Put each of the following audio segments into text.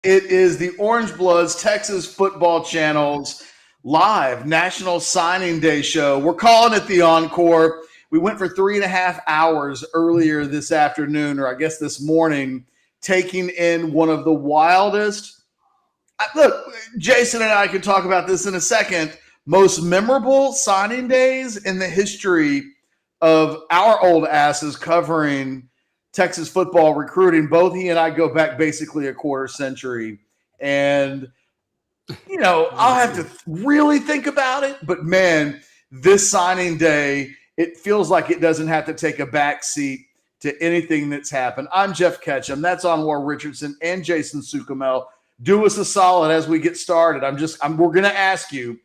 It is the Orange Bloods Texas Football Channel's live National Signing Day show. We're calling it the Encore. We went for 3.5 hours earlier this afternoon, or I guess this morning, taking in one of the wildest. Look, Jason and I can talk about this in a second. Most memorable signing days in the history of our old asses covering Texas football recruiting. Both he and I go back basically a quarter century. And, I'll have to really think about it. But man, this signing day, it feels like it doesn't have to take a back seat to anything that's happened. I'm Jeff Ketchum. That's Anwar Richardson and Jason Sukamel. Do us a solid as we get started. We're going to ask you,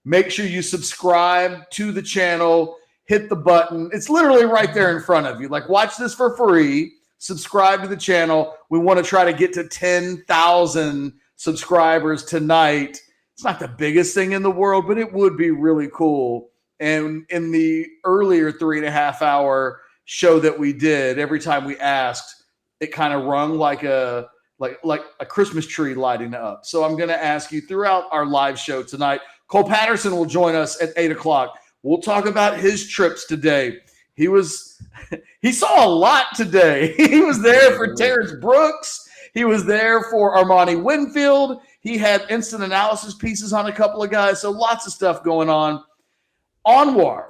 make sure you subscribe to the channel, hit the button. It's literally right there in front of you. Like, watch this for free. Subscribe to the channel. We want to try to get to 10,000 subscribers tonight. It's not the biggest thing in the world, but it would be really cool. And in the earlier 3.5 hour show that we did, every time we asked, it kind of rung like a Christmas tree lighting up. So I'm going to ask you throughout our live show tonight. Cole Patterson will join us at 8 o'clock. We'll talk about his trips today. He saw a lot today. He was there for Terrence Brooks. He was there for Armani Winfield. He had instant analysis pieces on a couple of guys. So lots of stuff going on. Anwar,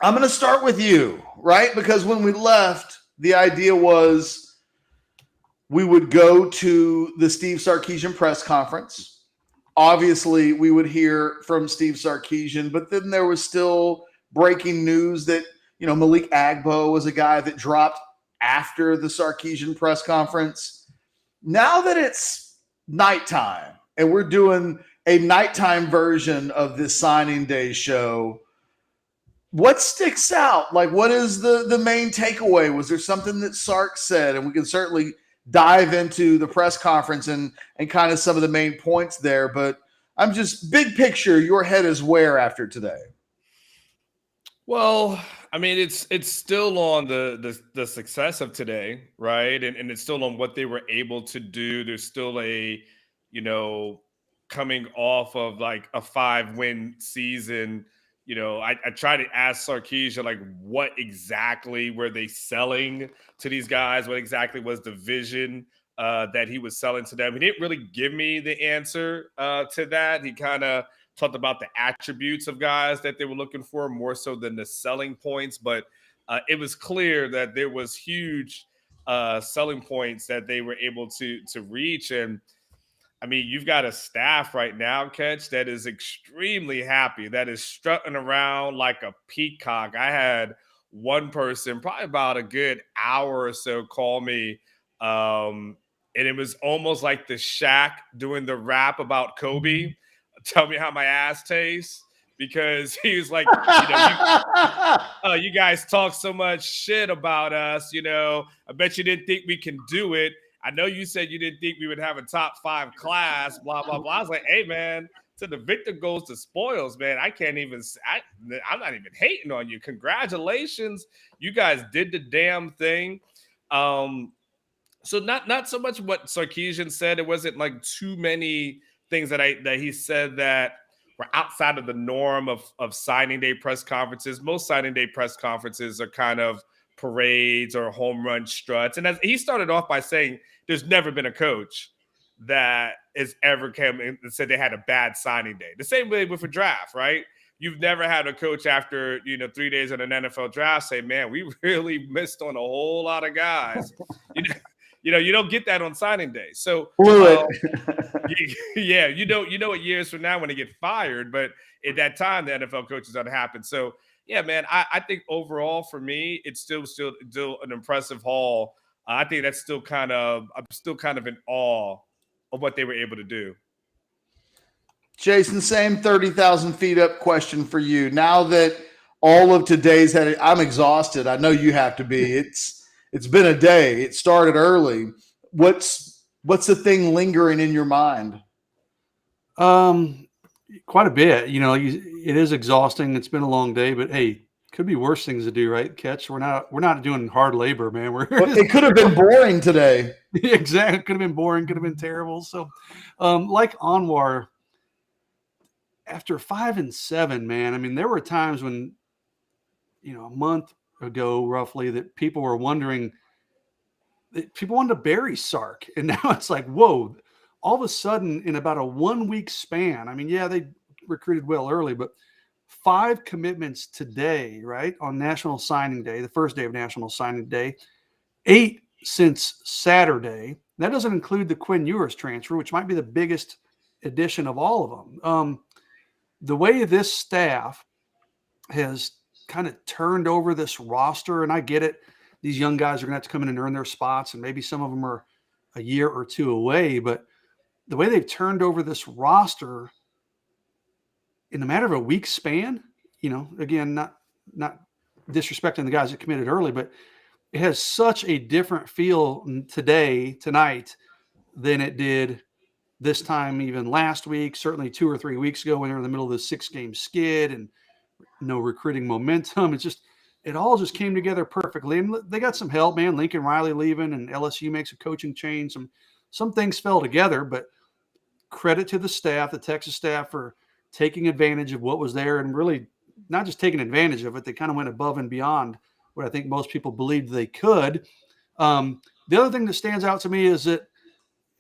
I'm going to start with you, right? Because when we left, the idea was we would go to the Steve Sarkisian press conference. Obviously, we would hear from Steve Sarkisian, but then there was still breaking news that, Malik Agbo was a guy that dropped after the Sarkisian press conference. Now that it's nighttime and we're doing a nighttime version of this signing day show, what sticks out? Like, what is the main takeaway? Was there something that Sark said? And we can certainly dive into the press conference and kind of some of the main points there. But I'm just big picture, your head is where after today? Well, I mean, it's still on the success of today, right? And it's still on what they were able to do. There's still you know, coming off of like a 5-win season. I try to ask Sarkisian, like, what exactly were they selling to these guys? What exactly was the vision that he was selling to them? He didn't really give me the answer to that. He kind of talked about the attributes of guys that they were looking for more so than the selling points. But it was clear that there was huge selling points that they were able to reach. And I mean, you've got a staff right now, Catch, that is extremely happy, that is strutting around like a peacock. I had one person, probably about a good hour or so, call me. And it was almost like the Shaq doing the rap about Kobe. Tell me how my ass tastes. Because he was like, you guys talk so much shit about us. I bet you didn't think we can do it. I know you said you didn't think we would have a top 5 class, blah, blah, blah. I was like, hey, man, to the victor goes to spoils, man. I'm not even hating on you. Congratulations. You guys did the damn thing. So not so much what Sarkisian said. It wasn't like too many things that he said that were outside of the norm of signing day press conferences. Most signing day press conferences are kind of parades or home run struts. And as he started off by saying, there's never been a coach that has ever come and said they had a bad signing day. The same way with a draft, right? You've never had a coach after 3 days in an NFL draft say, "Man, we really missed on a whole lot of guys." You don't get that on signing day. So, yeah, you know what years from now when they get fired, but at that time the NFL coaches don't happen. So, yeah, man, I think overall for me, it's still an impressive haul. I think I'm still kind of in awe of what they were able to do. Jason, same 30,000 feet up question for you. Now that all of today's had, I'm exhausted. I know you have to be. It's been a day. It started early. What's the thing lingering in your mind? Quite a bit. It is exhausting. It's been a long day, but hey, Could be worse things to do, right? Catch. We're not doing hard labor, man. It could have been boring today. Exactly. Could have been boring. Could have been terrible. So, like Anwar, after 5 and 7, man. I mean, there were times when, a month ago, roughly, that people were wondering. People wanted to bury Sark, and now it's like, whoa! All of a sudden, in about a 1 week span. I mean, yeah, they recruited well early, but 5 commitments today, right, on National Signing Day, the first day of National Signing Day, 8 since Saturday. That doesn't include the Quinn Ewers transfer, which might be the biggest addition of all of them. The way this staff has kind of turned over this roster, and I get it, these young guys are going to have to come in and earn their spots, and maybe some of them are a year or two away, but the way they've turned over this roster in a matter of a week span, again, not disrespecting the guys that committed early, but it has such a different feel tonight, than it did this time, even last week, certainly 2 or 3 weeks ago when they were in the middle of the 6-game skid and no recruiting momentum. It all just came together perfectly. And they got some help, man. Lincoln Riley leaving and LSU makes a coaching change. Some things fell together, but credit to the staff, the Texas staff, for taking advantage of what was there, and really not just taking advantage of it. They kind of went above and beyond what I think most people believed they could. The other thing that stands out to me is that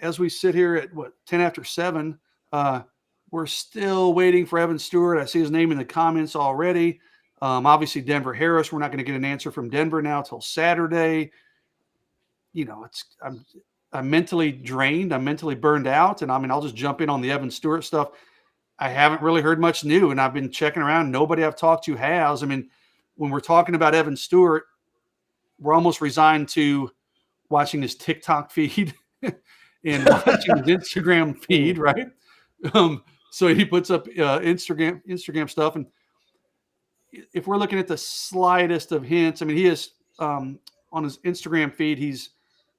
as we sit here at 10 after 7, we're still waiting for Evan Stewart. I see his name in the comments already. Obviously Denver Harris, we're not going to get an answer from Denver now till Saturday. I'm mentally drained. I'm mentally burned out. And I'll just jump in on the Evan Stewart stuff. I haven't really heard much new, and I've been checking around. Nobody I've talked to has. I mean, when we're talking about Evan Stewart, we're almost resigned to watching his TikTok feed and watching his Instagram feed, right? So he puts up Instagram stuff, and if we're looking at the slightest of hints, I mean, he is on his Instagram feed, he's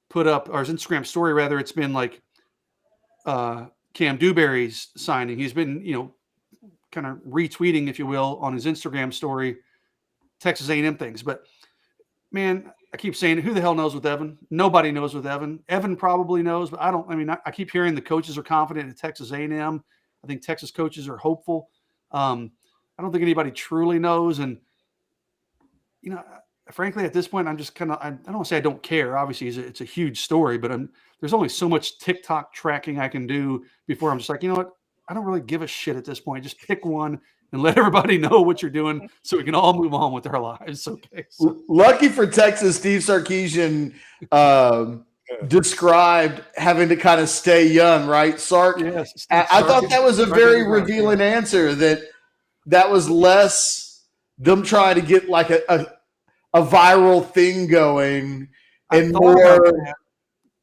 put up, or his Instagram story rather, it's been like Cam Dewberry's signing. He's been, kind of retweeting, if you will, on his Instagram story, Texas A&M things. But man, I keep saying, who the hell knows with Evan? Nobody knows with Evan. Evan probably knows, but I keep hearing the coaches are confident at Texas A&M. I think Texas coaches are hopeful. I don't think anybody truly knows. And, frankly, at this point, I'm just kind of, I don't want to say I don't care. Obviously, it's a huge story, but there's only so much TikTok tracking I can do before I'm just like, you know what? I don't really give a shit at this point. Just pick one and let everybody know what you're doing so we can all move on with our lives. Okay. So. Lucky for Texas, Steve Sarkisian described having to kind of stay young, right? Sark. Yes, I thought that was a very revealing answer, that was less them trying to get like a viral thing going and more,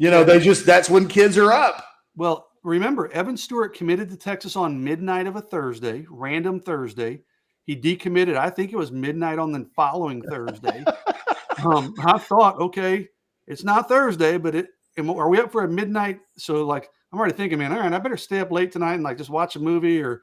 that's when kids are up. Well, remember, Evan Stewart committed to Texas on midnight of a Thursday, random Thursday. He decommitted, I think it was midnight on the following Thursday. I thought, okay, it's not Thursday, but are we up for a midnight? So I'm already thinking, man, all right, I better stay up late tonight and just watch a movie or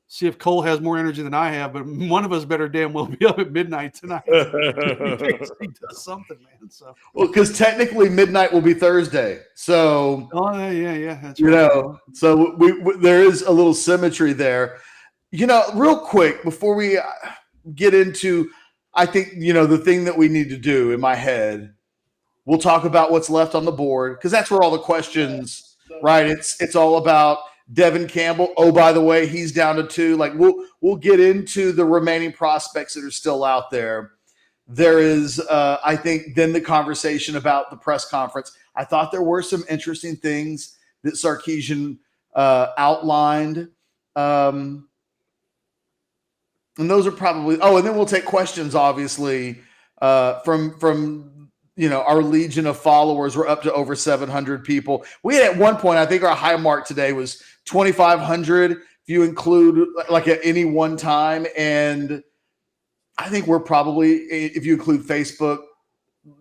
see if Cole has more energy than I have, but one of us better damn well be up at midnight tonight. In case he does something, man. So, well, because technically midnight will be Thursday. So, yeah, that's right. So there is a little symmetry there. Real quick before we get into, I think the thing that we need to do in my head, we'll talk about what's left on the board because that's where all the questions, right? It's all about Devin Campbell. Oh, by the way, he's down to 2. We'll get into the remaining prospects that are still out there. There is, I think, then the conversation about the press conference. I thought there were some interesting things that Sarkisian outlined. And those are probably, and then we'll take questions, obviously, from our legion of followers. We're up to over 700 people. We had at one point, I think our high mark today was 2,500 if you include at any one time. And I think we're probably, if you include Facebook,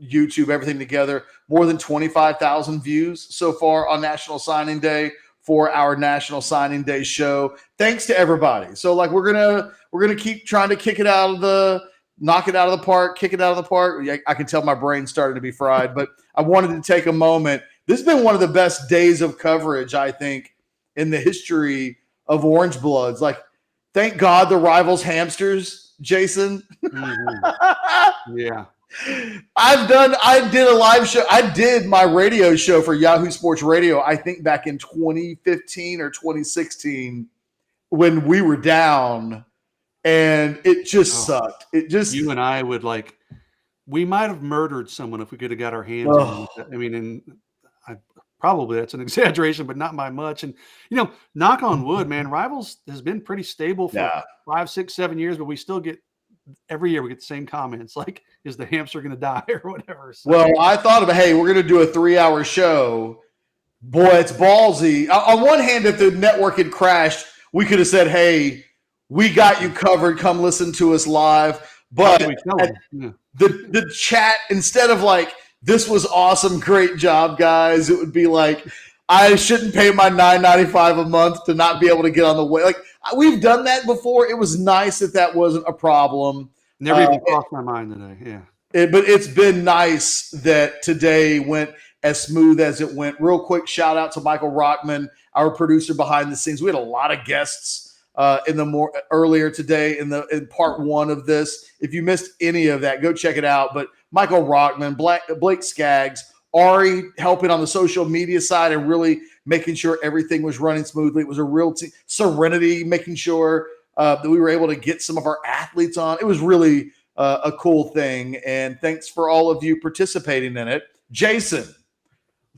YouTube, everything together, more than 25,000 views so far on National Signing Day for our National Signing Day show. Thanks to everybody. So we're gonna keep trying to kick it out of knock it out of the park, kick it out of the park. I can tell my brain's starting to be fried, but I wanted to take a moment. This has been one of the best days of coverage, I think, in the history of Orange Bloods. Like, thank God the rivals hamsters, Jason. Mm-hmm. Yeah. I did a live show. I did my radio show for Yahoo Sports Radio, I think back in 2015 or 2016 when we were down, and it just sucked. It just, you and I would we might have murdered someone if we could have got our hands on it. I mean, and probably that's an exaggeration, but not by much. And, knock on wood, man, Rivals has been pretty stable for 5, 6, 7 years, but we still get every year we get the same comments like, is the hamster going to die or whatever? So, well, I thought about, hey, we're going to do a 3-hour show. Boy, it's ballsy. On one hand, if the network had crashed, we could have said, hey, we got you covered. Come listen to us live. But the chat, instead of like, this was awesome, great job, guys, it would be like, I shouldn't pay my $9.95 a month to not be able to get on the way. Like, we've done that before. It was nice that wasn't a problem. Never even crossed my mind today. Yeah. But it's been nice that today went as smooth as it went. Real quick shout out to Michael Rockman, our producer behind the scenes. We had a lot of guests earlier today in part 1 of this. If you missed any of that, go check it out. But Michael Rockman, Blake Skaggs, Ari helping on the social media side and really making sure everything was running smoothly. It was a real team. Serenity, making sure that we were able to get some of our athletes on. It was really a cool thing. And thanks for all of you participating in it. Jason,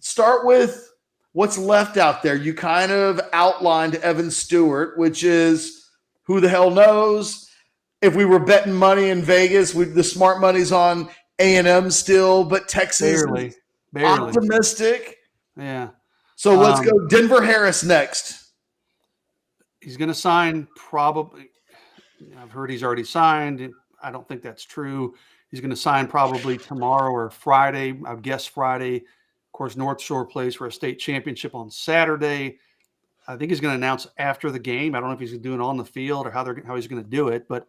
start with what's left out there. You kind of outlined Evan Stewart, which is who the hell knows. If we were betting money in Vegas, the smart money's on A&M still, but Texas barely. Optimistic. Yeah. So let's go Denver Harris next. He's going to sign probably. I've heard he's already signed. I don't think that's true. He's going to sign probably tomorrow or Friday. I would guess Friday. Of course, North Shore plays for a state championship on Saturday. I think he's going to announce after the game. I don't know if he's doing it on the field or how he's going to do it. But,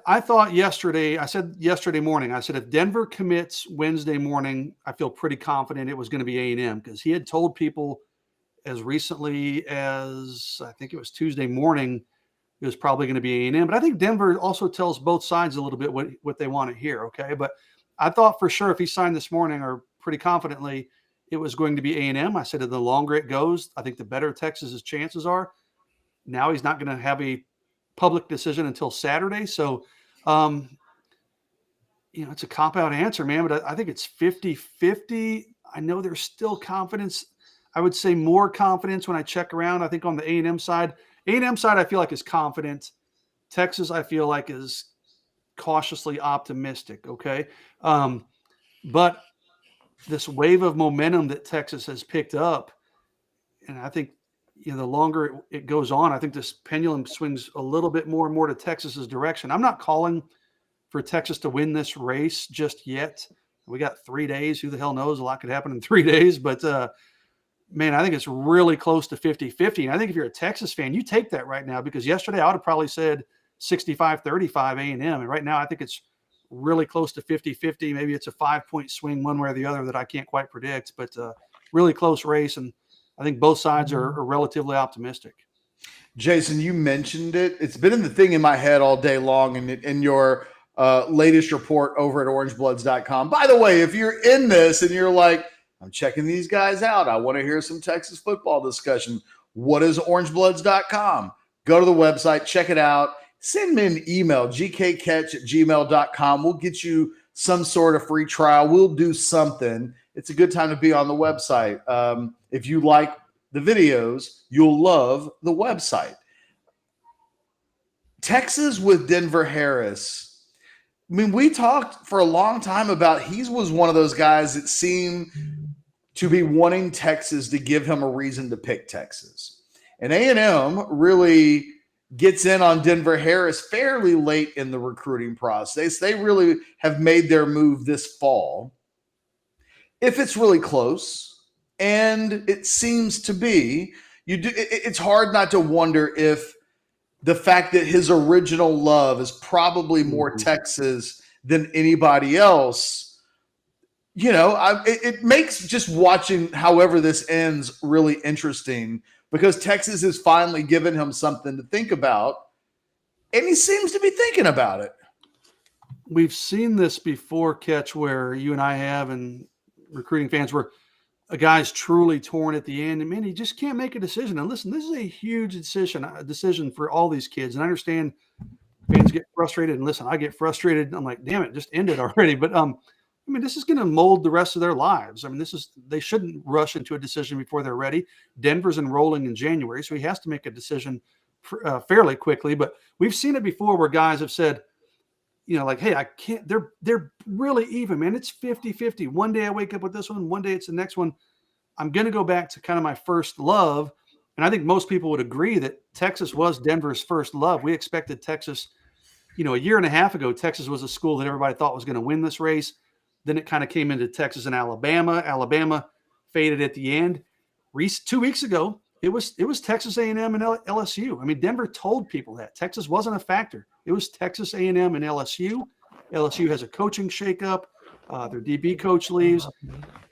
I thought I said yesterday morning, if Denver commits Wednesday morning, I feel pretty confident it was going to be A&M because he had told people as recently as I think it was Tuesday morning, it was probably going to be A&M. But I think Denver also tells both sides a little bit what they want to hear. Okay. But I thought for sure if he signed this morning or pretty confidently, it was going to be A&M. I said, the longer it goes, I think the better Texas's chances are. Now he's not going to have a public decision until Saturday. So, it's a cop-out answer, man, but I think it's 50-50. I know there's still confidence. I would say more confidence when I check around. I think on the A&M side, I feel like is confident. Texas, I feel like is cautiously optimistic. Okay. But this wave of momentum that Texas has picked up, and I think, the longer it goes on, I think this pendulum swings a little bit more and more to Texas's direction. I'm not calling for Texas to win this race just yet. We got 3 days. Who the hell knows? A lot could happen in 3 days. But, man, I think it's really close to 50-50. And I think if you're a Texas fan, you take that right now because yesterday I would have probably said 65-35 A&M. And right now I think it's really close to 50-50. Maybe it's a 5-point swing one way or the other that I can't quite predict. But really close race, and I think both sides are relatively optimistic. Jason, you mentioned it. It's been in the thing in my head all day long, and in your latest report over at orangebloods.com. By the way, if you're in this and you're like, I'm checking these guys out, I want to hear some Texas football discussion. What is orangebloods.com? Go to the website, check it out. Send me an email, gkcatch@gmail.com. We'll get you some sort of free trial. We'll do something. It's a good time to be on the website. If you like the videos, you'll love the website. Texas with Denver Harris. I mean, we talked for a long time about he was one of those guys that seemed to be wanting Texas to give him a reason to pick Texas. And A&M really gets in on Denver Harris fairly late in the recruiting process. They really have made their move this fall. If it's really close, and it seems to be, it's hard not to wonder if the fact that his original love is probably more Texas than anybody else, it makes just watching however this ends really interesting because Texas has finally given him something to think about, and he seems to be thinking about it. We've seen this before, Catch, where you and I have, and recruiting fans, where a guy's truly torn at the end, and man, he just can't make a decision. And listen, this is a huge decision for all these kids. And I understand fans get frustrated. And listen, I get frustrated. I'm like, damn it, just end it already. But this is going to mold the rest of their lives. I mean, they shouldn't rush into a decision before they're ready. Denver's enrolling in January, so he has to make a decision fairly quickly. But we've seen it before where guys have said, like, hey, I can't, they're really even, man. It's 50-50. One day I wake up with this one day it's the next one. I'm going to go back to kind of my first love. And I think most people would agree that Texas was Denver's first love. We expected Texas, a year and a half ago, Texas was a school that everybody thought was going to win this race. Then it kind of came into Texas and Alabama. Alabama faded at the end. 2 weeks ago, it was Texas A&M and LSU. I mean, Denver told people that Texas wasn't a factor. It was Texas A&M and LSU. LSU has a coaching shakeup. Their DB coach leaves.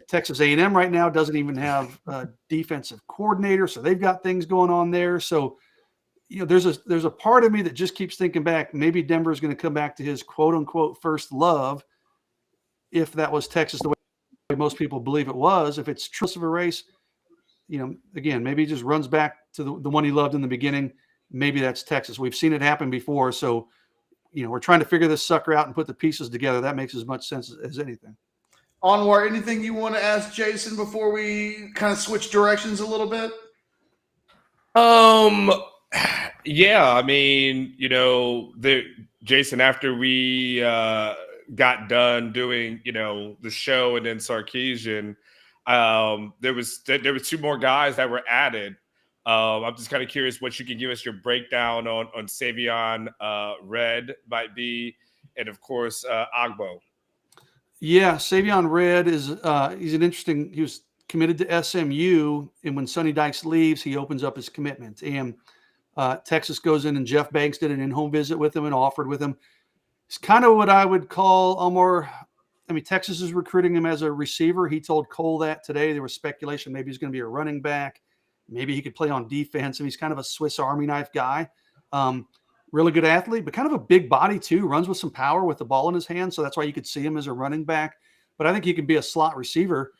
Texas A&M right now doesn't even have a defensive coordinator, so they've got things going on there. So, there's a part of me that just keeps thinking back. Maybe Denver is going to come back to his quote unquote first love, if that was Texas the way most people believe it was. If it's true of a race, again, maybe he just runs back to the one he loved in the beginning. Maybe that's Texas. We've seen it happen before. So, we're trying to figure this sucker out and put the pieces together. That makes as much sense as anything. Anwar, anything you want to ask Jason before we kind of switch directions a little bit? Yeah, I mean, Jason, after we got done doing, the show and then Sarkisian, there was 2 more guys that were added. I'm just kind of curious what you can give us your breakdown on Savion Red might be, and of course Agbo. Yeah, Savion Red is he was committed to SMU, and when Sonny Dykes leaves, he opens up his commitment. And Texas goes in, and Jeff Banks did an in-home visit with him and offered with him. It's kind of what I would call Texas is recruiting him as a receiver. He told Cole that today. There was speculation maybe he's going to be a running back. Maybe he could play on defense. And he's kind of a Swiss Army knife guy. Really good athlete, but kind of a big body too. Runs with some power with the ball in his hand. So that's why you could see him as a running back. But I think he could be a slot receiver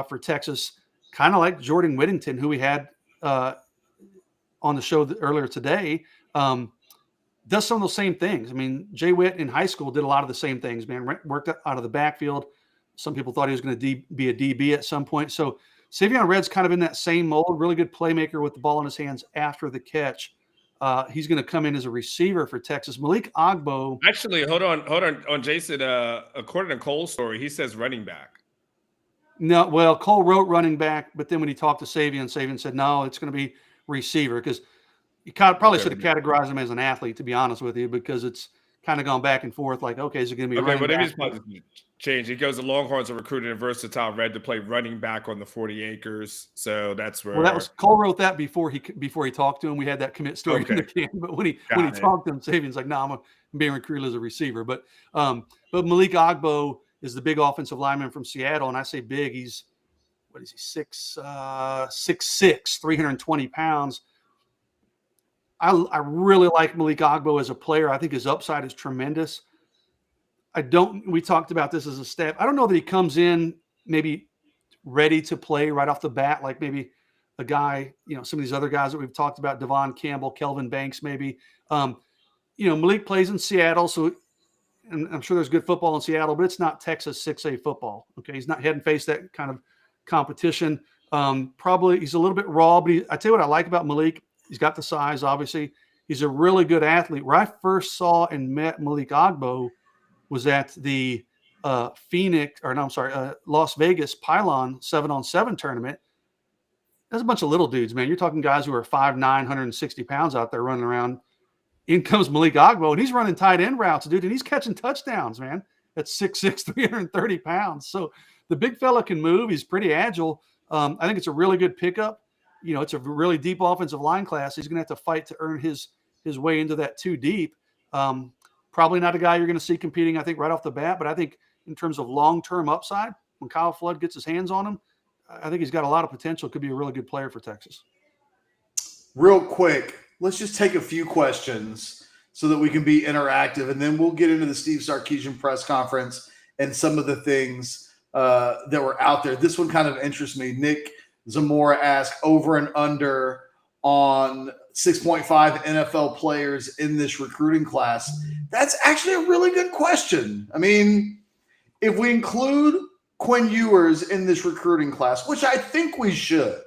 for Texas, kind of like Jordan Whittington, who we had on the show earlier today. Does some of those same things. I mean, Jay Witt in high school did a lot of the same things, man. Worked out of the backfield. Some people thought he was going to be a DB at some point. So Savion Red's kind of in that same mold. Really good playmaker with the ball in his hands after the catch. He's going to come in as a receiver for Texas. Malik Agbo. Actually, hold on, Jason. According to Cole's story, he says running back. No, well, Cole wrote running back, but then when he talked to Savion said, no, it's going to be receiver, because you probably should have categorized him as an athlete, to be honest with you, because it's kind of gone back and forth. Like, okay, is it going to be running back? Change. He goes, the Longhorns are recruiting a versatile Red to play running back on the 40 acres. So that's where. Well, that was Cole wrote that before he talked to him. We had that commit story in the camp, but when he talked to him, Savion's like, "No, I'm being recruited as a receiver." But Malik Agbo is the big offensive lineman from Seattle, and I say big. He's 6'6", 320 pounds. I really like Malik Agbo as a player. I think his upside is tremendous. We talked about this as a staff. I don't know that he comes in maybe ready to play right off the bat, like maybe a guy, some of these other guys that we've talked about, Devon Campbell, Kelvin Banks, maybe. Malik plays in Seattle, and I'm sure there's good football in Seattle, but it's not Texas 6A football. Okay, he's not hadn't faced that kind of competition. Probably he's a little bit raw, but I tell you what I like about Malik. He's got the size, obviously. He's a really good athlete. Where I first saw and met Malik Agbo was at the Las Vegas Pylon 7-on-7 tournament. There's a bunch of little dudes, man. You're talking guys who are 5'9", 160 pounds out there running around. In comes Malik Agbo, and he's running tight end routes, dude, and he's catching touchdowns, man. At 6'6", 330 pounds. So the big fella can move. He's pretty agile. I think it's a really good pickup. It's a really deep offensive line class. He's going to have to fight to earn his his way into that two deep. Probably not a guy you're going to see competing, I think, right off the bat. But I think in terms of long-term upside, when Kyle Flood gets his hands on him, I think he's got a lot of potential. Could be a really good player for Texas. Real quick, let's just take a few questions so that we can be interactive, and then we'll get into the Steve Sarkisian press conference and some of the things that were out there. This one kind of interests me. Nick Zamora asked over and under on 6.5 NFL players in this recruiting class. That's actually a really good question. I mean, if we include Quinn Ewers in this recruiting class, which I think we should,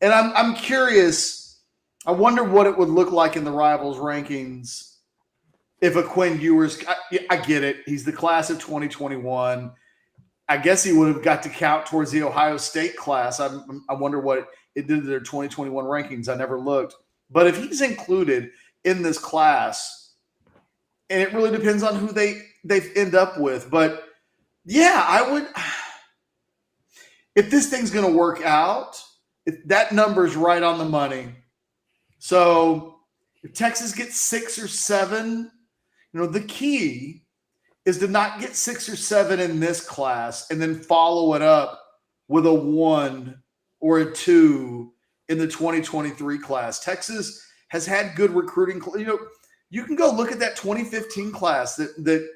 and I'm curious, I wonder what it would look like in the Rivals rankings if a Quinn Ewers, I get it, he's the class of 2021. I guess he would have got to count towards the Ohio State class. I wonder what it did to their 2021 rankings. I never looked. But if he's included in this class, and it really depends on who they end up with. But, yeah, I would – if this thing's going to work out, if that number's right on the money. So if Texas gets 6 or 7, the key is to not get 6 or 7 in this class and then follow it up with a 1 or a 2 in the 2023 class. Texas has had good recruiting. You can go look at that 2015 class that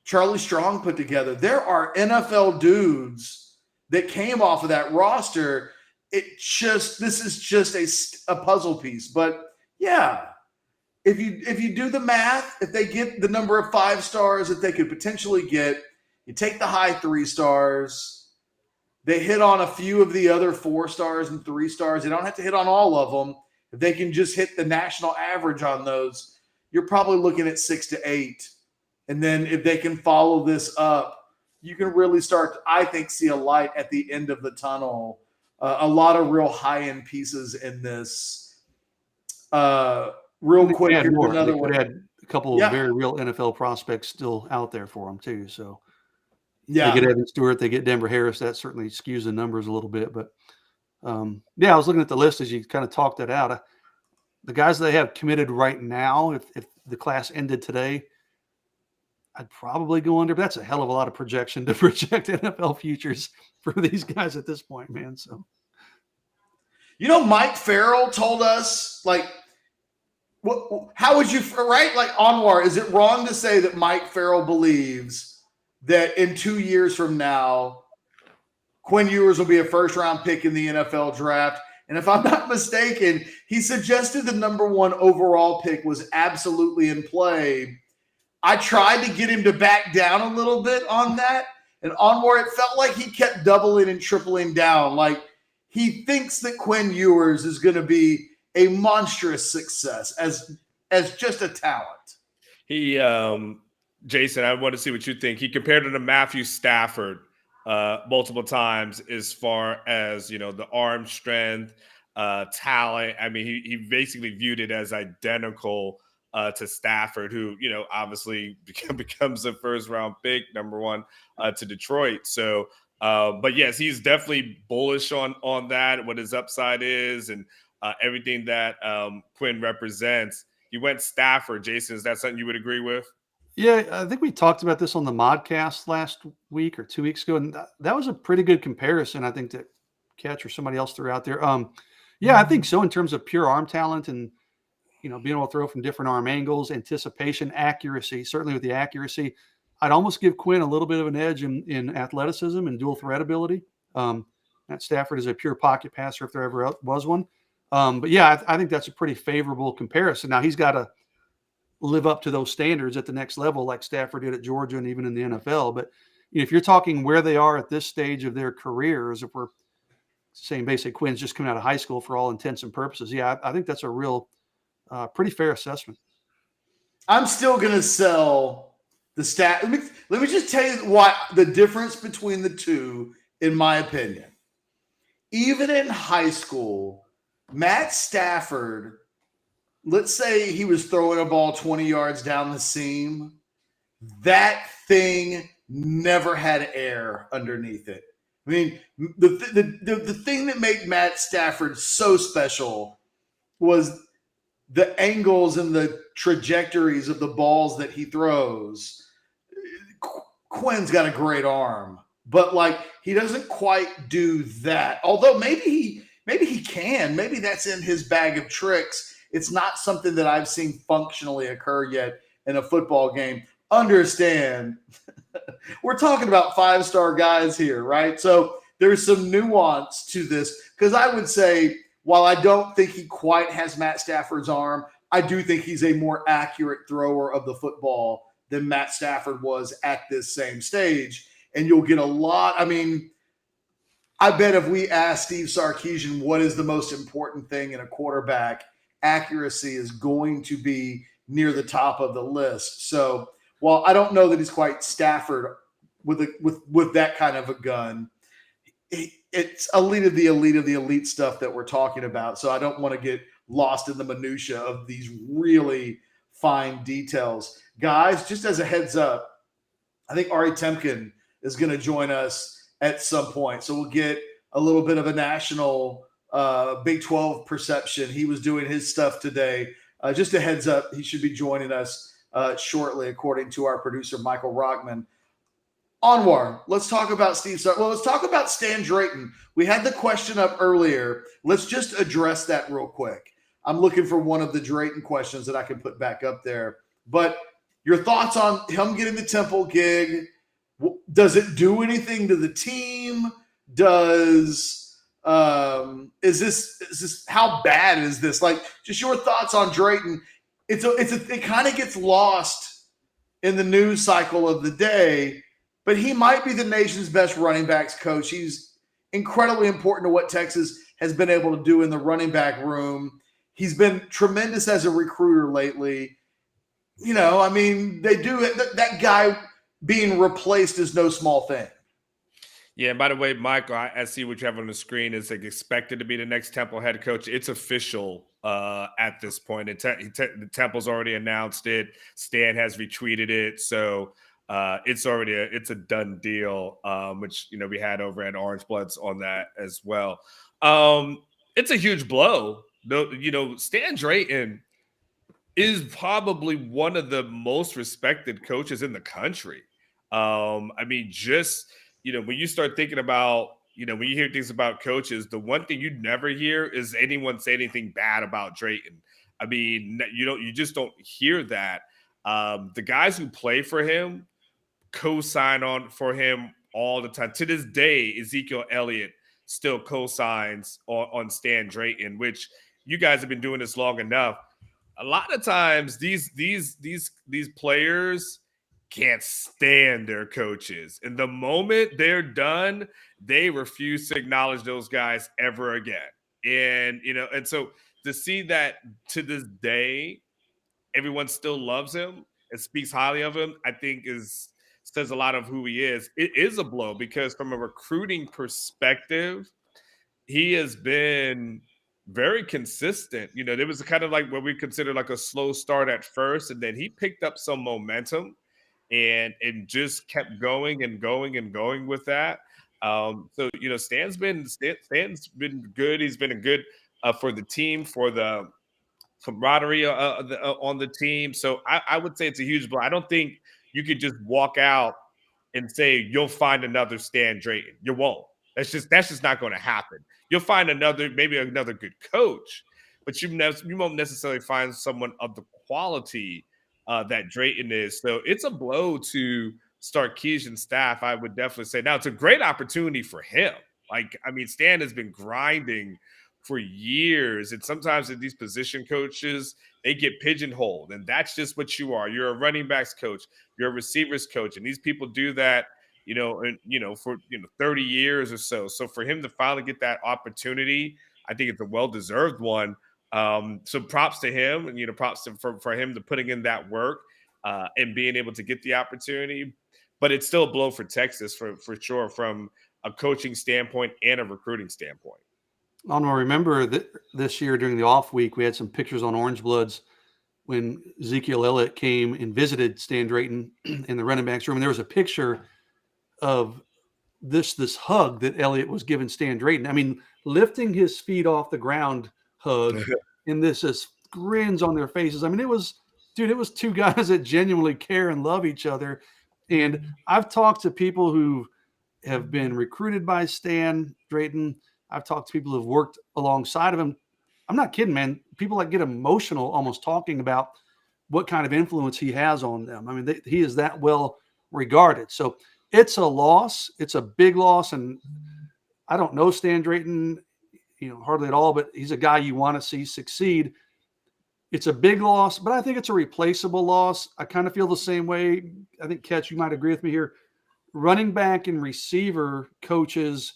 Charlie Strong put together. There are NFL dudes that came off of that roster. This is just a puzzle piece. But yeah, if you do the math, if they get the number of 5 stars that they could potentially get, you take the high 3 stars. They hit on a few of the other 4 stars and 3 stars. They don't have to hit on all of them. If they can just hit the national average on those, you're probably looking at 6 to 8. And then if they can follow this up, you can really start to, I think, see a light at the end of the tunnel. A lot of real high-end pieces in this. Real quick, here's another one. They had a couple of very real NFL prospects still out there for them too. So yeah, they get Evan Stewart, they get Denver Harris. That certainly skews the numbers a little bit. But I was looking at the list as you kind of talked that out. The guys they have committed right now, if the class ended today, I'd probably go under. But that's a hell of a lot of projection to project NFL futures for these guys at this point, man. So, Mike Farrell told us, how would you, right? Like, Anwar, is it wrong to say that Mike Farrell believes that in 2 years from now, Quinn Ewers will be a first-round pick in the NFL draft? And if I'm not mistaken, he suggested the number 1 overall pick was absolutely in play. I tried to get him to back down a little bit on that. And Anwar, it felt like he kept doubling and tripling down. Like, he thinks that Quinn Ewers is going to be a monstrous success as just a talent. He, Jason, I want to see what you think. He compared it to Matthew Stafford multiple times as far as, the arm strength, talent. I mean, he basically viewed it as identical to Stafford, who, obviously becomes a first-round pick, number 1 to Detroit. So, but yes, he's definitely bullish on that, what his upside is, and everything that Quinn represents. You went Stafford, Jason. Is that something you would agree with? Yeah, I think we talked about this on the Modcast last week or 2 weeks ago, and that was a pretty good comparison, I think, that Catch or somebody else threw out there. I think so, in terms of pure arm talent and, being able to throw from different arm angles, anticipation, accuracy. Certainly with the accuracy, I'd almost give Quinn a little bit of an edge in athleticism and dual threat ability. Matt Stafford is a pure pocket passer if there ever was one. But yeah, I think that's a pretty favorable comparison. Now he's got to live up to those standards at the next level, like Stafford did at Georgia and even in the NFL. But if you're talking where they are at this stage of their careers, if we're saying basically Quinn's just coming out of high school for all intents and purposes, I think that's a real pretty fair assessment. I'm still going to sell the stat. Let me just tell you what the difference between the two, in my opinion. Even in high school, Matt Stafford, let's say he was throwing a ball 20 yards down the seam, that thing never had air underneath it. I mean, the thing that made Matt Stafford so special was the angles and the trajectories of the balls that he throws, Quinn's got a great arm, but like he doesn't quite do that. Although maybe he can. Maybe that's in his bag of tricks. It's not something that I've seen functionally occur yet in a football game. Understand, we're talking about 5-star guys here, right? So there's some nuance to this, because I would say, while I don't think he quite has Matt Stafford's arm, I do think he's a more accurate thrower of the football than Matt Stafford was at this same stage. And you'll get a lot. I mean, I bet if we ask Steve Sarkisian what is the most important thing in a quarterback, accuracy is going to be near the top of the list. So while I don't know that he's quite Stafford with that kind of a gun, it's elite of the elite stuff that we're talking about. So I don't want to get lost in the minutia of these really fine details. Guys, just as a heads up, I think Ari Temkin is going to join us at some point. So we'll get a little bit of a national Big 12 perception. He was doing his stuff today. Just a heads up, he should be joining us shortly, according to our producer, Michael Rockman. Anwar, let's talk about Steve. Well, let's talk about Stan Drayton. We had the question up earlier. Let's just address that real quick. I'm looking for one of the Drayton questions that I can put back up there. But your thoughts on him getting the Temple gig? Does it do anything to the team? Is this how bad is this? Like, just your thoughts on Drayton. It kind of gets lost in the news cycle of the day, but he might be the nation's best running backs coach. He's incredibly important to what Texas has been able to do in the running back room. He's been tremendous as a recruiter lately. You know, I mean, they do it. That guy being replaced is no small thing. Yeah, and by the way, Michael, I see what you have on the screen. It's like expected to be the next Temple head coach. It's official at this point. Temple's already announced it. Stan has retweeted it. So it's a done deal, which, you know, we had over at Orange Bloods on that as well. It's a huge blow. You know, Stan Drayton is probably one of the most respected coaches in the country. I mean, just, you know, when you start thinking about, you know, when you hear things about coaches, the one thing you never hear is anyone say anything bad about Drayton. I mean, you just don't hear that. The guys who play for him co-sign on for him all the time. To this day, Ezekiel Elliott still co-signs on Stan Drayton, which you guys have been doing this long enough. A lot of times these players can't stand their coaches. And the moment they're done, they refuse to acknowledge those guys ever again. And, you know, and so to see that to this day, everyone still loves him and speaks highly of him, I think says a lot of who he is. It is a blow because from a recruiting perspective, he has been very consistent. You know, there was kind of like what we consider like a slow start at first, and then he picked up some momentum and just kept going and going and going with that. So, you know, Stan's been good. He's been a good for the team, for the camaraderie on the team. So I would say it's a huge blow. I don't think you could just walk out and say you'll find another Stan Drayton. You won't. That's just not going to happen. You'll find maybe another good coach, but you won't necessarily find someone of the quality that Drayton is. So it's a blow to Sarkisian's staff, I would definitely say. Now, it's a great opportunity for him. Like, I mean, Stan has been grinding for years, and sometimes these position coaches, they get pigeonholed, and that's just what you are. You're a running backs coach, you're a receivers coach, and these people do that, you know, and for 30 years or so. So for him to finally get that opportunity, I think it's a well-deserved one. So props to him, and props for him to putting in that work and being able to get the opportunity. But it's still a blow for Texas for sure, from a coaching standpoint and a recruiting standpoint. I don't remember that this year during the off week, we had some pictures on Orange Bloods when Ezekiel Elliott came and visited Stan Drayton in the running backs room. And there was a picture of this hug that Elliott was giving Stan Drayton. I mean, lifting his feet off the ground hug in this as grins on their faces. I mean, it was two guys that genuinely care and love each other. And I've talked to people who have been recruited by Stan Drayton. I've talked to people who've worked alongside of him. I'm not kidding, man. People get emotional almost talking about what kind of influence he has on them. I mean, he is that well regarded. So it's a loss. It's a big loss. And I don't know Stan Drayton, hardly at all, but he's a guy you want to see succeed. It's a big loss, but I think it's a replaceable loss. I kind of feel the same way. I think, Ketch, you might agree with me here. Running back and receiver coaches,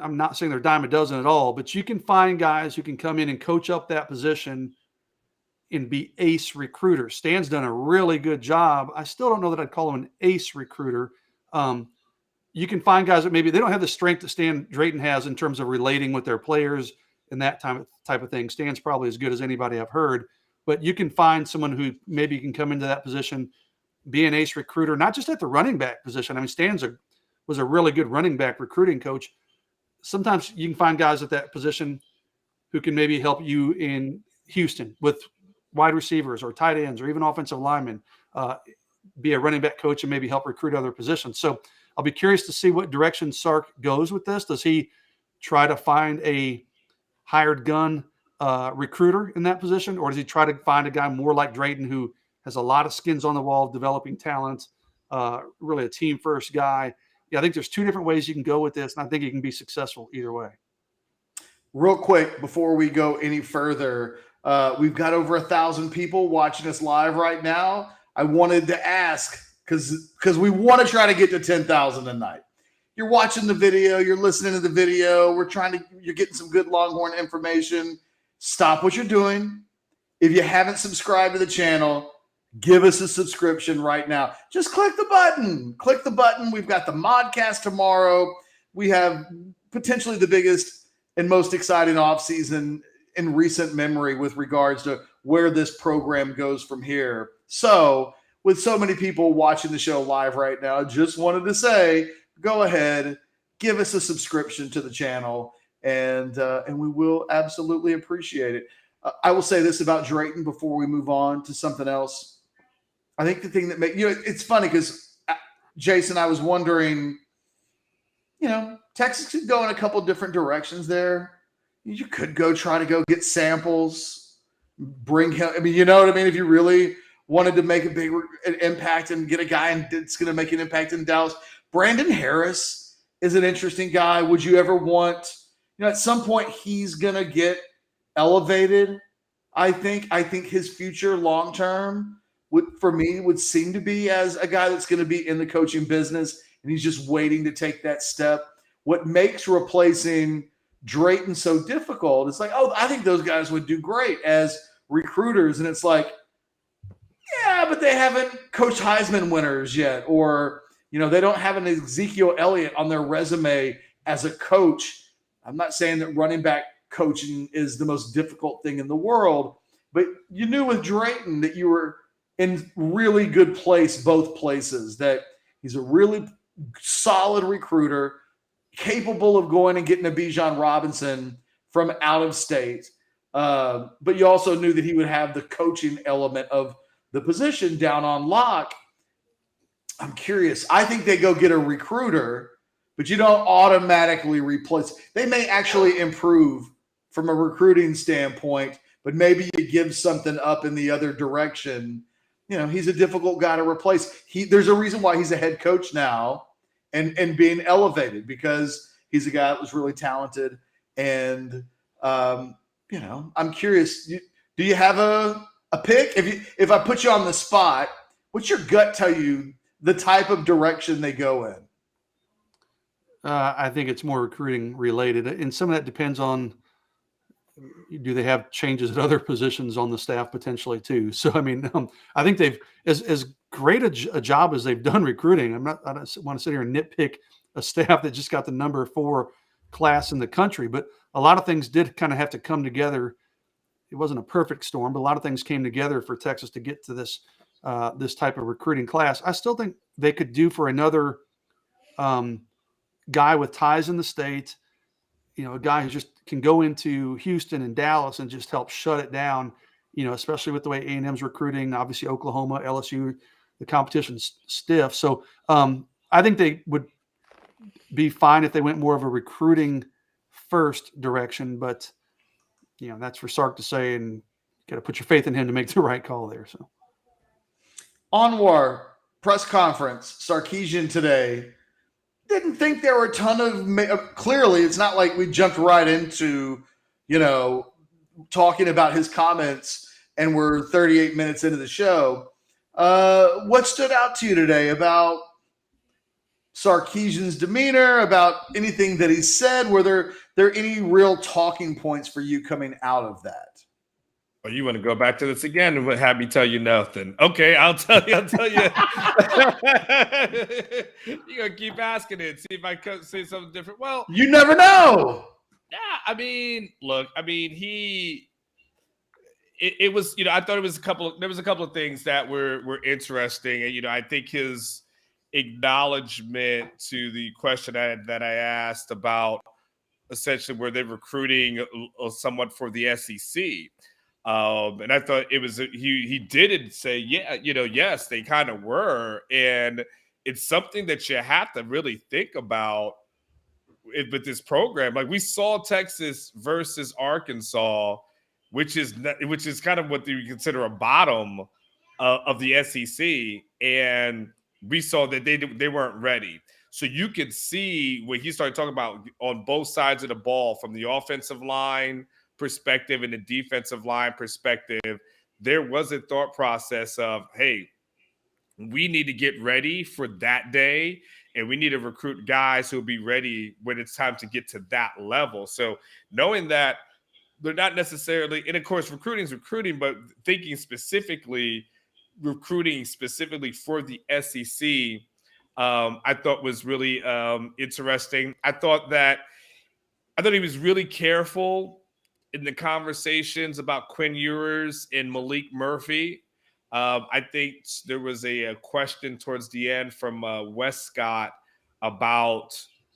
I'm not saying they're dime a dozen at all, but you can find guys who can come in and coach up that position and be ace recruiters. Stan's done a really good job. I still don't know that I'd call him an ace recruiter. You can find guys that maybe they don't have the strength that Stan Drayton has in terms of relating with their players and that type of thing. Stan's probably as good as anybody I've heard, but you can find someone who maybe can come into that position, be an ace recruiter, not just at the running back position. I mean, Stan's was a really good running back recruiting coach. Sometimes you can find guys at that position who can maybe help you in Houston with wide receivers or tight ends or even offensive linemen, be a running back coach and maybe help recruit other positions. So I'll be curious to see what direction Sark goes with this. Does he try to find a hired gun recruiter in that position, or does he try to find a guy more like Drayton who has a lot of skins on the wall, developing talent, really a team first guy? Yeah, I think there's two different ways you can go with this, and I think you can be successful either way. Real quick, before we go any further, we've got over 1,000 people watching us live right now. I wanted to ask, because we want to try to get to 10,000 tonight. You're watching the video, you're listening to the video, you're getting some good Longhorn information. Stop what you're doing. If you haven't subscribed to the channel, give us a subscription right now. Just click the button. Click the button. We've got the Modcast tomorrow. We have potentially the biggest and most exciting offseason in recent memory with regards to where this program goes from here. So, with so many people watching the show live right now, just wanted to say, go ahead, give us a subscription to the channel, and we will absolutely appreciate it. I will say this about Drayton before we move on to something else. I think the thing that it's funny because Jason, I was wondering, Texas could go in a couple different directions there. You could try to go get samples, bring him. I mean, you know what I mean? If you really wanted to make a big impact and get a guy that's going to make an impact in Dallas, Brandon Harris is an interesting guy. Would you ever want, at some point he's going to get elevated. I think his future long-term would seem to be as a guy that's going to be in the coaching business, and he's just waiting to take that step. What makes replacing Drayton so difficult is I think those guys would do great as recruiters. And it's yeah, but they haven't coached Heisman winners yet. Or, they don't have an Ezekiel Elliott on their resume as a coach. I'm not saying that running back coaching is the most difficult thing in the world, but you knew with Drayton that you were in really good place, both places, that he's a really solid recruiter, capable of going and getting a Bijan Robinson from out of state. But you also knew that he would have the coaching element of the position down on lock. I'm curious. I think they go get a recruiter, but you don't automatically replace. They may actually improve from a recruiting standpoint, but maybe you give something up in the other direction. He's a difficult guy to replace. There's a reason why he's a head coach now and being elevated, because he's a guy that was really talented. And, I'm curious, do you have a pick? If I put you on the spot, what's your gut tell you the type of direction they go in? I think it's more recruiting related. And some of that depends on, do they have changes at other positions on the staff potentially too? So, I mean, I think they've, as great a job as they've done recruiting. I don't want to sit here and nitpick a staff that just got the number 4 class in the country, but a lot of things did kind of have to come together. It wasn't a perfect storm, but a lot of things came together for Texas to get to this type of recruiting class. I still think they could do for another guy with ties in the state. a guy who just can go into Houston and Dallas and just help shut it down, especially with the way A&M's recruiting, obviously Oklahoma, LSU, the competition's stiff. So I think they would be fine if they went more of a recruiting first direction, but that's for Sark to say, and you got to put your faith in him to make the right call there. So Anwar, press conference, Sarkisian today. Didn't think there were a ton of clearly it's not like we jumped right into talking about his comments and we're 38 minutes into the show. What stood out to you today about Sarkisian's demeanor, about anything that he said? Were there any real talking points for you coming out of that? Oh, you want to go back to this again and have me tell you nothing? Okay, I'll tell you. You're going to keep asking it, see if I could say something different. Well, you never know. Yeah, look, it was, I thought there was a couple of things that were interesting. And, I think his acknowledgement to the question that I asked about essentially were they recruiting somewhat for the SEC. And I thought it was he did say, yes, they kind of were. And it's something that you have to really think about with this program. Like we saw Texas versus Arkansas, which is kind of what you consider a bottom of the SEC. And we saw that they weren't ready. So you could see when he started talking about on both sides of the ball, from the offensive line perspective and the defensive line perspective, there was a thought process of, hey, we need to get ready for that day, and we need to recruit guys who will be ready when it's time to get to that level. So knowing that they're not necessarily, and of course recruiting is recruiting, but thinking specifically, recruiting specifically for the SEC, I thought was really interesting. I thought he was really careful in the conversations about Quinn Ewers and Malik Murphy. I think there was a question towards the end from Wes Scott about,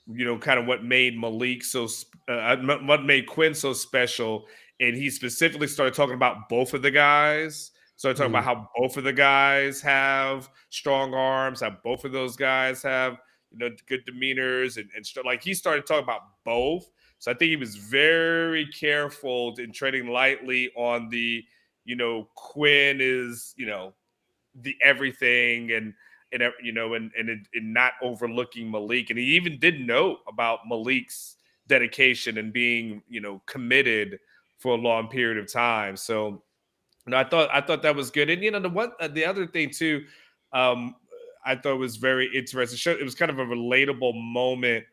kind of what made what made Quinn so special. And he specifically started talking about both of the guys. Started talking about how both of the guys have strong arms, how both of those guys have, good demeanors and like he started talking about both. So I think he was very careful in treading lightly on the, Quinn is, the everything and not overlooking Malik. And he even did note about Malik's dedication and being, committed for a long period of time. So, I thought that was good. And, the other thing too, I thought was very interesting. It was kind of a relatable moment.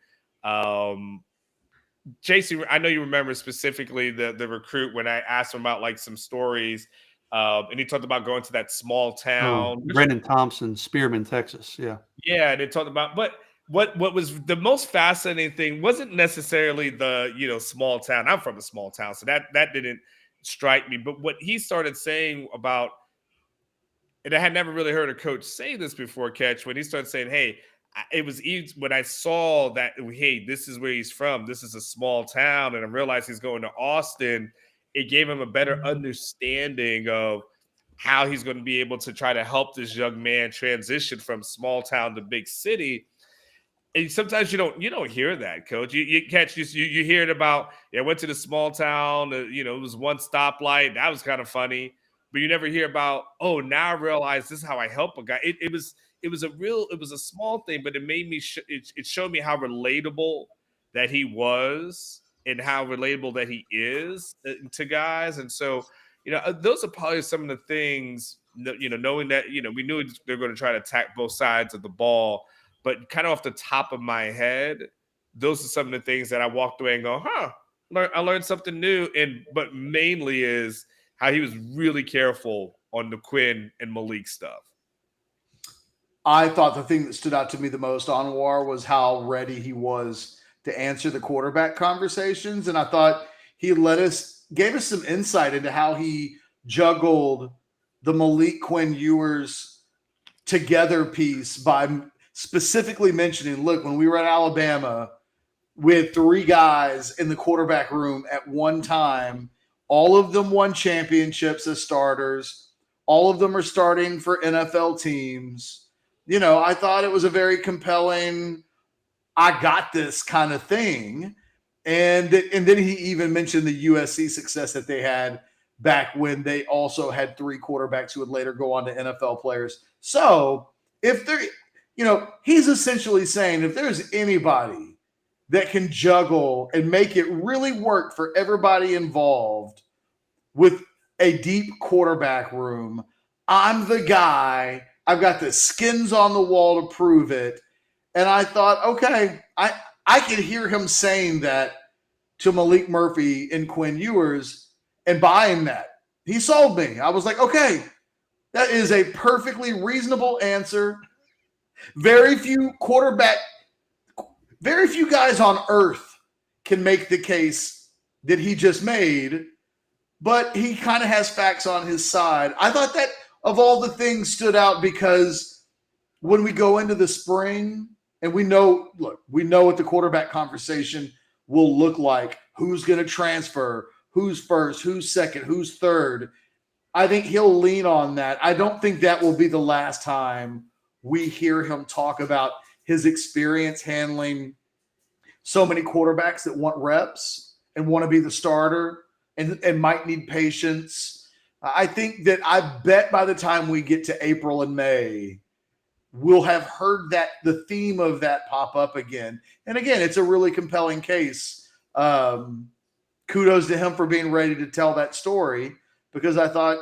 JC, I know you remember specifically the recruit when I asked him about like some stories, and he talked about going to that small town. Brendan Thompson, Spearman, Texas. Yeah. Yeah, and they talked about, but what was the most fascinating thing wasn't necessarily the small town. I'm from a small town, so that didn't strike me. But what he started saying about, and I had never really heard a coach say this before, Catch, when he started saying, hey, it was easy when I saw that, hey, this is where he's from. This is a small town. And I realized he's going to Austin. It gave him a better understanding of how he's going to be able to try to help this young man transition from small town to big city. And sometimes you don't hear that, Coach. You hear it about, I went to the small town, it was one stoplight. That was kind of funny. But you never hear about, oh, now I realize this is how I help a guy. It was a small thing, but it made me, it showed me how relatable that he was and how relatable that he is to guys. And so, those are probably some of the things, knowing that, we knew they're going to try to attack both sides of the ball, but kind of off the top of my head, those are some of the things that I walked away and go, I learned something new. But mainly is how he was really careful on the Quinn and Malik stuff. I thought the thing that stood out to me the most, Anwar, was how ready he was to answer the quarterback conversations. And I thought he gave us some insight into how he juggled the Malik Quinn Ewers together piece by specifically mentioning, look, when we were at Alabama, with three guys in the quarterback room at one time. All of them won championships as starters. All of them are starting for NFL teams. I thought it was a very compelling, I got this kind of thing. And then he even mentioned the USC success that they had back when they also had three quarterbacks who would later go on to NFL players. So if there, he's essentially saying if there's anybody that can juggle and make it really work for everybody involved with a deep quarterback room, I'm the guy. I've got the skins on the wall to prove it. And I thought, okay, I could hear him saying that to Malik Murphy and Quinn Ewers and buying that. He sold me. I was like, okay, that is a perfectly reasonable answer. Very few guys on earth can make the case that he just made, but he kind of has facts on his side. I thought that of all the things stood out because when we go into the spring and we know what the quarterback conversation will look like, who's going to transfer, who's first, who's second, who's third. I think he'll lean on that. I don't think that will be the last time we hear him talk about his experience handling so many quarterbacks that want reps and want to be the starter and might need patience. I think that I bet by the time we get to April and May, we'll have heard the theme of that pop up again. And again, it's a really compelling case. Kudos to him for being ready to tell that story, because I thought,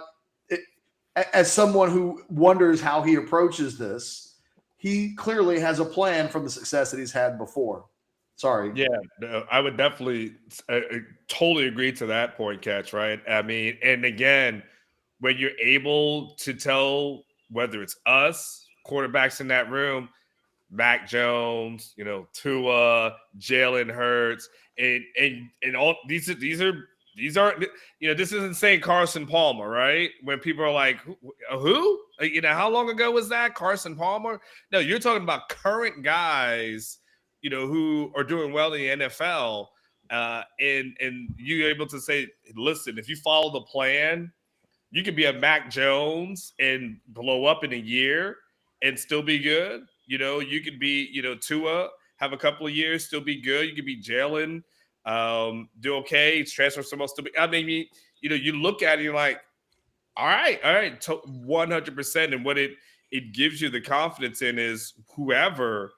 as someone who wonders how he approaches this, he clearly has a plan from the success that he's had before. Sorry. Yeah, I would definitely totally agree to that point, Catch, right? I mean, and again, when you're able to tell, whether it's us, quarterbacks in that room, Mac Jones, Tua, Jalen Hurts, and all these aren't, this isn't saying Carson Palmer, right? When people are like, who? How long ago was that? Carson Palmer? No, you're talking about current guys, who are doing well in the NFL. And you're able to say, listen, if you follow the plan, you could be a Mac Jones and blow up in a year and still be good. You could be, Tua, have a couple of years, still be good. You could be Jalen, do okay, transfer somewhere else to be. I mean, you look at it, you're like, all right, 100%. And what it gives you the confidence in is whoever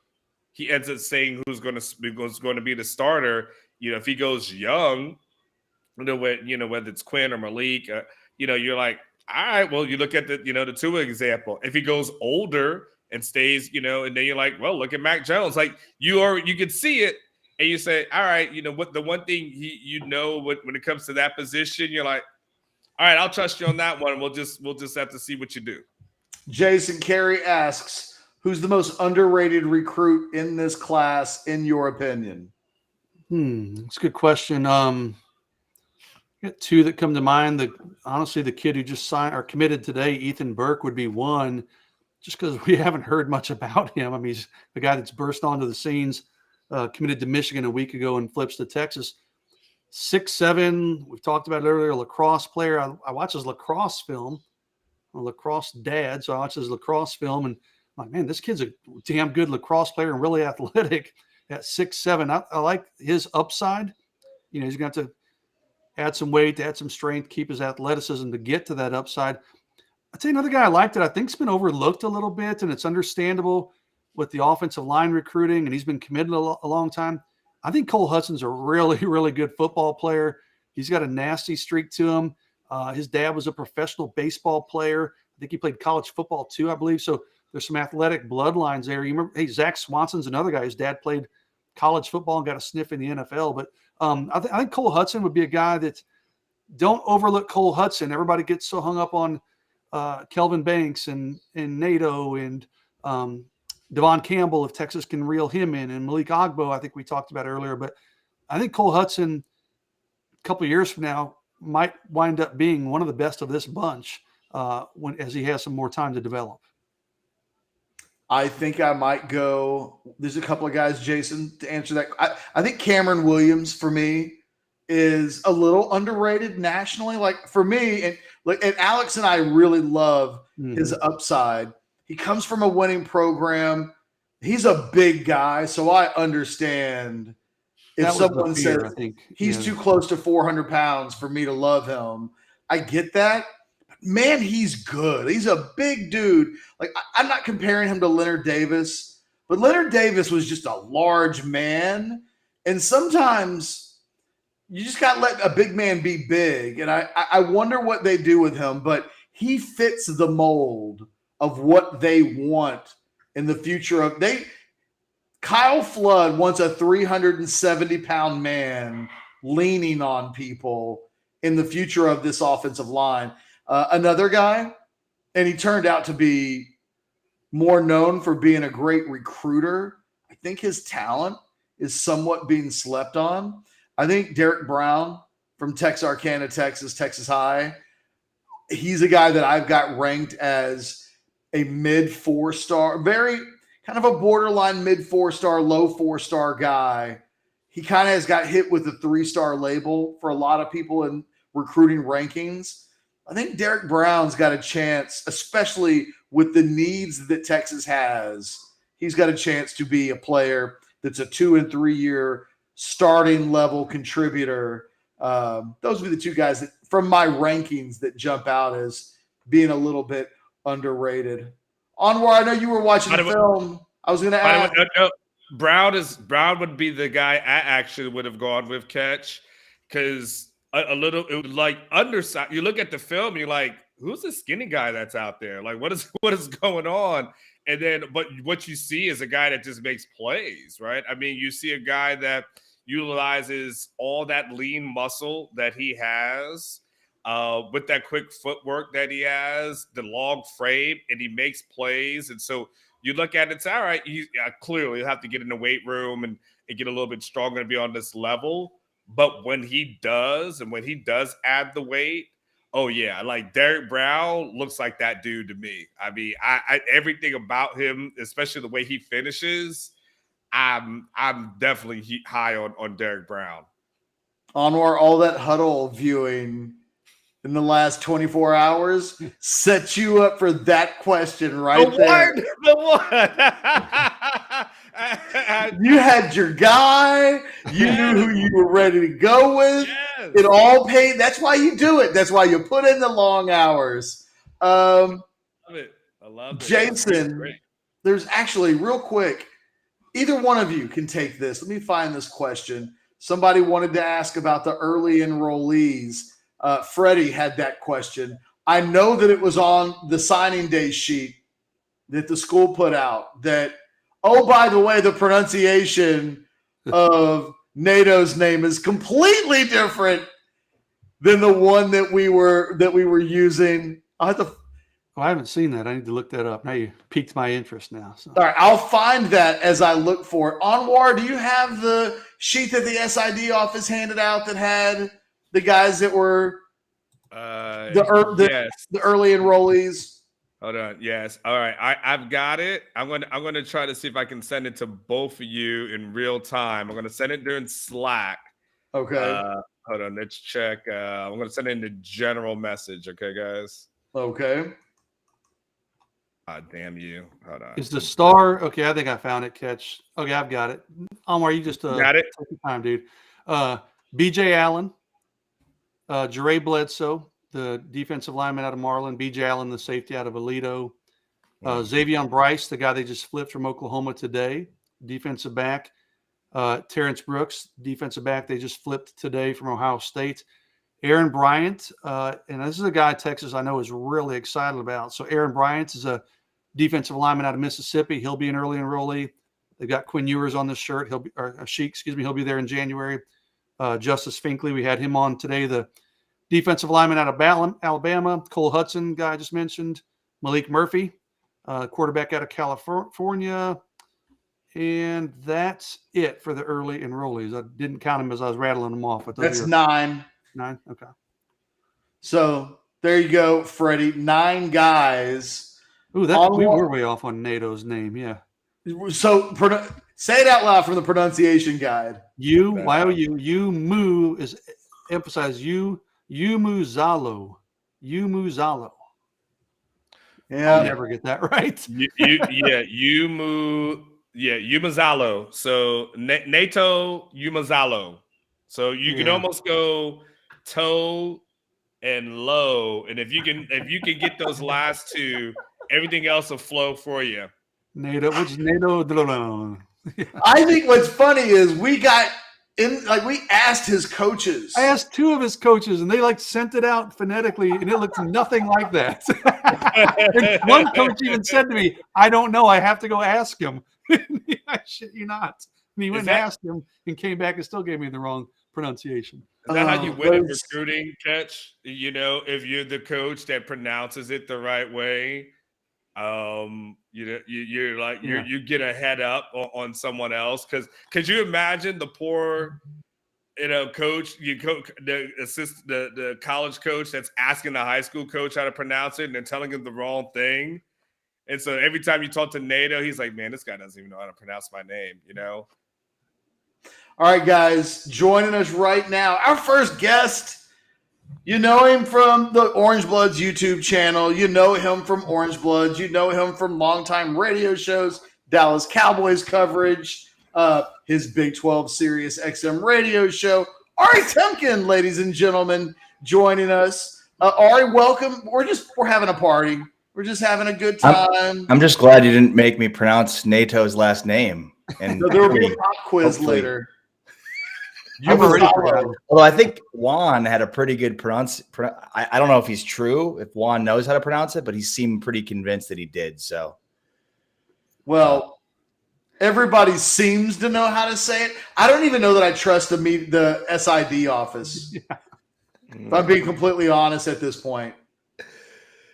he ends up saying who's going to be the starter. If he goes young, whether it's Quinn or Malik, you're like, all right, well, you look at the Tua example. If he goes older and stays, and then you're like, well, look at Mac Jones. Like you can see it, and you say, all right, what the one thing when it comes to that position, you're like, all right, I'll trust you on that one. We'll just have to see what you do. Jason Carey asks, who's the most underrated recruit in this class, in your opinion? That's a good question. I got two that come to mind. Honestly, the kid who just signed or committed today, Ethan Burke, would be one, just because we haven't heard much about him. I mean, he's the guy that's burst onto the scenes, committed to Michigan a week ago and flips to Texas. 6'7", we've talked about it earlier, lacrosse player. I watch his lacrosse film. I'm a lacrosse dad, so I watch his lacrosse film, and I'm like, man, this kid's a damn good lacrosse player and really athletic at 6'7". I like his upside. He's going to have to add some weight, add some strength, keep his athleticism to get to that upside. I'll tell you another guy I like that I think's been overlooked a little bit, and it's understandable with the offensive line recruiting, and he's been committed a long time. I think Cole Hutson's a really, really good football player. He's got a nasty streak to him. His dad was a professional baseball player. I think he played college football too, I believe. So there's some athletic bloodlines there. You remember, Zach Swanson's another guy. His dad played college football and got a sniff in the NFL. But I think Cole Hudson would be a guy that don't overlook Cole Hudson. Everybody gets so hung up on Kelvin Banks and NATO and Devon Campbell, if Texas can reel him in, and Malik Agbo, I think we talked about earlier. But I think Cole Hudson, a couple of years from now, might wind up being one of the best of this bunch as he has some more time to develop. I think I might go. There's a couple of guys, Jason, to answer that. I think Cameron Williams for me is a little underrated nationally. Like for me, and Alex and I really love his upside. He comes from a winning program. He's a big guy, so I understand if someone says he's too close to 400 pounds for me to love him. I get that. Man, he's good. He's a big dude. Like, I'm not comparing him to Leonard Davis, but Leonard Davis was just a large man. And sometimes you just got to let a big man be big. And I wonder what they do with him, but he fits the mold of what they want in the future of Kyle Flood wants a 370-pound man leaning on people in the future of this offensive line. Another guy, and he turned out to be more known for being a great recruiter. I think his talent is somewhat being slept on. I think Derek Brown from Texarkana, Texas High, he's a guy that I've got ranked as a mid 4-star, very kind of a borderline mid 4-star, low 4-star guy. He kind of has got hit with the 3-star label for a lot of people in recruiting rankings. I think Derek Brown's got a chance, especially with the needs that Texas has. He's got a chance to be a player that's a 2- and 3-year starting level contributor. Those would be the two guys that, from my rankings, that jump out as being a little bit underrated. Anwar, I know you were watching the film. I was going to ask. Brown would be the guy I actually would have gone with, Catch, because a little, it was like undersized. You look at the film, you're like, who's the skinny guy that's out there? Like, what is going on? And then, but what you see is a guy that just makes plays, right? I mean, you see a guy that utilizes all that lean muscle that he has, with that quick footwork that he has, the long frame, and he makes plays. And so you look at it, it's all right. Clearly, you have to get in the weight room and get a little bit stronger to be on this level. But when he does, and when he does add the weight, oh yeah, like Derek Brown looks like that dude to me. I mean, I everything about him, especially the way he finishes, I'm definitely high on Derek Brown. Anwar, all that huddle viewing in the last 24 hours set you up for that question right there. The one. You had your guy. You knew who you were ready to go with. Yes. It all paid. That's why you do it. That's why you put in the long hours. I love it. Jason, there's actually, real quick, either one of you can take this. Let me find this question. Somebody wanted to ask about the early enrollees. Freddie had that question. I know that it was on the signing day sheet that the school put out that, oh, by the way, the pronunciation of NATO's name is completely different than the one that we were using. I'll have to. I haven't seen that. I need to look that up. Now you piqued my interest now. So. All right, I'll find that as I look for it. Anwar, do you have the sheet that the SID office handed out that had the guys that were the early enrollees? Hold on. Yes. All right. I've got it. I'm gonna try to see if I can send it to both of you in real time. I'm gonna send it during Slack. Okay. Hold on. Let's check. I'm gonna send it in the general message. Okay, guys. Okay. Damn you. Hold on. Is the star okay? I think I found it. Catch. Okay, I've got it. Omar, you just got it. Take your time, dude. B.J. Allen, Jeray Bledsoe, the defensive lineman out of Marlin, B.J. Allen, the safety out of Aledo, Xavier Bryce, the guy they just flipped from Oklahoma today, defensive back, Terrence Brooks, defensive back they just flipped today from Ohio State, Aaron Bryant, and this is a guy Texas I know is really excited about. So Aaron Bryant is a defensive lineman out of Mississippi. He'll be an early enrollee. They've got Quinn Ewers on this shirt. He'll be there in January. Justice Finkley, we had him on today, the defensive lineman out of Alabama. Cole Hudson, guy I just mentioned. Malik Murphy, quarterback out of California. And that's it for the early enrollees. I didn't count them as I was rattling them off. But that's 9. 9? Okay. So there you go, Freddie. 9 guys. Ooh, we were way off on NATO's name. Yeah. So say it out loud from the pronunciation guide. You Mu is emphasize Umuzalo. Umuzalo. Yeah. I'll never get that right. Umazalo. So NATO Umazalo. So you can almost go toe and low, and if you can get those last two, everything else will flow for you. NATO, which NATO? I think what's funny is we asked his coaches. I asked two of his coaches, and they sent it out phonetically, and it looked nothing like that. And one coach even said to me, "I don't know. I have to go ask him." I shit you not. And he went and asked him, and came back and still gave me the wrong pronunciation. Is that how you win at recruiting, Catch? If you're the coach that pronounces it the right way, you get a head up on someone else. Because could you imagine the poor coach, the college coach that's asking the high school coach how to pronounce it and then telling him the wrong thing? And so every time you talk to NATO, he's like, man, this guy doesn't even know how to pronounce my name, All right, guys, joining us right now, our first guest. You know him from the Orange Bloods YouTube channel. You know him from Orange Bloods. You know him from longtime radio shows, Dallas Cowboys coverage, his Big 12 Sirius XM radio show. Ari Temkin, ladies and gentlemen, joining us. Ari, welcome. We're having a party. We're just having a good time. I'm just glad you didn't make me pronounce NATO's last name. And there will be a pop quiz later. Although I think Juan had a pretty good I don't know if he's true, if Juan knows how to pronounce it, but he seemed pretty convinced that he did. So, well, everybody seems to know how to say it. I don't even know that I trust the SID office. Yeah. If I'm being completely honest at this point.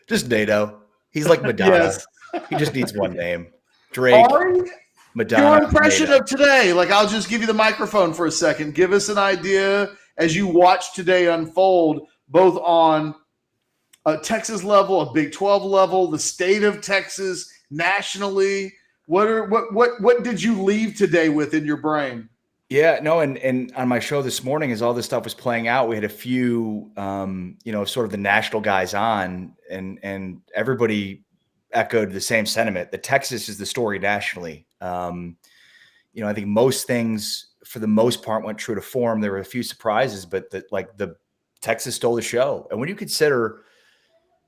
Just NATO. He's like Madonna. Yes. He just needs one name. Drake. Madonna, your impression of today. I'll just give you the microphone for a second. Give us an idea as you watch today unfold, both on a Texas level, a Big 12 level, the state of Texas nationally. What did you leave today with in your brain? Yeah, no, and on my show this morning, as all this stuff was playing out, we had a few, sort of the national guys on, and everybody echoed the same sentiment that Texas is the story nationally. I think most things for the most part went true to form. There were a few surprises, but the Texas stole the show. And when you consider,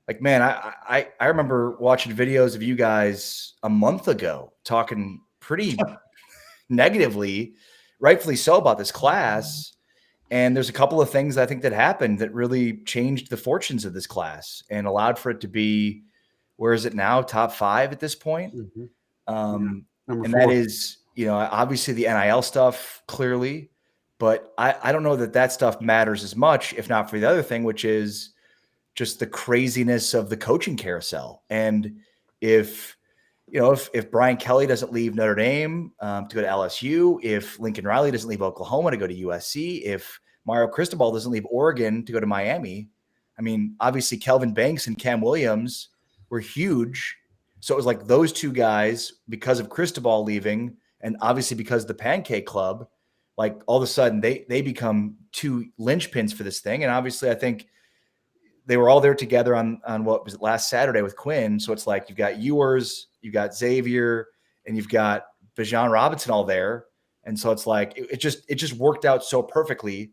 I remember watching videos of you guys a month ago talking pretty negatively, rightfully so, about this class. And there's a couple of things I think that happened that really changed the fortunes of this class and allowed for it to be, where is it now? Top 5 at this point. Mm-hmm. And 4. That is, obviously the NIL stuff clearly, but I don't know that stuff matters as much, if not for the other thing, which is just the craziness of the coaching carousel. And if Brian Kelly doesn't leave Notre Dame to go to LSU, if Lincoln Riley doesn't leave Oklahoma to go to USC, if Mario Cristobal doesn't leave Oregon to go to Miami, obviously Kelvin Banks and Cam Williams were huge. So it was those two guys, because of Cristobal leaving, and obviously because of the Pancake Club, all of a sudden they become two linchpins for this thing. And obviously I think they were all there together on what was it, last Saturday with Quinn. So it's you've got Ewers, you've got Xavier, and you've got Bijan Robinson all there. And so it's it just worked out so perfectly.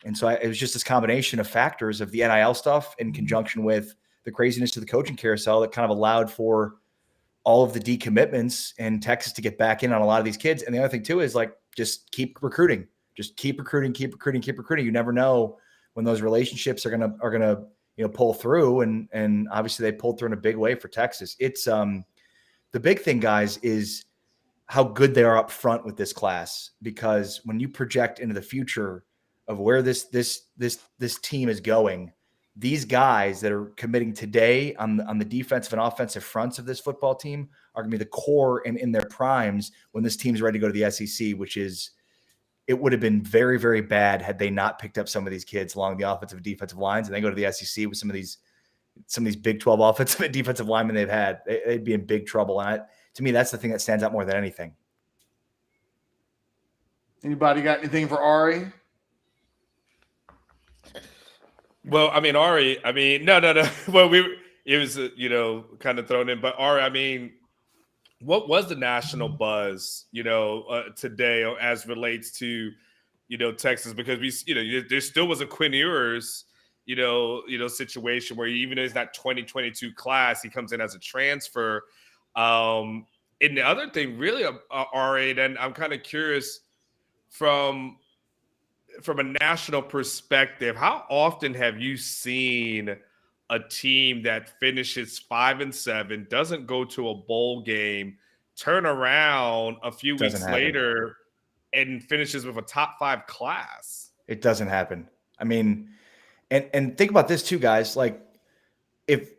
And so it was just this combination of factors of the NIL stuff in conjunction with the craziness of the coaching carousel that kind of allowed for all of the decommitments and Texas to get back in on a lot of these kids. And the other thing too is just keep recruiting, keep recruiting. You never know when those relationships are gonna pull through. And obviously they pulled through in a big way for Texas. It's the big thing, guys, is how good they are up front with this class, because when you project into the future of where this team is going, these guys that are committing today on the defensive and offensive fronts of this football team are going to be the core and in their primes when this team's ready to go to the SEC, it would have been very, very bad had they not picked up some of these kids along the offensive and defensive lines, and they go to the SEC with some of these some of these Big 12 offensive and defensive linemen they've had, they'd be in big trouble. And to me, that's the thing that stands out more than anything. Anybody got anything for Ari? Well, I mean, Ari, I mean, no. Well, it was, kind of thrown in, but Ari, I mean, what was the national buzz, today as relates to, Texas? Because there still was a Quinn Ewers, situation where even though he's not 2022 class, he comes in as a transfer. And the other thing really, Ari, and I'm kind of curious from a national perspective, how often have you seen a team that finishes 5-7, doesn't go to a bowl game, turn around a few weeks later and finishes with a top 5 class? It doesn't happen. I mean, and think about this too, guys. Like, if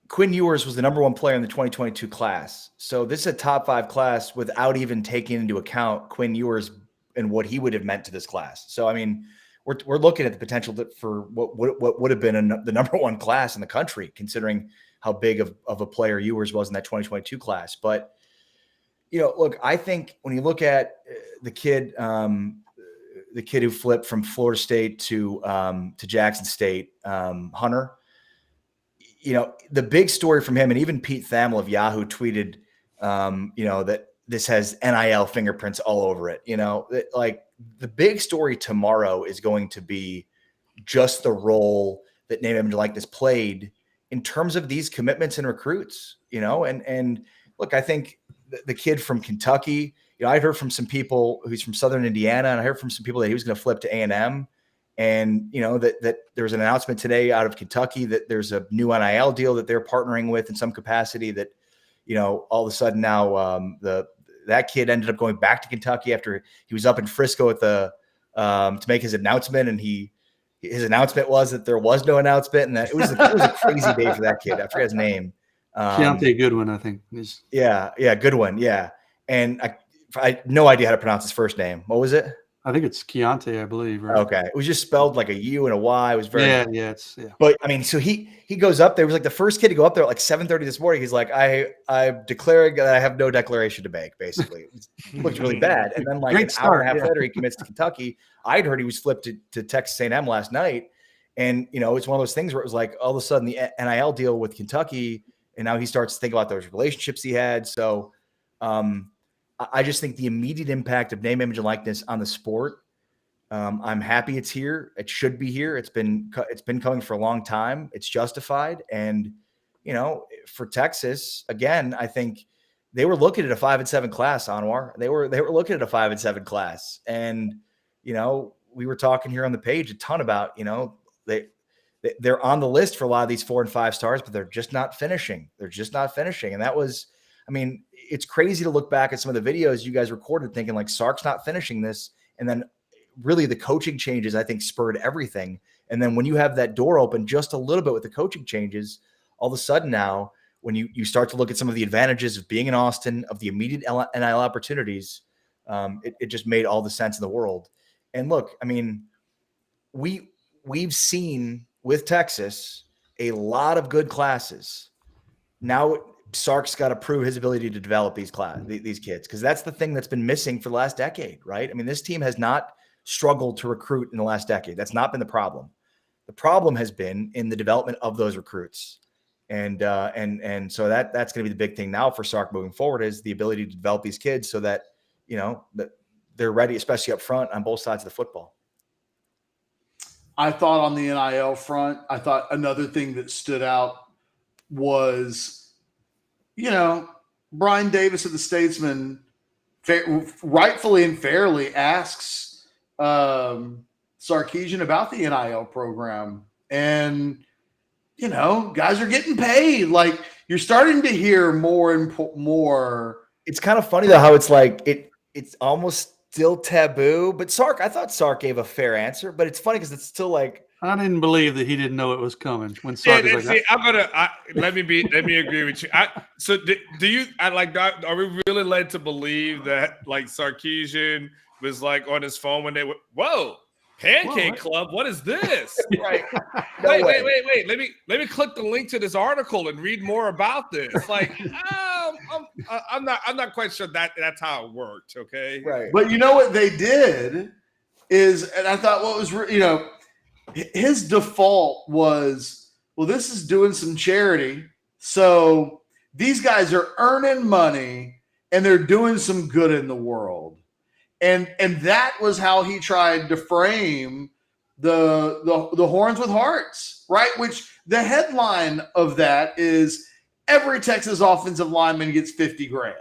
Quinn Ewers was the number 1 player in the 2022 class, so this is a top 5 class without even taking into account Quinn Ewers and what he would have meant to this class. So, I mean, we're looking at the potential for what would have been the number 1 class in the country, considering how big of a player Ewers was in that 2022 class. But, look, I think when you look at the kid who flipped from Florida State to Jackson State, Hunter, the big story from him, and even Pete Thamel of Yahoo tweeted, that this has NIL fingerprints all over it. Like, the big story tomorrow is going to be just the role that name, image, and likeness played in terms of these commitments and recruits, and look, I think the kid from Kentucky, I heard from some people who's from Southern Indiana, and I heard from some people that he was going to flip to A&M. And, that there was an announcement today out of Kentucky that there's a new NIL deal that they're partnering with in some capacity that, all of a sudden now that kid ended up going back to Kentucky after he was up in Frisco at to make his announcement. And his announcement was that there was no announcement, and that it was a crazy day for that kid. I forget his name. Keontae Goodwin, I think. Yeah, Goodwin. Yeah. And I had no idea how to pronounce his first name. What was it? I think it's Keontae, I believe. Right? Okay. It was just spelled like a U and a Y. It was very yeah. But I mean, so he goes up there. He was like the first kid to go up there at like 7:30 this morning. He's like, I'm declaring that I have no declaration to make, basically. It looked really bad. And then like an hour and a half later, he commits to Kentucky. I'd heard he was flipped to Texas A&M last night. And, it's one of those things where it was like all of a sudden the NIL deal with Kentucky, and now he starts to think about those relationships he had. So I just think the immediate impact of name, image, and likeness on the sport, I'm happy it's here. It should be here. It's been coming for a long time. It's justified. And, for Texas, again, I think they were looking at a 5-7 class, Anwar. They were looking at a 5-7 class. And, we were talking here on the page a ton about, they're on the list for a lot of these 4 and 5 stars, but they're just not finishing. And that was, I mean, it's crazy to look back at some of the videos you guys recorded thinking like Sark's not finishing this. And then really the coaching changes, I think, spurred everything. And then when you have that door open just a little bit with the coaching changes, all of a sudden now, when you start to look at some of the advantages of being in Austin, of the immediate NIL opportunities, it just made all the sense in the world. And look, I mean, we've seen with Texas a lot of good classes. Now Sark's got to prove his ability to develop these kids, because that's the thing that's been missing for the last decade, right? I mean, this team has not struggled to recruit in the last decade. That's not been the problem. The problem has been in the development of those recruits. And so that's going to be the big thing now for Sark moving forward, is the ability to develop these kids so that, that they're ready, especially up front on both sides of the football. I thought on the NIL front, I thought another thing that stood out was, Brian Davis of the Statesman rightfully and fairly asks Sarkisian about the NIL program. And, guys are getting paid. Like, you're starting to hear more and more. It's kind of funny, though, how it's like it's almost still taboo. But I thought Sark gave a fair answer. But it's funny because it's still like, I didn't believe that he didn't know it was coming. When Sark was like, let me agree with you. So do you? Are we really led to believe that like Sarkisian was like on his phone when they were, whoa, Pancake Club? What is this? Right. Wait. Let me click the link to this article and read more about this. Like, I'm not quite sure that's how it worked. Okay. Right. But you know what they did is, and I thought what was, his default was, well, this is doing some charity. So these guys are earning money and they're doing some good in the world. And that was how he tried to frame the Horns with Hearts, right? Which the headline of that is every Texas offensive lineman gets $50,000.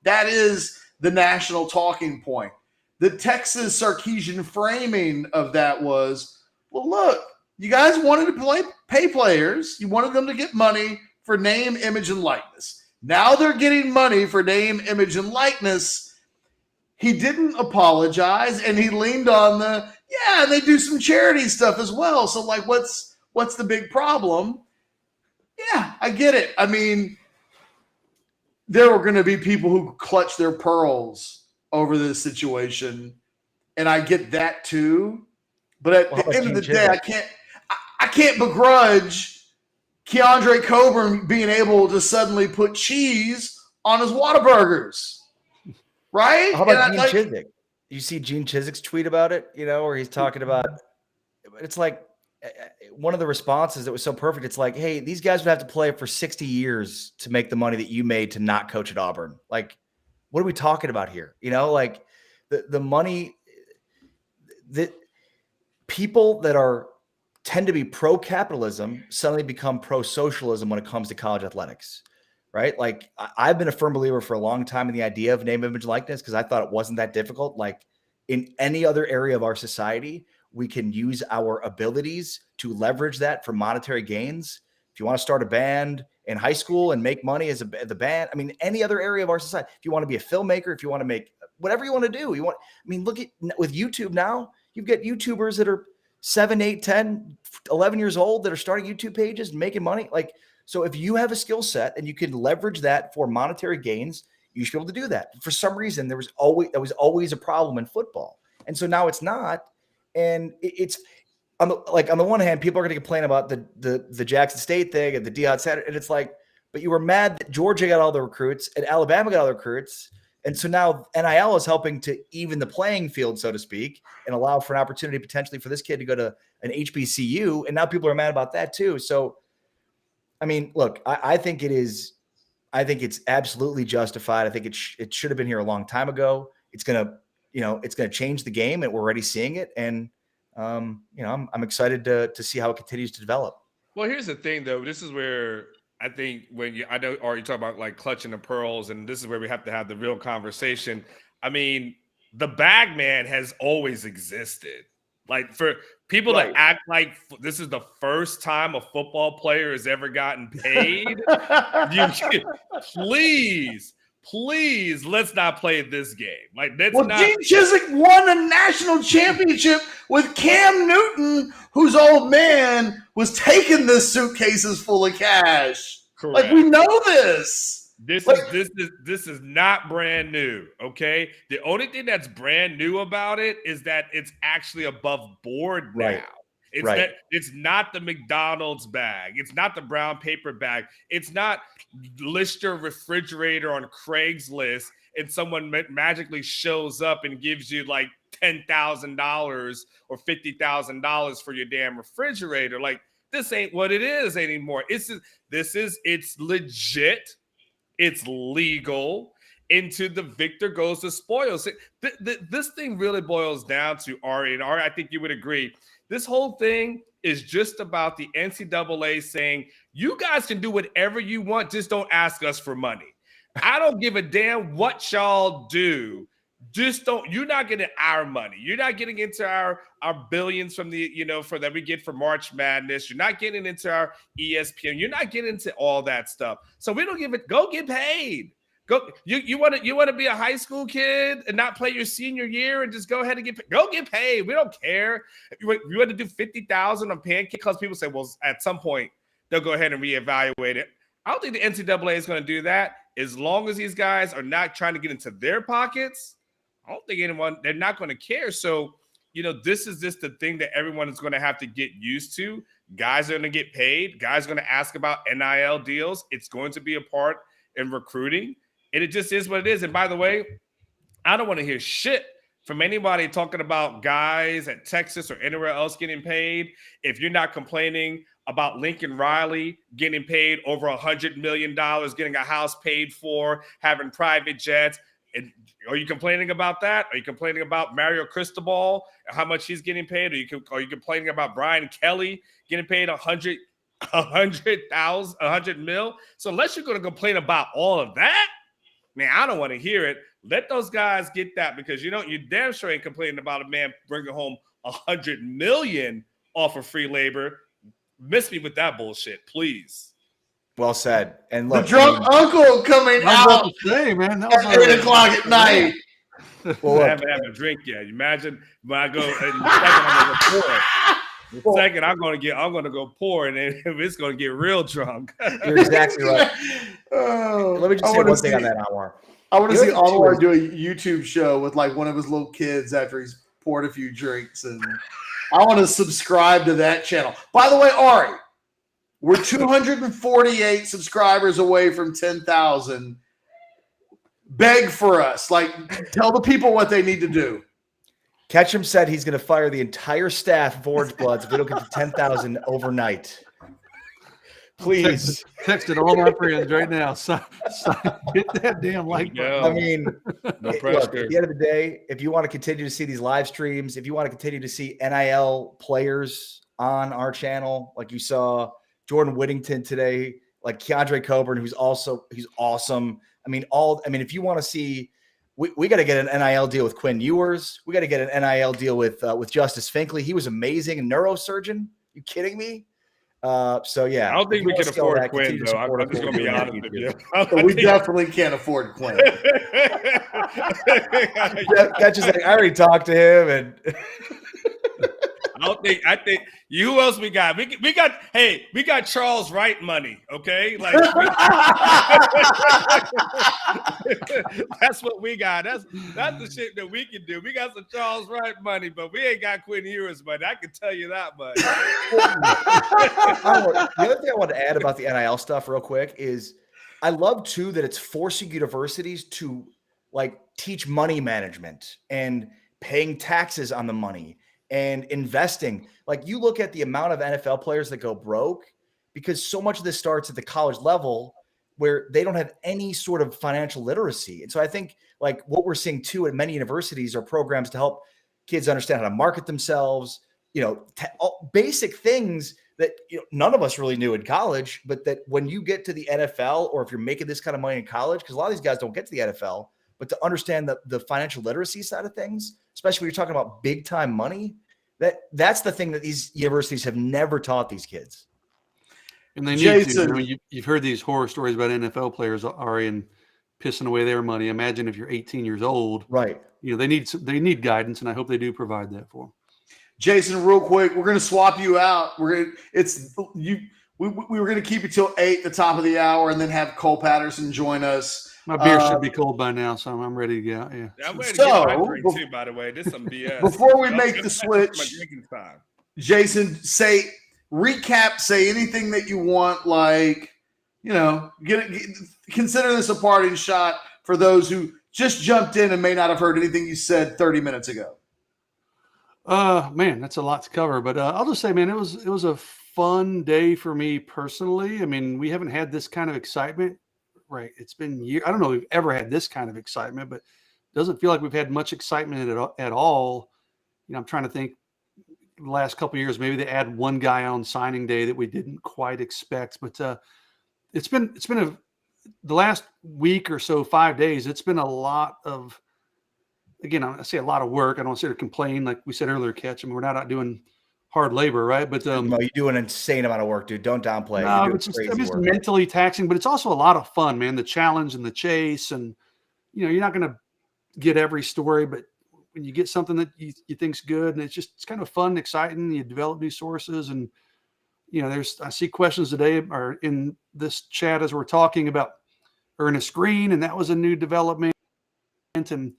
That is the national talking point. The Texas Sarkisian framing of that was, well, look, you guys wanted to pay players. You wanted them to get money for name, image, and likeness. Now they're getting money for name, image, and likeness. He didn't apologize, and he leaned on they do some charity stuff as well. So, like, what's the big problem? Yeah, I get it. I mean, there were going to be people who clutch their pearls over this situation, and I get that too. But at the end of the day, I can't begrudge Keandre Coburn being able to suddenly put cheese on his Whataburgers. Right? How about Gene Chizik? You see Gene Chizik's tweet about it, where he's talking about, it's like one of the responses that was so perfect. It's like, hey, these guys would have to play for 60 years to make the money that you made to not coach at Auburn. Like, what are we talking about here? Like the money that people that tend to be pro-capitalism suddenly become pro-socialism when it comes to college athletics. Right? Like, I've been a firm believer for a long time in the idea of name, image, likeness, because I thought it wasn't that difficult. Like, in any other area of our society, we can use our abilities to leverage that for monetary gains. If you want to start a band in high school and make money as the band, I mean, any other area of our society, if you want to be a filmmaker, if you want to make whatever you want to do, look at with YouTube now, you've got YouTubers that are 7, 8, 10, 11 years old that are starting YouTube pages and making money. Like, so if you have a skill set and you can leverage that for monetary gains, you should be able to do that. For some reason, that was always a problem in football. And so now it's not. And it's on the one hand, people are going to complain about the Jackson State thing and the Deion Sanders. And it's like, but you were mad that Georgia got all the recruits and Alabama got all the recruits. And so now NIL is helping to even the playing field, so to speak, and allow for an opportunity potentially for this kid to go to an HBCU. And now people are mad about that too. So, I mean, look, I think it's absolutely justified. I think it should have been here a long time ago. It's going to change the game, and we're already seeing it. And, I'm excited to see how it continues to develop. Well, here's the thing though. This is where I think I know already talk about like clutching the pearls, and this is where we have to have the real conversation. I mean, the bag man has always existed. Like, for people to act like this is the first time a football player has ever gotten paid, please, let's not play this game. Like, Gene Chizik won a national championship with Cam Newton, whose old man was taking the suitcases full of cash. Correct. Like, we know this. This is not brand new, okay? The only thing that's brand new about it is that it's actually above board now. Right. It's not the McDonald's bag. It's not the brown paper bag. It's not list your refrigerator on Craigslist and someone magically shows up and gives you like $10,000 or $50,000 for your damn refrigerator. Like, this ain't what it is anymore. It's legit. It's legal. Into the victor goes the spoils. This thing really boils down to, Ari, and Ari, I think you would agree, this whole thing is just about the NCAA saying, you guys can do whatever you want, just don't ask us for money. I don't give a damn what y'all do. Just don't, you're not getting our money. You're not getting into our billions from for that we get for March Madness. You're not getting into our ESPN. You're not getting into all that stuff. So we don't give it, go get paid. Go, you want to be a high school kid and not play your senior year and just go ahead and get paid. We don't care. If you want to do 50,000 on pancake, because people say, well, at some point they'll go ahead and reevaluate it. I don't think the NCAA is going to do that. As long as these guys are not trying to get into their pockets, I don't think they're not going to care. So, this is just the thing that everyone is going to have to get used to. Guys are going to get paid. Guys are going to ask about NIL deals. It's going to be a part in recruiting. And it just is what it is. And by the way, I don't want to hear shit from anybody talking about guys at Texas or anywhere else getting paid. If you're not complaining about Lincoln Riley getting paid over $100 million, getting a house paid for, having private jets, and are you complaining about that? Are you complaining about Mario Cristobal, how much he's getting paid? Are you complaining about Brian Kelly getting paid $100 million? So unless you're going to complain about all of that, man, I don't want to hear it. Let those guys get that, because you damn sure ain't complaining about a man bringing home $100 million off of free labor. Miss me with that bullshit, please. Well said. And look, the drunk uncle coming out say, man, that at 8 o'clock at night. Well, I haven't had a drink yet. Imagine when I go in the second, I'm going to go pour, and then it's going to get real drunk. You're exactly right. Let me just say one thing on that, Anwar. I want to see Anwar do a YouTube show with like one of his little kids after he's poured a few drinks, and I want to subscribe to that channel. By the way, Ari, we're 248 subscribers away from 10,000. Beg for us. Like, tell the people what they need to do. Ketchum said he's going to fire the entire staff of Orange Bloods if we don't get to 10,000 overnight. Please. Texting all my friends right now. So hit that damn like button. I mean, no look, pressure. at the end of the day, if you want to continue to see these live streams, if you want to continue to see NIL players on our channel, like you saw Jordan Whittington today, like Keandre Coburn, he's awesome. I mean, if you want to see, we got to get an NIL deal with Quinn Ewers. We got to get an NIL deal with Justice Finkley. He was amazing. A neurosurgeon. You kidding me? So yeah, I don't think we can afford Quinn, though. I'm just going to be honest with you. We definitely can't afford Quinn. Catch is like, I already talked to him, and I think who else we got? We got Charles Wright money, okay? Like that's what we got. That's the shit that we can do. We got some Charles Wright money, but we ain't got Quinn Ewers money. I can tell you that much. The other thing I want to add about the NIL stuff real quick is I love too that it's forcing universities to like teach money management and paying taxes on the money and investing. Like, you look at the amount of NFL players that go broke because so much of this starts at the college level where they don't have any sort of financial literacy. And so I think like what we're seeing too at many universities are programs to help kids understand how to market themselves, basic things that none of us really knew in college, but that when you get to the NFL, or if you're making this kind of money in college, because a lot of these guys don't get to the NFL, but to understand the financial literacy side of things, especially when you're talking about big time money, that's the thing that these universities have never taught these kids. And they need to. I mean, you've heard these horror stories about NFL players and pissing away their money. Imagine if you're 18 years old, right? They need guidance, and I hope they do provide that for them. Jason, real quick, we're going to swap you out. We were going to keep you till 8, the top of the hour, and then have Cole Patterson join us. My beer should be cold by now, so I'm ready to get out. Yeah. I'm ready to get my drink too, by the way. This is some BS. Before we make the switch, Jason, say anything that you want, like, consider this a parting shot for those who just jumped in and may not have heard anything you said 30 minutes ago. Man, that's a lot to cover, but I'll just say, man, it was a fun day for me personally. I mean, we haven't had this kind of excitement. Right. It's been years. I don't know if we've ever had this kind of excitement, but it doesn't feel like we've had much excitement at all. I'm trying to think the last couple of years, maybe they add one guy on signing day that we didn't quite expect, but it's been the last week or so, 5 days, it's been a lot of, again, I say a lot of work. I don't sit here complain. Like we said earlier, Catch, I mean, we're not out doing hard labor, right? But no, you do an insane amount of work, dude. Don't downplay. No, it's mentally taxing, but it's also a lot of fun, man. The challenge and the chase, and you're not going to get every story, but when you get something that you think's good, and it's kind of fun, exciting. You develop new sources, and I see questions today or in this chat as we're talking about Ernest Green, and that was a new development. And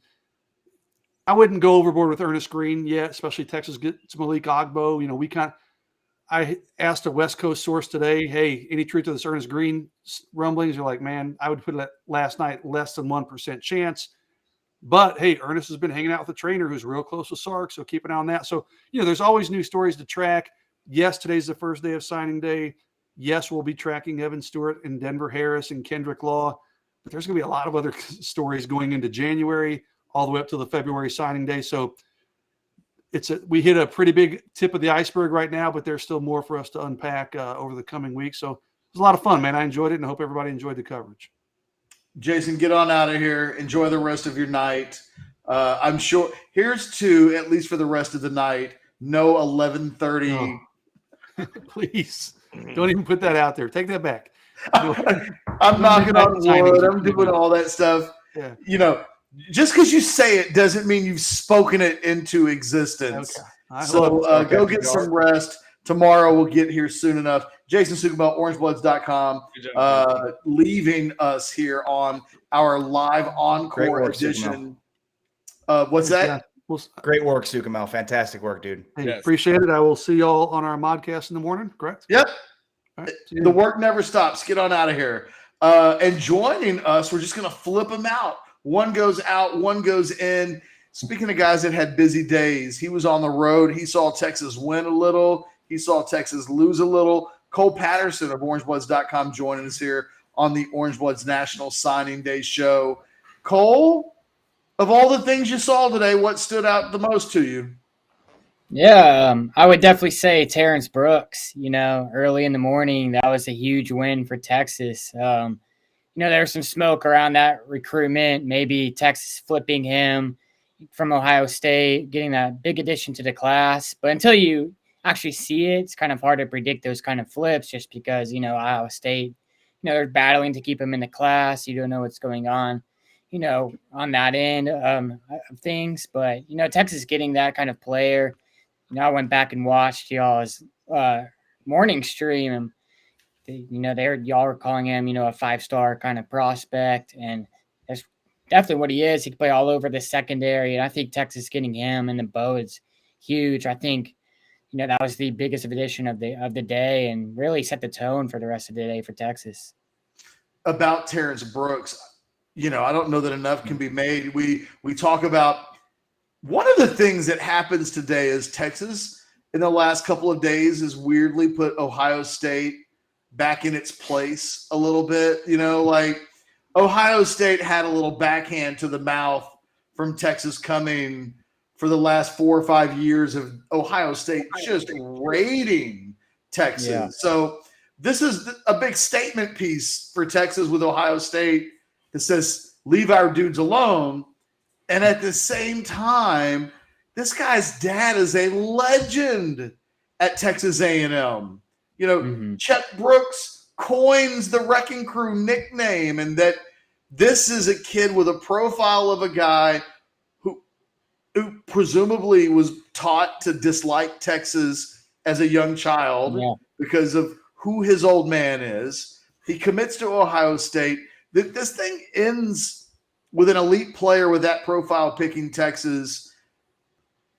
I wouldn't go overboard with Ernest Green yet, especially Texas gets Malik Ogbo. You know, I asked a West Coast source today, hey, any truth to this Ernest Green rumblings? You're like, man, I would put it last night less than 1% chance. But hey, Ernest has been hanging out with a trainer who's real close with Sark, so keep an eye on that. So, you know, there's always new stories to track. Yes, today's the first day of signing day. Yes, we'll be tracking Evan Stewart and Denver Harris and Kendrick Law, but there's going to be a lot of other stories going into January all the way up to the February signing day. So we hit a pretty big tip of the iceberg right now, but there's still more for us to unpack over the coming weeks. So it was a lot of fun, man. I enjoyed it, and I hope everybody enjoyed the coverage. Jason, get on out of here. Enjoy the rest of your night. I'm sure here's to, at least for the rest of the night, no 11:30. Oh. Please don't even put that out there. Take that back. I'm knocking on wood. I'm doing all that stuff. Yeah. You know, just because you say it doesn't mean you've spoken it into existence. Okay. So go get some rest. Tomorrow we'll get here soon enough. Jason Sukumal, orangebloods.com, leaving us here on our live encore edition. What's that? Yeah. Great work, Sukumal. Fantastic work, dude. Hey, Yes. Appreciate it. I will see y'all on our modcast in the morning, correct? Yep. All right, see you The then. work never stops. Get on out of here. And joining us, we're just going to flip them out. One goes out, one goes in. Speaking of guys that had busy days, he was on the road. He saw Texas win a little. He saw Texas lose a little. Cole Patterson of orangebloods.com joining us here on the Orange Bloods National Signing Day show. Cole, of all the things you saw today, what stood out the most to you? Yeah, I would definitely say Terrence Brooks. You know, early in the morning, that was a huge win for Texas. You know, there was some smoke around that recruitment, maybe Texas flipping him from Ohio State, getting that big addition to the class. But until you actually see it, it's kind of hard to predict those kind of flips just because, you know, Ohio State, you know, they're battling to keep him in the class. You don't know what's going on, you know, on that end of things. But, you know, Texas getting that kind of player. You know, I went back and watched y'all's morning stream, and you know, y'all were calling him, you know, a 5-star kind of prospect, and that's definitely what he is. He can play all over the secondary, and I think Texas getting him in the bow is huge. I think, you know, that was the biggest addition of the day, and really set the tone for the rest of the day for Texas. About Terrence Brooks, you know, I don't know that enough can be made. We talk about one of the things that happens today is Texas in the last couple of days has weirdly put Ohio State back in its place a little bit. You know, like Ohio State had a little backhand to the mouth from Texas coming for the last 4 or 5 years of Ohio State just raiding Texas. Yeah. So this is a big statement piece for Texas with Ohio State that says, leave our dudes alone. And at the same time, this guy's dad is a legend at Texas A&M. You know, Chet Brooks coins the Wrecking Crew nickname, and that this is a kid with a profile of a guy who presumably was taught to dislike Texas as a young child because of who his old man is. He commits to Ohio State. This thing ends with an elite player with that profile picking Texas.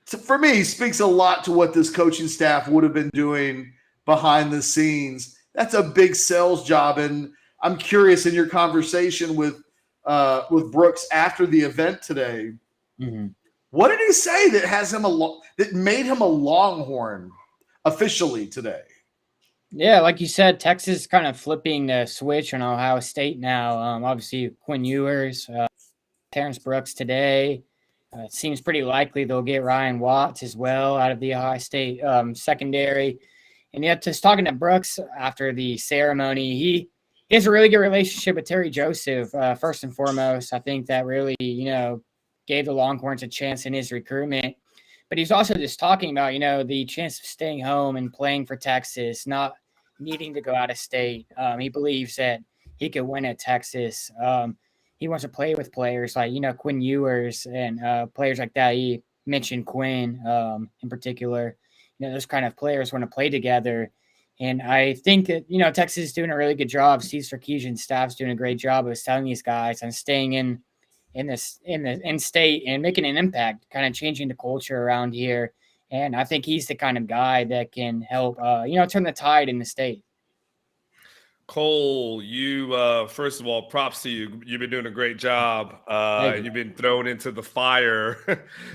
For me, speaks a lot to what this coaching staff would have been doing behind the scenes. That's a big sales job, and I'm curious in your conversation with Brooks after the event today. What did he say that has him that made him a Longhorn officially today? Yeah, like you said, Texas kind of flipping the switch on Ohio State now. Obviously, Quinn Ewers, Terrence Brooks today. It seems pretty likely they'll get Ryan Watts as well out of the Ohio State secondary. And yet, just talking to Brooks after the ceremony, he has a really good relationship with Terry Joseph, first and foremost. I think that really, you know, gave the Longhorns a chance in his recruitment. But he's also just talking about, you know, the chance of staying home and playing for Texas, not needing to go out of state. He believes that he could win at Texas. He wants to play with players like, you know, Quinn Ewers and players like that. He mentioned Quinn in particular. You know, those kind of players want to play together. And I think that, you know, Texas is doing a really good job. Steve Sarkisian's staff's doing a great job of selling these guys and staying in in state and making an impact, kind of changing the culture around here. And I think he's the kind of guy that can help, turn the tide in the state. Cole, you first of all, props to you. You've been doing a great job. Thank you. You've been thrown into the fire.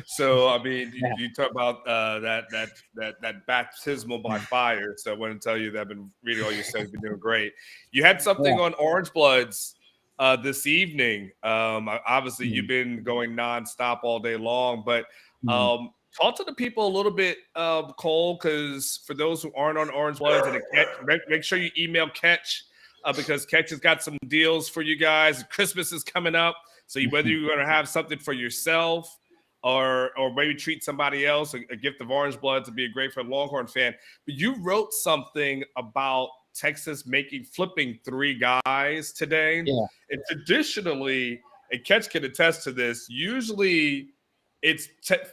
So I mean, Yeah. you talk about that baptismal by fire. So I want to tell you that I've been reading all your stuff. You've been doing great. You had something on Orange Bloods this evening. Obviously, you've been going nonstop all day long, but talk to the people a little bit, Cole, because for those who aren't on Orange Bloods, and make sure you email Catch because Catch has got some deals for you guys. Christmas is coming up, so whether you're going to have something for yourself or maybe treat somebody else, a gift of Orange Bloods would be great for a Longhorn fan. But you wrote something about Texas flipping 3 guys today. Yeah. And traditionally, and Catch can attest to this, usually it's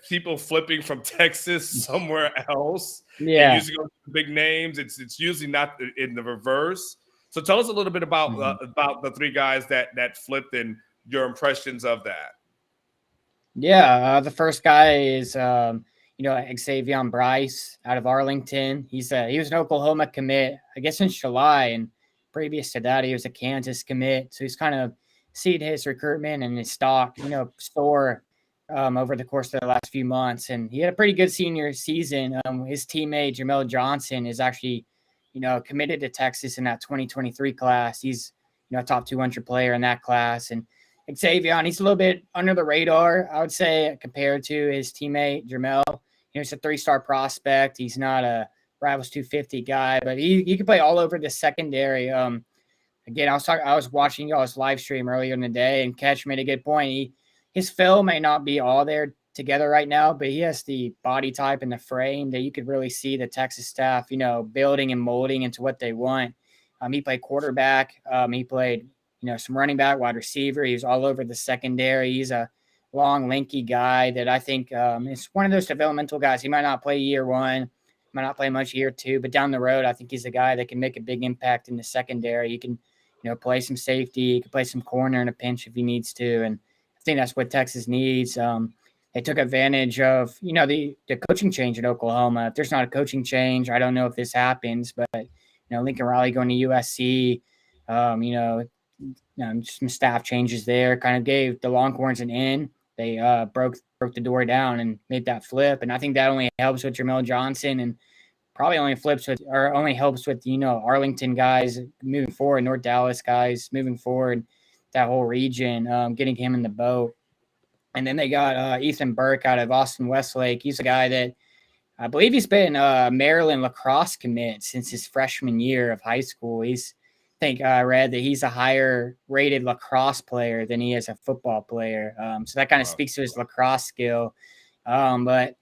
people flipping from Texas somewhere else. Yeah. Usually go to big names. It's usually not in the reverse. So tell us a little bit about the 3 guys that flipped and your impressions of that. Yeah, the first guy is Xavier Bryce out of Arlington. He was an Oklahoma commit, I guess, in July, and previous to that, he was a Kansas commit. So he's kind of seen his recruitment and his stock, soar over the course of the last few months, and he had a pretty good senior season. His teammate Jamel Johnson is actually, committed to Texas in that 2023 class. He's, a top 200 player in that class, and Xavier, he's a little bit under the radar, I would say, compared to his teammate Jamel. He's a 3-star prospect. He's not a Rivals 250 guy, but he can play all over the secondary. Again, I was watching y'all's live stream earlier in the day, and Catch made a good point. His film may not be all there together right now, but he has the body type and the frame that you could really see the Texas staff, building and molding into what they want. He played quarterback. He played, some running back, wide receiver. He was all over the secondary. He's a long, lanky guy that I think is one of those developmental guys. He might not play year 1, might not play much year 2, but down the road, I think he's a guy that can make a big impact in the secondary. He can, play some safety. He can play some corner in a pinch if he needs to, and I think that's what Texas needs. They took advantage of, the coaching change at Oklahoma. If there's not a coaching change, I don't know if this happens, but, Lincoln Riley going to USC, some staff changes there kind of gave the Longhorns an in. They broke the door down and made that flip. And I think that only helps with Jamel Johnson and probably only helps with, Arlington guys moving forward, North Dallas guys moving forward, that whole region, getting him in the boat. And then they got Ethan Burke out of Austin Westlake. He's a guy that I believe he's been Maryland lacrosse commit since his freshman year of high school. I think I read that he's a higher rated lacrosse player than he is a football player. So that kind of speaks to his lacrosse skill. But,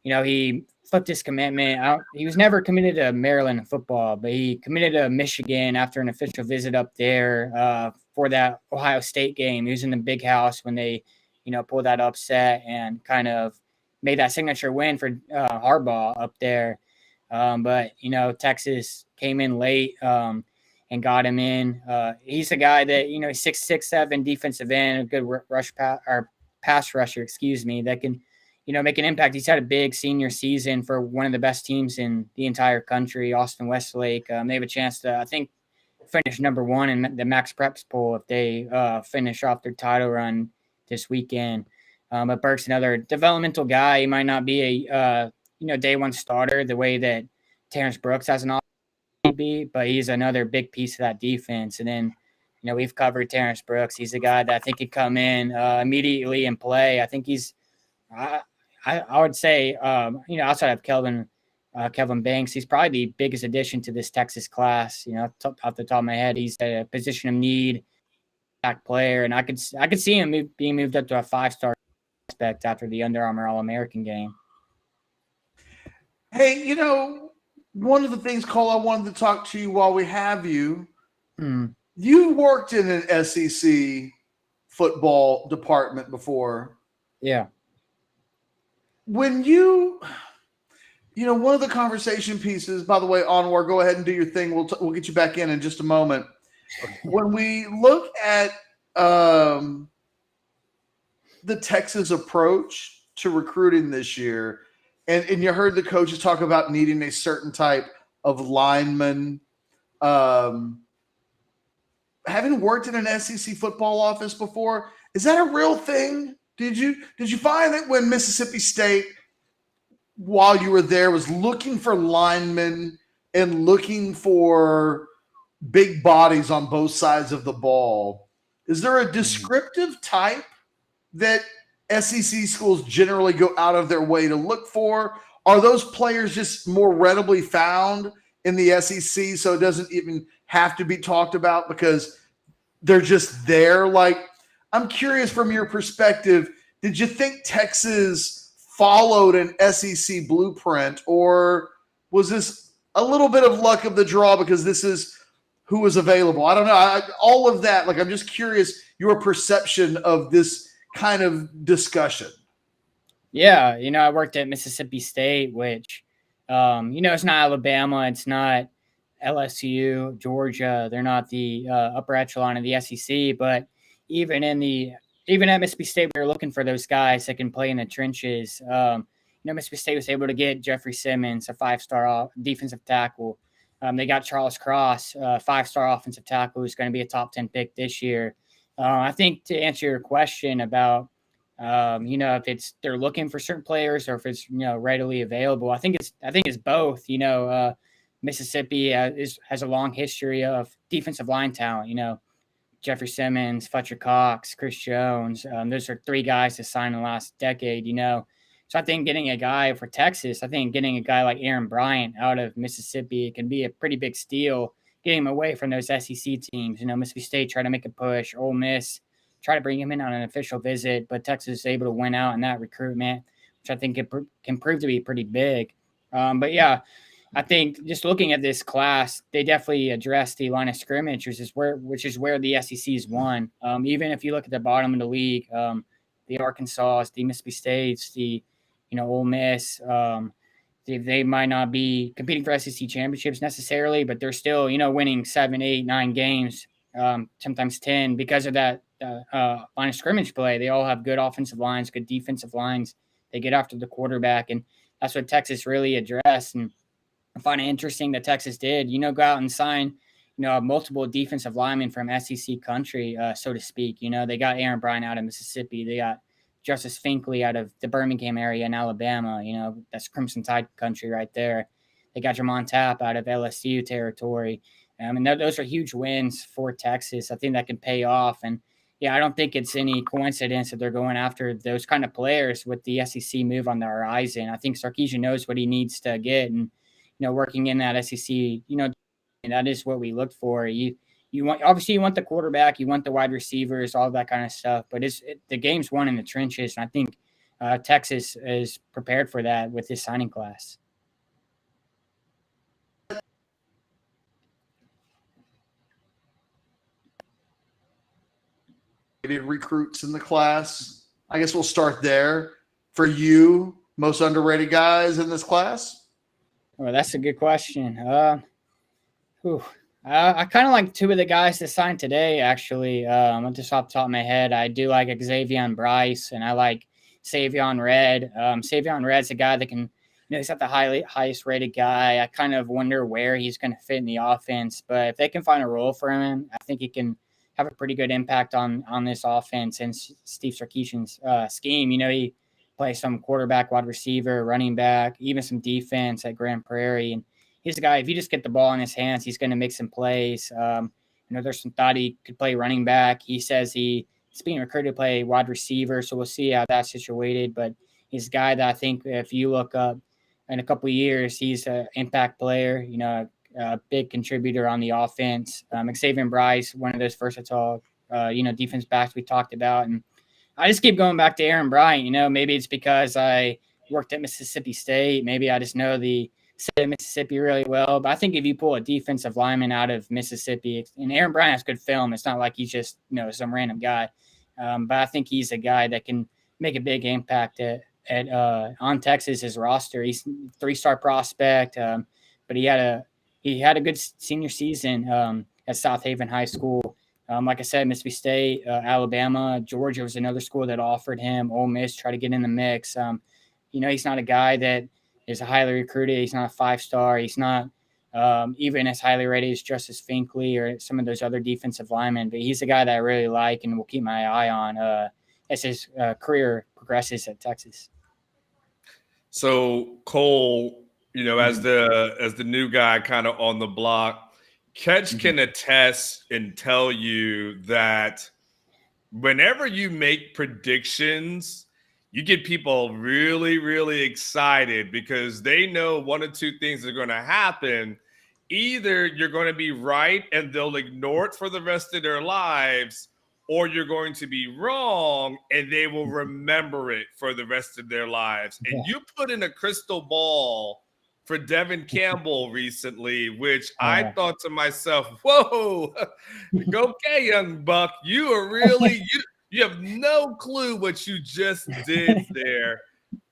he flipped his commitment. He was never committed to Maryland football, but he committed to Michigan after an official visit up there for that Ohio State game. He was in the big house when they, pulled that upset and kind of made that signature win for Harbaugh up there. But, Texas came in late and got him in. He's a guy that, he's 6'7" defensive end, a good pass rusher, that can, make an impact. He's had a big senior season for one of the best teams in the entire country, Austin Westlake. They have a chance to, I think, finish number 1 in the Max Preps poll if they finish off their title run this weekend. But Burke's another developmental guy. He might not be a day 1 starter the way that Terrence Brooks has an opportunity to be, but he's another big piece of that defense. And then, we've covered Terrence Brooks. He's a guy that I think could come in immediately and play. I think he's I would say, outside of Kelvin Banks, he's probably the biggest addition to this Texas class. Off the top of my head, he's a position of need back player, and I could see him being moved up to a 5-star prospect after the Under Armour All-American game. Hey, one of the things, Cole, I wanted to talk to you while we have you. You worked in an SEC football department before. Yeah. When one of the conversation pieces, by the way, Anwar, go ahead and do your thing. We'll get you back in just a moment. When we look at the Texas approach to recruiting this year, and you heard the coaches talk about needing a certain type of lineman. Having worked in an SEC football office before, is that a real thing? Did you find that when Mississippi State, while you were there, was looking for linemen and looking for big bodies on both sides of the ball, is there a descriptive type that SEC schools generally go out of their way to look for? Are those players just more readily found in the SEC, so it doesn't even have to be talked about because they're just there? Like, I'm curious from your perspective, did you think Texas followed an SEC blueprint, or was this a little bit of luck of the draw because this is who was available? I don't know. All of that, like, I'm just curious your perception of this kind of discussion. Yeah, I worked at Mississippi State, which, it's not Alabama, it's not LSU, Georgia. They're not the upper echelon of the SEC, but even at Mississippi State, we were looking for those guys that can play in the trenches. Mississippi State was able to get Jeffrey Simmons, a 5-star defensive tackle. They got Charles Cross, a 5-star offensive tackle, who's going to be a top 10 pick this year. I think to answer your question about, if they're looking for certain players or if it's, readily available, I think it's both. Mississippi has a long history of defensive line talent. Jeffrey Simmons, Fletcher Cox, Chris Jones. Those are 3 guys to sign in the last decade. So I think getting a guy for Texas, getting a guy like Aaron Bryant out of Mississippi can be a pretty big steal. Getting him away from those SEC teams. Mississippi State tried to make a push. Ole Miss tried to bring him in on an official visit, but Texas is able to win out in that recruitment, which I think can prove to be pretty big. But yeah, I think just looking at this class, they definitely address the line of scrimmage, which is where the SEC's won. Even if you look at the bottom of the league, the Arkansas, the Mississippi States, the Ole Miss, they might not be competing for SEC championships necessarily, but they're still, winning 7, 8, 9 games, sometimes 10 because of that line of scrimmage play. They all have good offensive lines, good defensive lines. They get after the quarterback, and that's what Texas really addressed. And I find it interesting that Texas did, go out and sign, multiple defensive linemen from SEC country, so to speak. They got Aaron Bryant out of Mississippi. They got Justice Finkley out of the Birmingham area in Alabama. That's Crimson Tide country right there. They got Jamon Tapp out of LSU territory. And those are huge wins for Texas. I think that can pay off. And yeah, I don't think it's any coincidence that they're going after those kind of players with the SEC move on the horizon. I think Sarkisian knows what he needs to get, and working in that SEC, and that is what we look for. You want the quarterback, you want the wide receivers, all that kind of stuff. But the game's won in the trenches, and I think Texas is prepared for that with this signing class. Recruits in the class. I guess we'll start there. For you, most underrated guys in this class? Well, that's a good question. I kind of like 2 of the guys that signed today, actually. Just off the top of my head, I do like Xavier Bryce, and I like Savion Red. Savion Red's a guy that can, he's not the highest rated guy. I kind of wonder where he's going to fit in the offense, but if they can find a role for him, I think he can have a pretty good impact on this offense and Steve Sarkisian's scheme. He plays some quarterback, wide receiver, running back, even some defense at Grand Prairie. And he's a guy, if you just get the ball in his hands, he's going to make some plays. There's some thought he could play running back. He says he's being recruited to play wide receiver, so we'll see how that's situated. But he's a guy that I think if you look up in a couple of years, he's an impact player, a big contributor on the offense. Xavier Bryce, one of those versatile, defense backs we talked about. And I just keep going back to Aaron Bryant. Maybe it's because I worked at Mississippi State. Maybe I just know the state of Mississippi really well. But I think if you pull a defensive lineman out of Mississippi, and Aaron Bryant has good film, it's not like he's just, some random guy. But I think he's a guy that can make a big impact on Texas's roster. He's a 3-star prospect, but he had a good senior season at South Haven High School. Like I said, Mississippi State, Alabama, Georgia was another school that offered him. Ole Miss tried to get in the mix. He's not a guy that is highly recruited. He's not a 5-star. He's not even as highly rated as Justice Finkley or some of those other defensive linemen. But he's a guy that I really like and will keep my eye on as his career progresses at Texas. So Cole, as the new guy kind of on the block, Ketch can attest and tell you that whenever you make predictions, you get people really, really excited because they know one or two things are going to happen. Either you're going to be right and they'll ignore it for the rest of their lives, or you're going to be wrong and they will remember it for the rest of their lives. And you put in a crystal ball for Devin Campbell recently, which I thought to myself, whoa, okay, young buck, you are really, you have no clue what you just did there.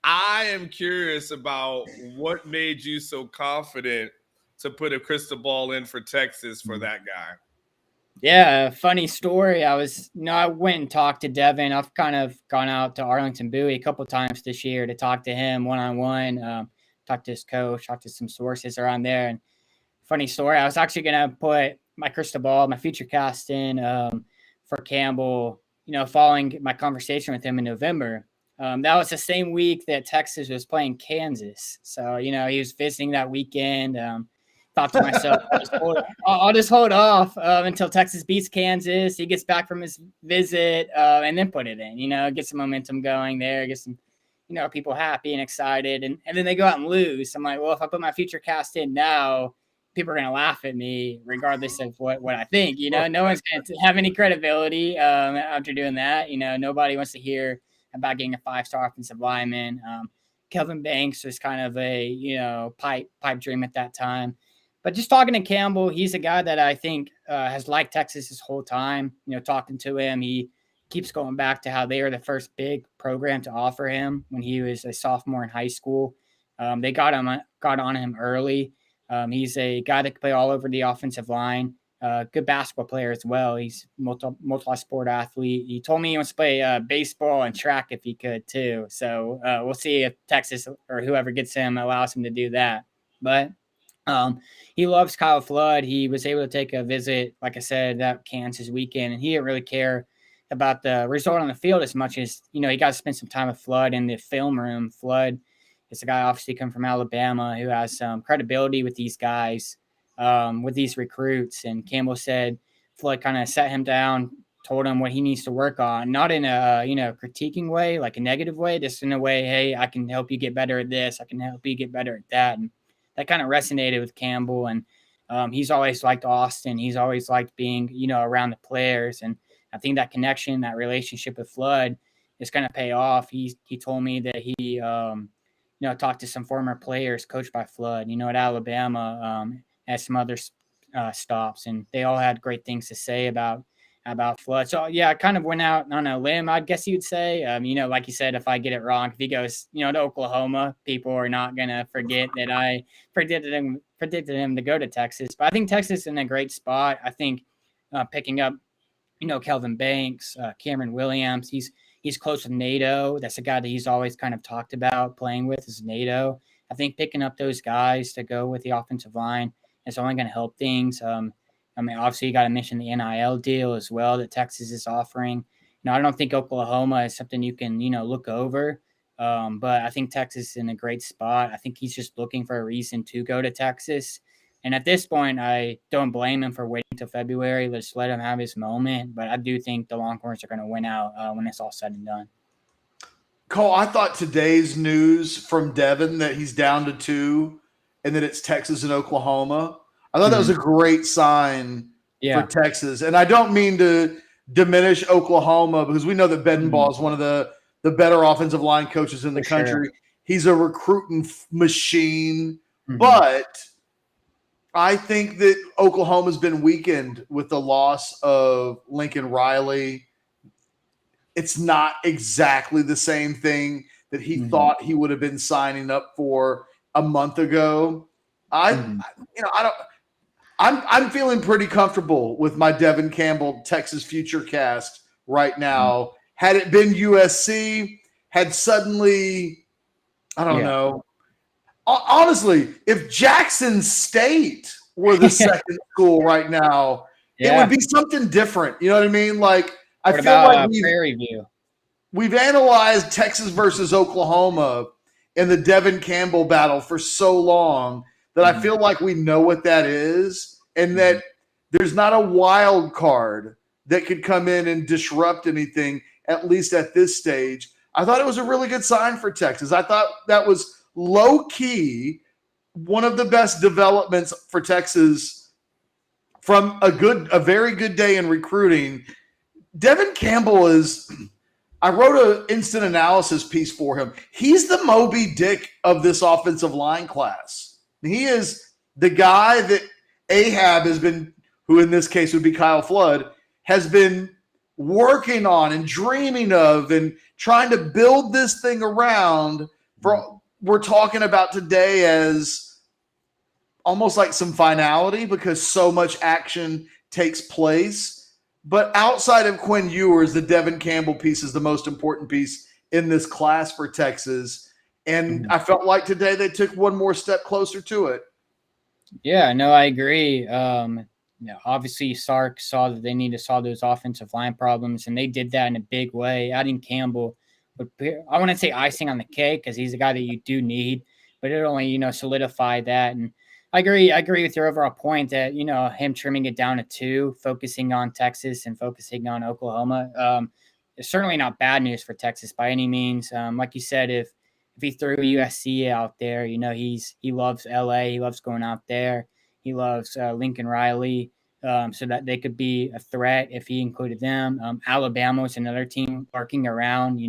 I am curious about what made you so confident to put a crystal ball in for Texas for that guy. Yeah, funny story. I went and talked to Devin. I've kind of gone out to Arlington Bowie a couple times this year to talk to him one-on-one. Talk to his coach, talk to some sources around there. And funny story, I was actually going to put my crystal ball, my future cast in for Campbell, following my conversation with him in November. That was the same week that Texas was playing Kansas. So, he was visiting that weekend. Thought to myself, I'll just hold off until Texas beats Kansas. He gets back from his visit and then put it in, get some momentum going there, get some people happy and excited, and then they go out and lose. I'm like, well, if I put my future cast in now, people are going to laugh at me regardless of what I think. No one's going to have any credibility after doing that. Nobody wants to hear about getting a 5-star offensive lineman. Kelvin Banks was kind of a pipe dream at that time. But just talking to Campbell, he's a guy that I think has liked Texas his whole time. Talking to him, he keeps going back to how they were the first big program to offer him when he was a sophomore in high school. They got on him early. He's a guy that can play all over the offensive line. Good basketball player as well. He's multi-sport athlete. He told me he wants to play baseball and track if he could too. So we'll see if Texas or whoever gets him allows him to do that. But he loves Kyle Flood. He was able to take a visit, like I said, that Kansas weekend, and he didn't really care about the result on the field as much as, he got to spend some time with Flood in the film room. Flood is a guy obviously come from Alabama who has some credibility with these guys, with these recruits. And Campbell said Flood kind of sat him down, told him what he needs to work on, not in a, critiquing way, like a negative way, just in a way, hey, I can help you get better at this. I can help you get better at that. And that kind of resonated with Campbell. And he's always liked Austin. He's always liked being, around the players. And I think that connection, that relationship with Flood is going to pay off. He told me that he, talked to some former players coached by Flood, at Alabama, at some other stops, and they all had great things to say about Flood. So yeah, I kind of went out on a limb, I guess you'd say. Like you said, if I get it wrong, if he goes, to Oklahoma, people are not going to forget that I predicted him to go to Texas. But I think Texas is in a great spot. I think picking up, Kelvin Banks, Cameron Williams, he's close with Nato. That's a guy that he's always kind of talked about playing with is Nato. I think picking up those guys to go with the offensive line is only going to help things. Obviously you got to mention the NIL deal as well that Texas is offering. I don't think Oklahoma is something you can, look over. But I think Texas is in a great spot. I think he's just looking for a reason to go to Texas. And at this point, I don't blame him for waiting until February. Let's let him have his moment. But I do think the Longhorns are going to win out when it's all said and done. Cole, I thought today's news from Devin that he's down to 2 and that it's Texas and Oklahoma, I thought that was a great sign for Texas. And I don't mean to diminish Oklahoma because we know that Bedenbaugh is one of the better offensive line coaches in the country. Sure. He's a recruiting machine. But I think that Oklahoma's been weakened with the loss of Lincoln Riley. It's not exactly the same thing that he thought he would have been signing up for a month ago. I'm feeling pretty comfortable with my Devin Campbell Texas future cast right now. Had it been USC, had suddenly, I don't know. Honestly, if Jackson State were the second school right now, it would be something different. You know what I mean? Like, I feel like Prairie View? We've analyzed Texas versus Oklahoma in the Devin Campbell battle for so long that I feel like we know what that is, and that there's not a wild card that could come in and disrupt anything, at least at this stage. I thought it was a really good sign for Texas. I thought that was low-key one of the best developments for Texas from a very good day in recruiting. Devin Campbell is – I wrote an instant analysis piece for him. He's the Moby Dick of this offensive line class. He is the guy that Ahab has been – who in this case would be Kyle Flood – has been working on and dreaming of and trying to build this thing around for – we're talking about today as almost like some finality because so much action takes place. But outside of Quinn Ewers, the Devin Campbell piece is the most important piece in this class for Texas. And I felt like today they took one more step closer to it. Yeah, no, I agree. Obviously Sark saw that they needed to solve those offensive line problems, and they did that in a big way. Adding Campbell, but I want to say icing on the cake because he's a guy that you do need, but it only, solidify that. And I agree with your overall point that, him trimming it down to 2, focusing on Texas and focusing on Oklahoma. It's certainly not bad news for Texas by any means. Like you said, if he threw USC out there, he loves LA. He loves going out there. He loves Lincoln Riley. So that they could be a threat if he included them. Alabama was another team lurking around,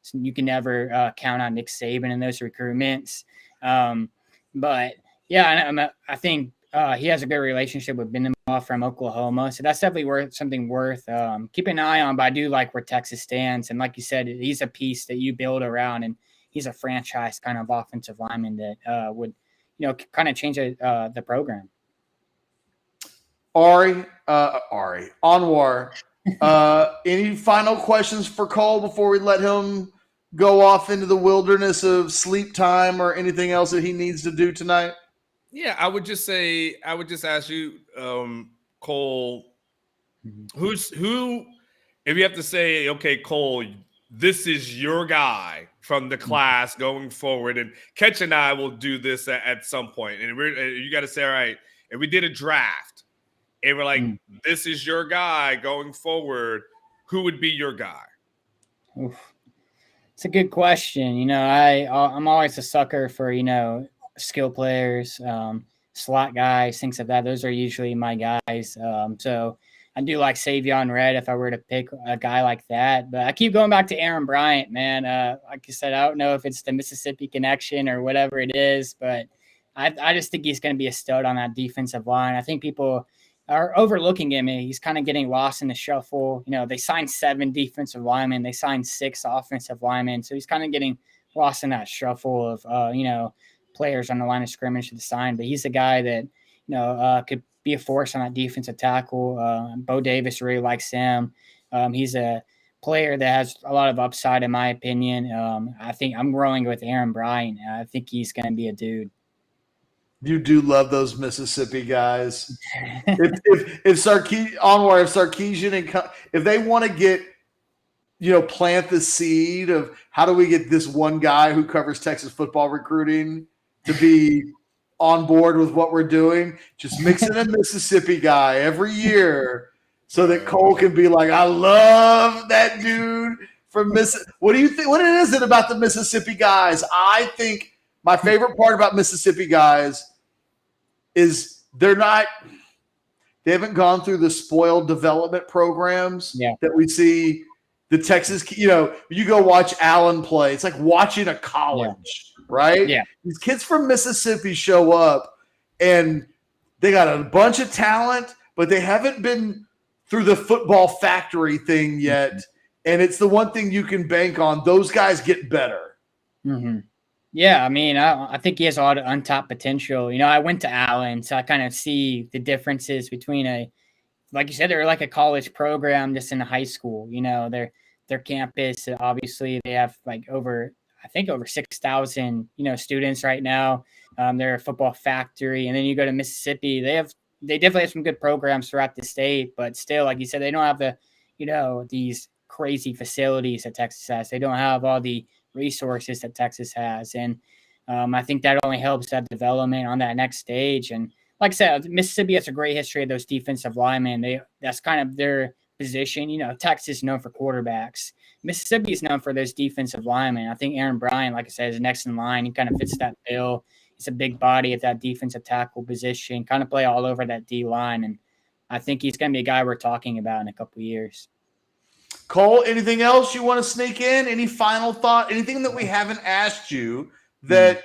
so you can never count on Nick Saban in those recruitments. But yeah, I think he has a good relationship with Benemaw from Oklahoma. So that's definitely something worth keeping an eye on. But I do like where Texas stands. And like you said, he's a piece that you build around, and he's a franchise kind of offensive lineman that would, kind of change the program. Anwar, any final questions for Cole before we let him go off into the wilderness of sleep time or anything else that he needs to do tonight? Yeah, I would just ask you, Cole, who, if you have to say, okay, Cole, this is your guy from the class going forward, and Ketch and I will do this at some point, and you got to say, all right, if we did a draft, and we're like, this is your guy going forward, who would be your guy? Oof. It's a good question. I'm always a sucker for, skill players, slot guys, things like that. Those are usually my guys. So I do like Savion Red if I were to pick a guy like that. But I keep going back to Aaron Bryant, man. Like I said, I don't know if it's the Mississippi connection or whatever it is, but I just think he's going to be a stud on that defensive line. I think people are overlooking him. He's kind of getting lost in the shuffle. They signed 7 defensive linemen. They signed 6 offensive linemen. So he's kind of getting lost in that shuffle of, players on the line of scrimmage to the sign. But he's a guy that, could be a force on that defensive tackle. Bo Davis really likes him. He's a player that has a lot of upside, in my opinion. I think I'm rolling with Aaron Bryant. I think he's going to be a dude. You do love those Mississippi guys. if Sarkisian and if they want to get, plant the seed of how do we get this one guy who covers Texas football recruiting to be on board with what we're doing, just mix in a Mississippi guy every year so that Cole can be like, I love that dude from Mississippi. What do you think? What is it about the Mississippi guys? I think my favorite part about Mississippi guys is they haven't gone through the spoiled development programs that we see the Texas, you go watch Allen play. It's like watching a college, right? Yeah. These kids from Mississippi show up and they got a bunch of talent, but they haven't been through the football factory thing yet. And it's the one thing you can bank on. Those guys get better. Mm-hmm. Yeah, I mean, I think he has a lot of untapped potential. I went to Allen, so I kind of see the differences between like you said, they're like a college program just in a high school. Their campus, obviously, they have like I think over 6,000, students right now. They're a football factory, and then you go to Mississippi, they definitely have some good programs throughout the state, but still, like you said, they don't have these crazy facilities that Texas has. They don't have all the resources that Texas has, and I think that only helps that development on that next stage. And like I said, Mississippi has a great history of those defensive linemen. That's kind of their position. Texas is known for quarterbacks. Mississippi is known for those defensive linemen. I think Aaron Bryant, like I said, is next in line. He kind of fits that bill. He's a big body at that defensive tackle position, kind of play all over that D line. And I think he's going to be a guy we're talking about in a couple of years. Cole, anything else you want to sneak in? Any final thought? Anything that we haven't asked you that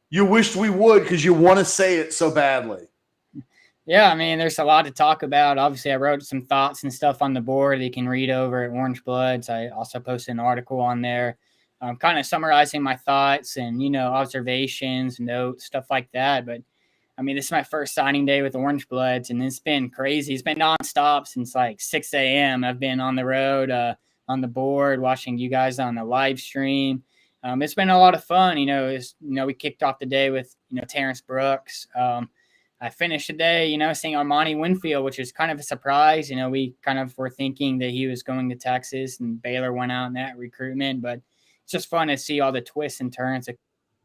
you wished we would because you want to say it so badly? Yeah, I mean, there's a lot to talk about. Obviously, I wrote some thoughts and stuff on the board that you can read over at Orange Bloods. I also posted an article on there kind of summarizing my thoughts and, observations, notes, stuff like that. But, I mean, this is my first signing day with Orange Bloods, and it's been crazy. It's been nonstop since like 6 a.m. I've been on the road, on the board, watching you guys on the live stream. It's been a lot of fun. We kicked off the day with, Terrence Brooks. I finished the day, seeing Armani Winfield, which is kind of a surprise. We kind of were thinking that he was going to Texas, and Baylor went out in that recruitment. But it's just fun to see all the twists and turns of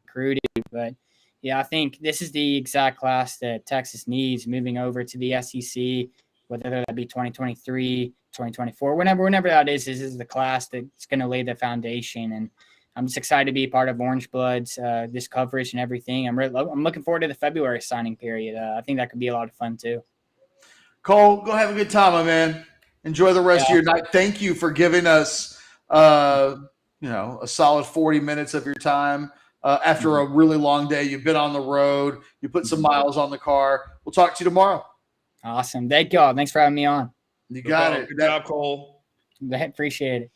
recruiting. But, yeah, I think this is the exact class that Texas needs moving over to the SEC, whether that be 2023, 2024, whenever that is. This is the class that's going to lay the foundation. And I'm just excited to be part of Orange Bloods, this coverage and everything. I'm looking forward to the February signing period. I think that could be a lot of fun too. Cole, go have a good time, my man. Enjoy the rest of your night. Thank you for giving us, a solid 40 minutes of your time after a really long day. You've been on the road. You put some miles on the car. We'll talk to you tomorrow. Awesome. Thank y'all. Thanks for having me on. You got it. Good job, Cole. Appreciate it.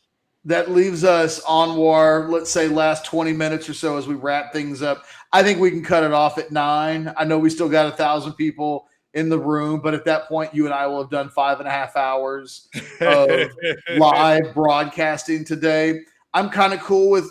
That leaves us Anwar, let's say last 20 minutes or so as we wrap things up. I think we can cut it off at 9. I know we still got 1,000 people in the room, but at that point, you and I will have done 5.5 hours of live broadcasting today. I'm kind of cool with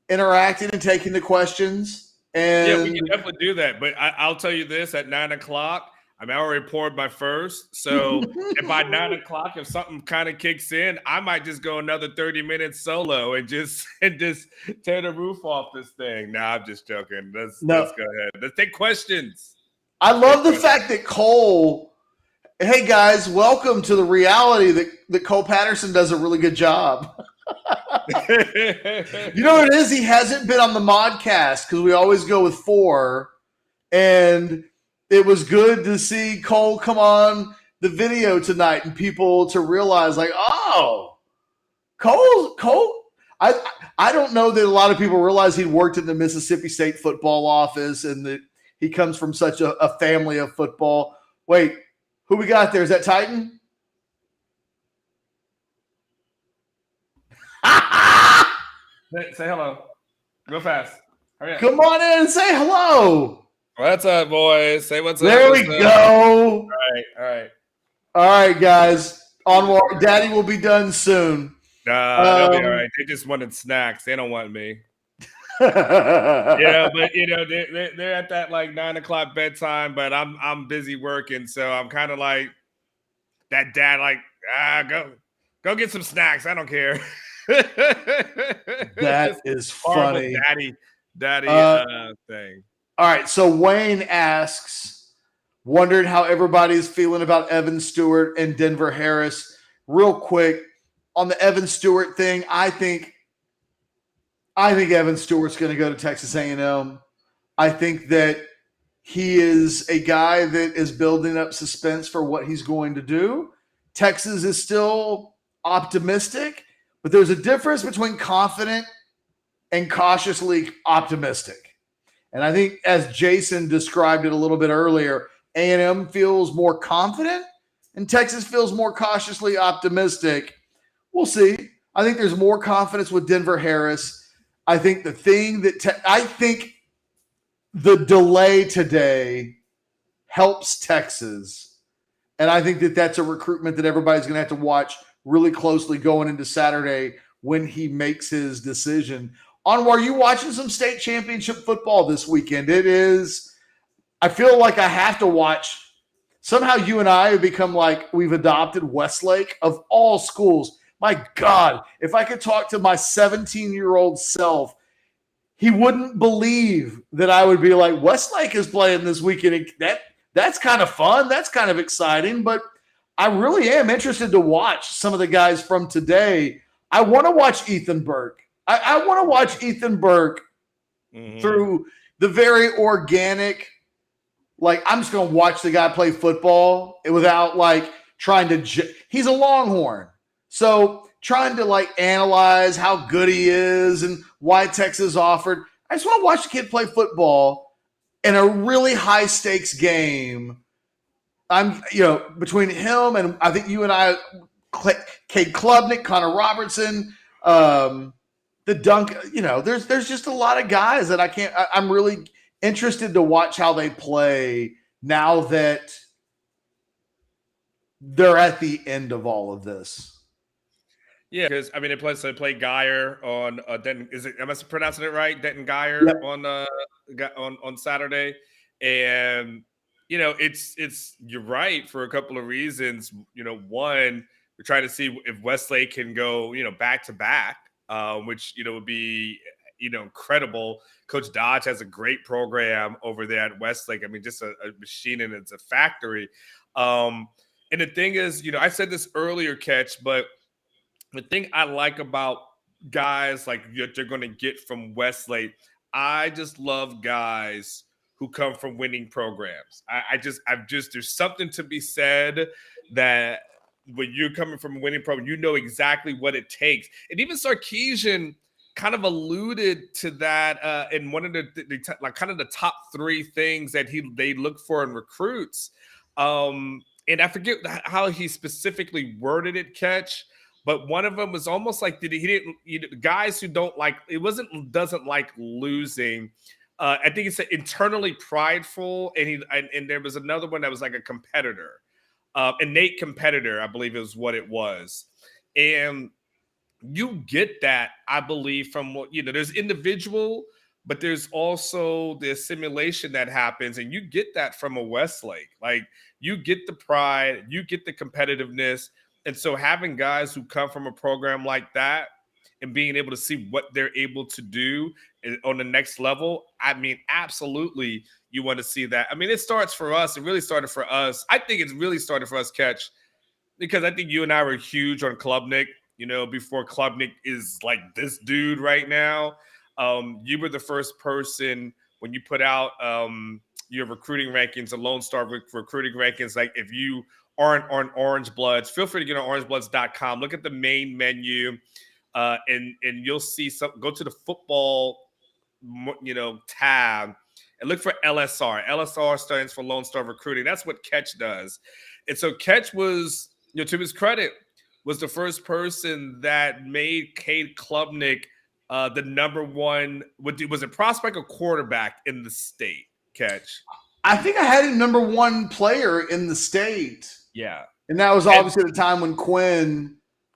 interacting and taking the questions. And yeah, we can definitely do that. But I'll tell you this, at 9 o'clock, I already poured my first. So if by 9 o'clock, if something kind of kicks in, I might just go another 30 minutes solo and just tear the roof off this thing. Nah, I'm just joking. Let's go ahead. Let's take questions. I love the fact that Cole, hey guys, welcome to the reality that Cole Patterson does a really good job. You know what it is? He hasn't been on the Modcast because we always go with 4. And it was good to see Cole come on the video tonight and people to realize, like, oh, Cole. I don't know that a lot of people realize he worked in the Mississippi State football office and that he comes from such a family of football. Wait, who we got there? Is that Titan? Say hello. Go fast. Hurry up. Come on in and say hello. What's up, boys? Say what's up. There we go. All right, guys. Onward. Daddy will be done soon. They'll be all right. They just wanted snacks. They don't want me. But they're at that like 9 o'clock bedtime. But I'm busy working, so I'm kind of like that dad. Like, go get some snacks. I don't care. That is funny, daddy thing. All right, so Wayne asks, wondered how everybody's feeling about Evan Stewart and Denver Harris. Real quick, on the Evan Stewart thing, I think Evan Stewart's going to go to Texas A&M. I think that he is a guy that is building up suspense for what he's going to do. Texas is still optimistic, but there's a difference between confident and cautiously optimistic. And I think as Jason described it a little bit earlier, A&M feels more confident and Texas feels more cautiously optimistic. We'll see. I think there's more confidence with Denver Harris. I think the thing that I think the delay today helps Texas, and I think that that's a recruitment that everybody's going to have to watch really closely going into Saturday when he makes his decision. Anwar, you watching some state championship football this weekend? It is. I feel like I have to watch. Somehow you and I have become like we've adopted Westlake of all schools. My God, if I could talk to my 17-year-old self, he wouldn't believe that I would be like, Westlake is playing this weekend. That's kind of fun. That's kind of exciting. But I really am interested to watch some of the guys from today. I want to watch Ethan Burke. I want to watch Ethan Burke through the very organic, like, I'm just going to watch the guy play football without, like, trying to he's a Longhorn. So trying to, like, analyze how good he is and why Texas offered. I just want to watch the kid play football in a really high-stakes game. Between him and I think you and I, Cade Klubnik, Connor Robertson, the dunk, there's just a lot of guys that I'm really interested to watch how they play now that they're at the end of all of this. Yeah, because I mean, they play Geyer on Denton. Am I pronouncing it right? Denton Geyer on Saturday, and it's you're right for a couple of reasons. One, we're trying to see if Westlake can go back to back, which would be incredible. Coach Dodge has a great program over there at Westlake. I mean, just a machine, and it's a factory. And the thing is, I said this earlier, Catch, but the thing I like about guys like they're going to get from Westlake, I just love guys who come from winning programs. There's something to be said that when you're coming from a winning program, you know exactly what it takes. And even Sarkisian kind of alluded to that in one of the like kind of the top three things that they look for in recruits. And I forget how he specifically worded it, Catch. But one of them was almost like guys who doesn't like losing. I think it's internally prideful, and there was another one that was like a competitor, innate competitor, I believe is what it was. And you get that, I believe, from what there's individual, but there's also the assimilation that happens, and you get that from a Westlake. Like you get the pride, you get the competitiveness. And so having guys who come from a program like that and being able to see what they're able to do on the next level, I mean, absolutely you want to see that. I mean, it starts for us. It really started for us. I think it's really started for us, Catch, because I think you and I were huge on Klubnik, before Klubnik is like this dude right now. You were the first person when you put out your recruiting rankings, the Lone Star recruiting rankings, like if you aren't on Orange Bloods, feel free to get on orangebloods.com. Look at the main menu, and you'll see go to the football, tab, and look for LSR. LSR stands for Lone Star Recruiting. That's what Catch does. And so Catch was, to his credit, was the first person that made Cade Klubnik the number one. Was it prospect or quarterback in the state, Catch? I think I had him number one player in the state. Yeah. And that was obviously the time when Quinn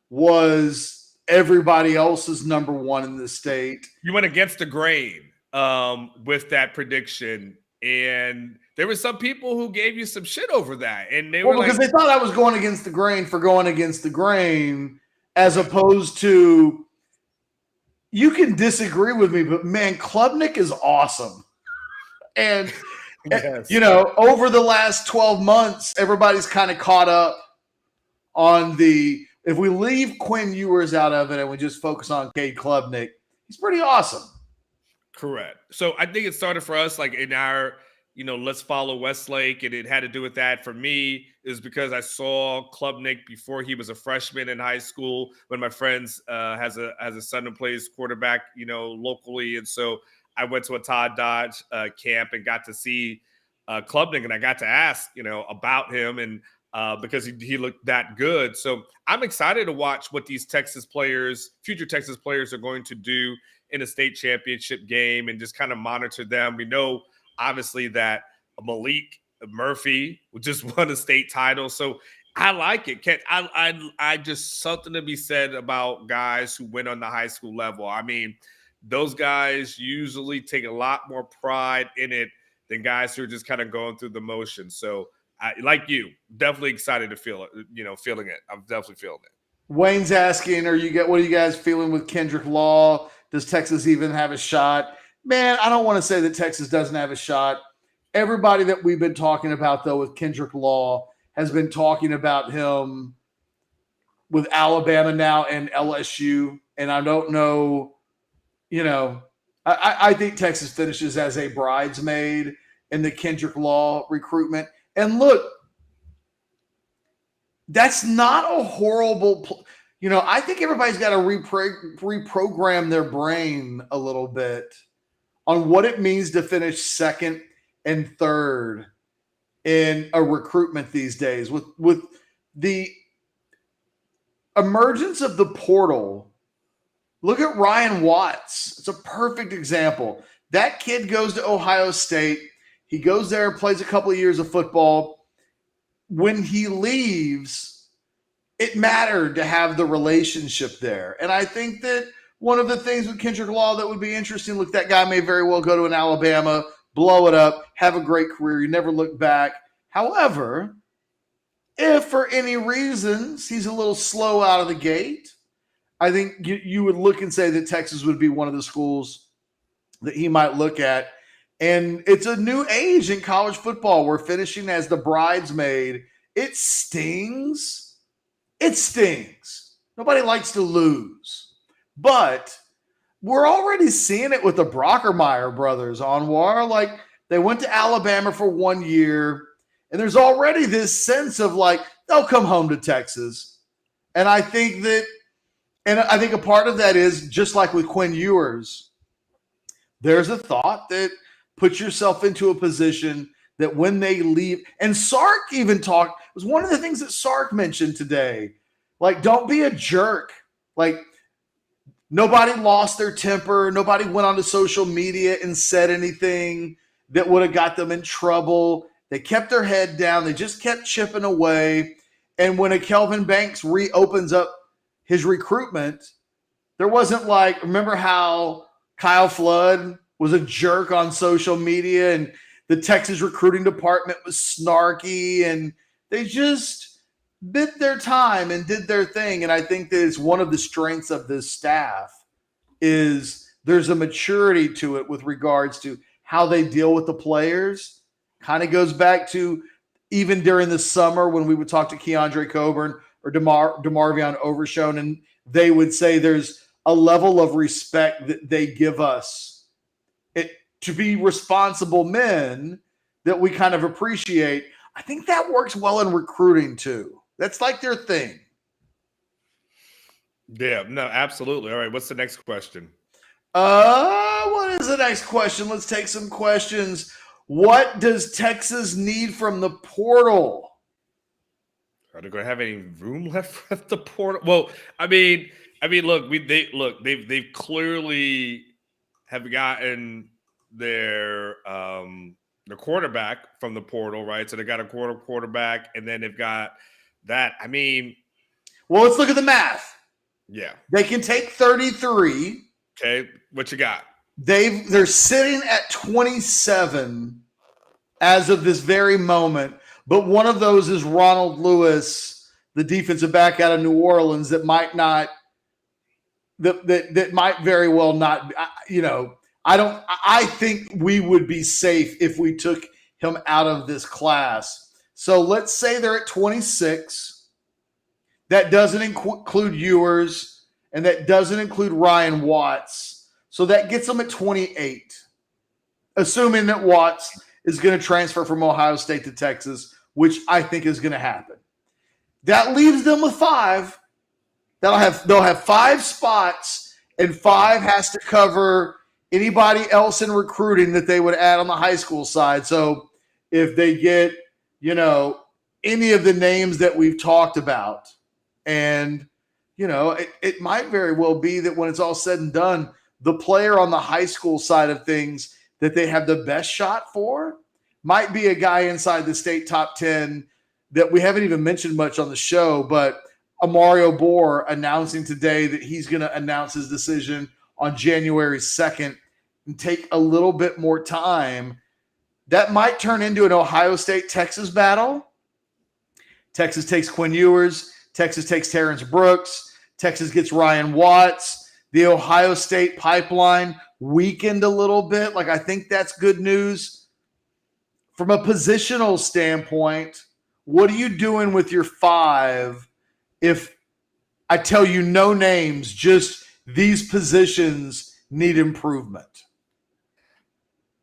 was everybody else's number one in the state. You went against the grain with that prediction. And there were some people who gave you some shit over that. And they were because they thought I was going against the grain for going against the grain, as opposed to, you can disagree with me, but man, Klubnik is awesome. And yes. Over the last 12 months, everybody's kind of caught up on if we leave Quinn Ewers out of it and we just focus on Cade Klubnik, he's pretty awesome. Correct. So I think it started for us like in our, let's follow Westlake. And it had to do with that for me is because I saw Klubnik before he was a freshman in high school. When my friends has a son who plays quarterback, locally. And so I went to a Todd Dodge camp and got to see Klubnik, and I got to ask, about him. And because he looked that good. So I'm excited to watch what these future Texas players are going to do in a state championship game and just kind of monitor them. We know, obviously, that Malik Murphy just won a state title. So I like it. I just something to be said about guys who win on the high school level. I mean, those guys usually take a lot more pride in it than guys who are just kind of going through the motions. So like you, definitely excited to feel it, feeling it. I'm definitely feeling it. Wayne's asking, what are you guys feeling with Kendrick Law? Does Texas even have a shot? Man, I don't want to say that Texas doesn't have a shot. Everybody that we've been talking about, though, with Kendrick Law has been talking about him with Alabama now and LSU. And I don't know, I think Texas finishes as a bridesmaid in the Kendrick Law recruitment. And look, that's not a horrible I think everybody's got to reprogram their brain a little bit on what it means to finish second and third in a recruitment these days. With the emergence of the portal, look at Ryan Watts. It's a perfect example. That kid goes to Ohio State. He goes there and plays a couple of years of football. When he leaves, it mattered to have the relationship there. And I think that one of the things with Kendrick Law that would be interesting, look, that guy may very well go to an Alabama, blow it up, have a great career. You never look back. However, if for any reasons he's a little slow out of the gate, I think you would look and say that Texas would be one of the schools that he might look at. And it's a new age in college football. We're finishing as the bridesmaid. It stings. It stings. Nobody likes to lose. But we're already seeing it with the Brockermeyer brothers, Anwar. Like, they went to Alabama for 1 year, and there's already this sense of like, they'll come home to Texas. And I think a part of that is, just like with Quinn Ewers, there's a thought that put yourself into a position that when they leave, and Sark even talked, it was one of the things that Sark mentioned today, like, don't be a jerk. Like, nobody lost their temper. Nobody went onto social media and said anything that would have got them in trouble. They kept their head down. They just kept chipping away. And when a Kelvin Banks reopens up his recruitment, there wasn't like, remember how Kyle Flood was a jerk on social media and the Texas recruiting department was snarky, and they just bit their time and did their thing. And I think that it's one of the strengths of this staff is there's a maturity to it with regards to how they deal with the players. Kind of goes back to even during the summer when we would talk to Keandre Coburn or DeMarvion Overshone, and they would say there's a level of respect that they give us to be responsible men that we kind of appreciate. I think that works well in recruiting too. That's like their thing. Yeah, no, absolutely. All right, what's the next question? What is the next question? Let's take some questions. What does Texas need from the portal? Are they going to have any room left at the portal? Well, I mean, look, they've clearly have gotten their quarterback from the portal, right? So they got a quarterback, and then they've got that. I mean, well, let's look at the math. Yeah, they can take 33. Okay, what you got? They're sitting at 27 as of this very moment, but one of those is Ronald Lewis, the defensive back out of New Orleans, that might not, that might very well not, I think we would be safe if we took him out of this class. So let's say they're at 26. That doesn't include Ewers, and that doesn't include Ryan Watts. So that gets them at 28, assuming that Watts is going to transfer from Ohio State to Texas, which I think is going to happen. That leaves them with 5. They'll have 5 spots, and 5 has to cover anybody else in recruiting that they would add on the high school side. So if they get, any of the names that we've talked about. And, it might very well be that when it's all said and done, the player on the high school side of things that they have the best shot for might be a guy inside the state top 10 that we haven't even mentioned much on the show, but Amario Bohr announcing today that he's going to announce his decision on January 2nd and take a little bit more time. That might turn into an Ohio State-Texas battle. Texas takes Quinn Ewers. Texas takes Terrence Brooks. Texas gets Ryan Watts. The Ohio State pipeline weakened a little bit. I think that's good news. From a positional standpoint, what are you doing with your 5 if I tell you no names, just these positions need improvement?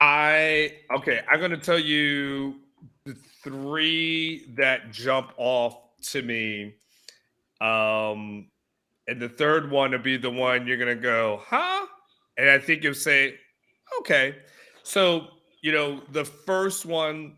I'm going to tell you the 3 that jump off to me. And the third one will be the one you're going to go, huh? And I think you'll say, okay. So, the first one,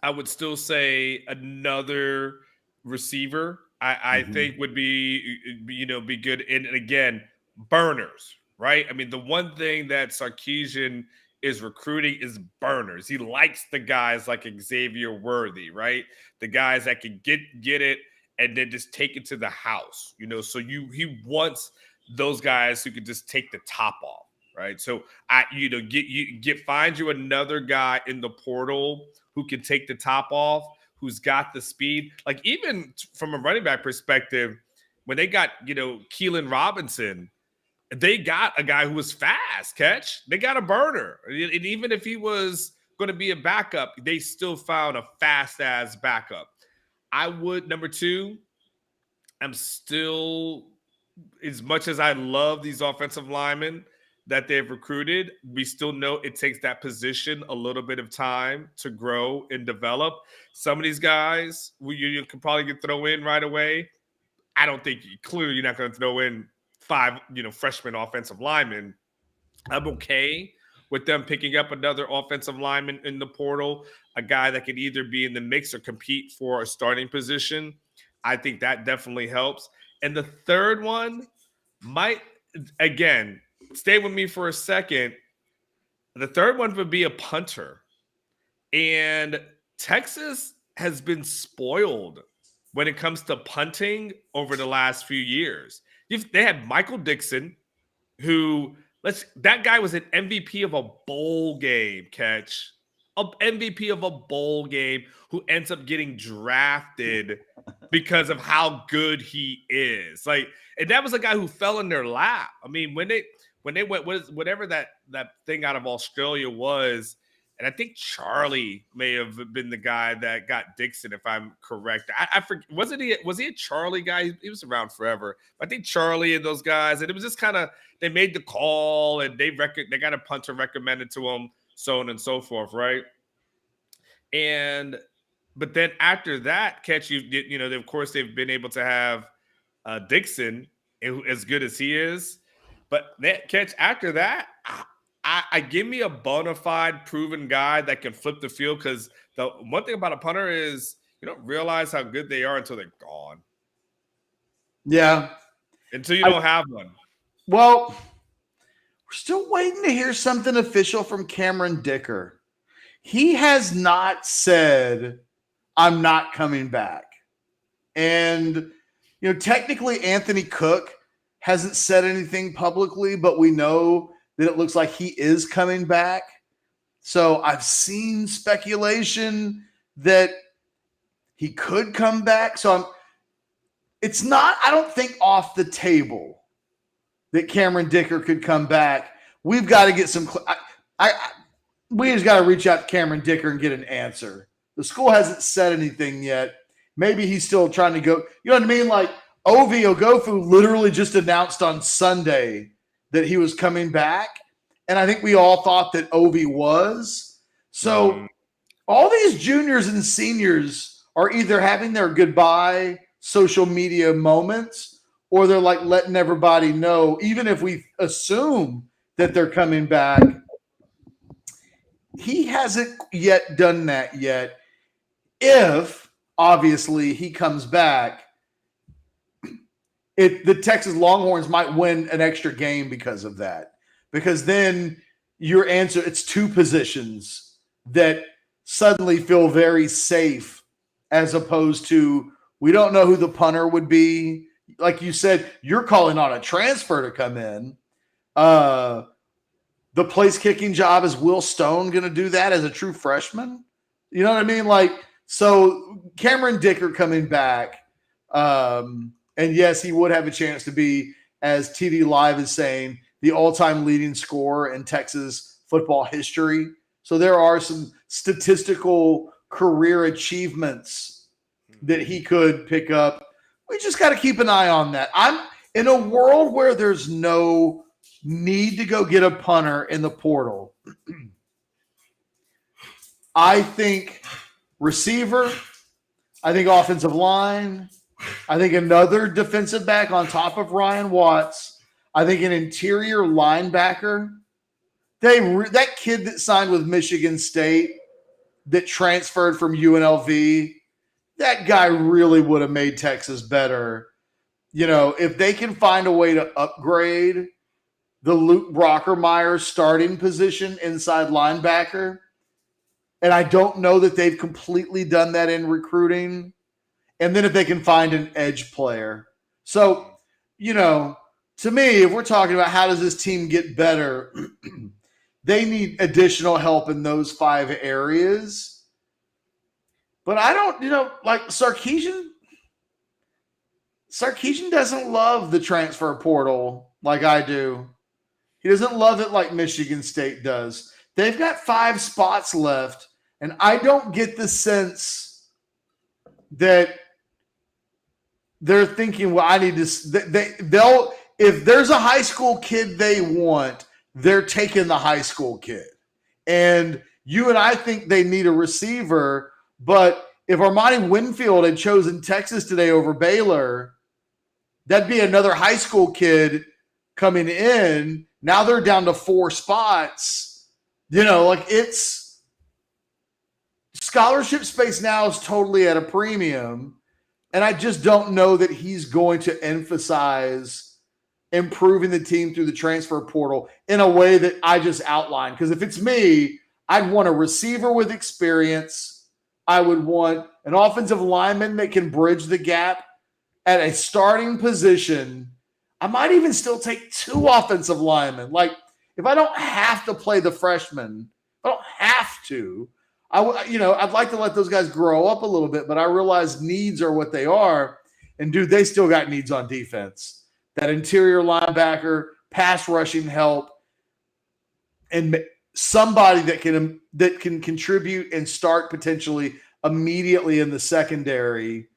I would still say another receiver, I think would be good. And again, burners, right? I mean, the one thing that Sarkisian is recruiting is burners. He likes the guys like Xavier Worthy, right? The guys that can get it and then just take it to the house, So he wants those guys who can just take the top off, right? So find you another guy in the portal who can take the top off, who's got the speed. Even from a running back perspective, when they got Keelan Robinson, they got a guy who was fast. They got a burner, and even if he was going to be a backup, they still found a fast ass backup. Number 2, I'm still, as much as I love these offensive linemen that they've recruited, we still know it takes that position a little bit of time to grow and develop. Some of these guys, you can probably throw in right away. I don't think, clearly you're not going to throw in 5, freshman offensive linemen. I'm okay with them picking up another offensive lineman in the portal, a guy that could either be in the mix or compete for a starting position. I think that definitely helps. And the third one might, again, stay with me for a second. The third one would be a punter. And Texas has been spoiled when it comes to punting over the last few years. They had Michael Dixon, who that guy was an MVP of a bowl game, MVP of a bowl game, who ends up getting drafted because of how good he is. And that was a guy who fell in their lap. I mean, when they went, whatever that thing out of Australia was, and I think Charlie may have been the guy that got Dixon, if I'm correct. I forget, was he a Charlie guy? He was around forever. I think Charlie and those guys, and it was just kind of, they made the call and they got a punter recommended to them, so on and so forth, right? But then after that, of course they've been able to have Dixon, as good as he is, but after that, I give me a bona fide proven guy that can flip the field, because the one thing about a punter is you don't realize how good they are until they're gone. Yeah. Until you don't have one. Well, we're still waiting to hear something official from Cameron Dicker. He has not said, I'm not coming back. And, technically Anthony Cook hasn't said anything publicly, but we know that it looks like he is coming back. So I've seen speculation that he could come back. So it's not, I don't think, off the table that Cameron Dicker could come back. We've got to get some, we just got to reach out to Cameron Dicker and get an answer. The school hasn't said anything yet. Maybe he's still trying to go, you know what I mean? Ovi Ogofu literally just announced on Sunday that he was coming back. And I think we all thought that Ovi was. So all these juniors and seniors are either having their goodbye social media moments, or they're letting everybody know, even if we assume that they're coming back. He hasn't yet done that yet. If obviously he comes back, the Texas Longhorns might win an extra game because of that. Because then it's two positions that suddenly feel very safe, as opposed to we don't know who the punter would be. Like you said, you're calling on a transfer to come in. The place kicking job, is Will Stone going to do that as a true freshman? You know what I mean? Like, so Cameron Dicker coming back, and yes, he would have a chance to be, as TD Live is saying, the all-time leading scorer in Texas football history. So there are some statistical career achievements that he could pick up. We just got to keep an eye on that. I'm in a world where there's no need to go get a punter in the portal. I think receiver, I think offensive line, I think another defensive back on top of Ryan Watts, I think an interior linebacker. That kid that signed with Michigan State that transferred from UNLV, that guy really would have made Texas better. You know, if they can find a way to upgrade the Luke Brockermeyer starting position inside linebacker, and I don't know that they've completely done that in recruiting, and then if they can find an edge player. So, you know, to me, if we're talking about how does this team get better, they need additional help in those 5 areas. But I don't, like Sarkisian doesn't love the transfer portal like I do. He doesn't love it like Michigan State does. They've got 5 spots left, and I don't get the sense that they're thinking, well, I need to – if there's a high school kid they want, they're taking the high school kid. And you and I think they need a receiver, but if Armani Winfield had chosen Texas today over Baylor, that'd be another high school kid coming in. Now they're down to 4 spots. You know, like, it's scholarship space now is totally at a premium. And I just don't know that he's going to emphasize improving the team through the transfer portal in a way that I just outlined. Because if it's me, I'd want a receiver with experience. I would want an offensive lineman that can bridge the gap at a starting position. I might even still take 2 offensive linemen. Like, if I don't have to play the freshman, I don't have to. I'd like to let those guys grow up a little bit, but I realize needs are what they are. And, dude, they still got needs on defense. That interior linebacker, pass rushing help, and somebody that can contribute and start potentially immediately in the secondary.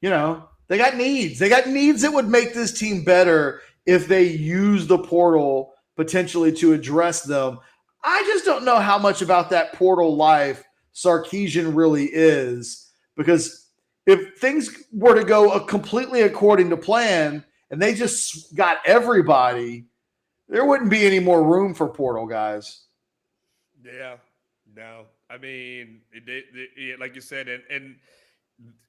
You know, they got needs. They got needs that would make this team better if they use the portal potentially to address them. I just don't know how much about that portal life Sarkisian really is, because if things were to go completely according to plan and they just got everybody, there wouldn't be any more room for portal guys. Yeah, no. I mean, like you said, and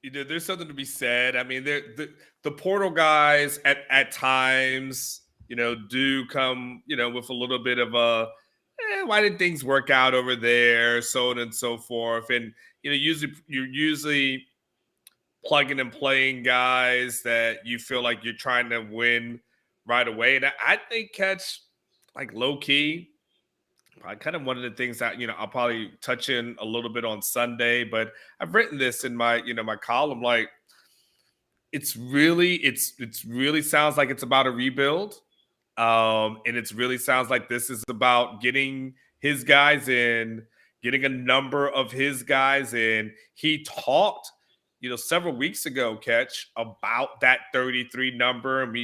there's something to be said. I mean, the portal guys at times, do come, with a little bit of a, why didn't things work out over there, so on and so forth. And, you're usually plugging and playing guys that you feel like you're trying to win right away. And I think Catch, like, low-key, kind of one of the things that, I'll probably touch in a little bit on Sunday, but I've written this in my, my column, like, it's really sounds like it's about a rebuild. And it really sounds like this is about getting his guys in, getting a number of his guys in. He talked, several weeks ago, Catch, about that 33 number. And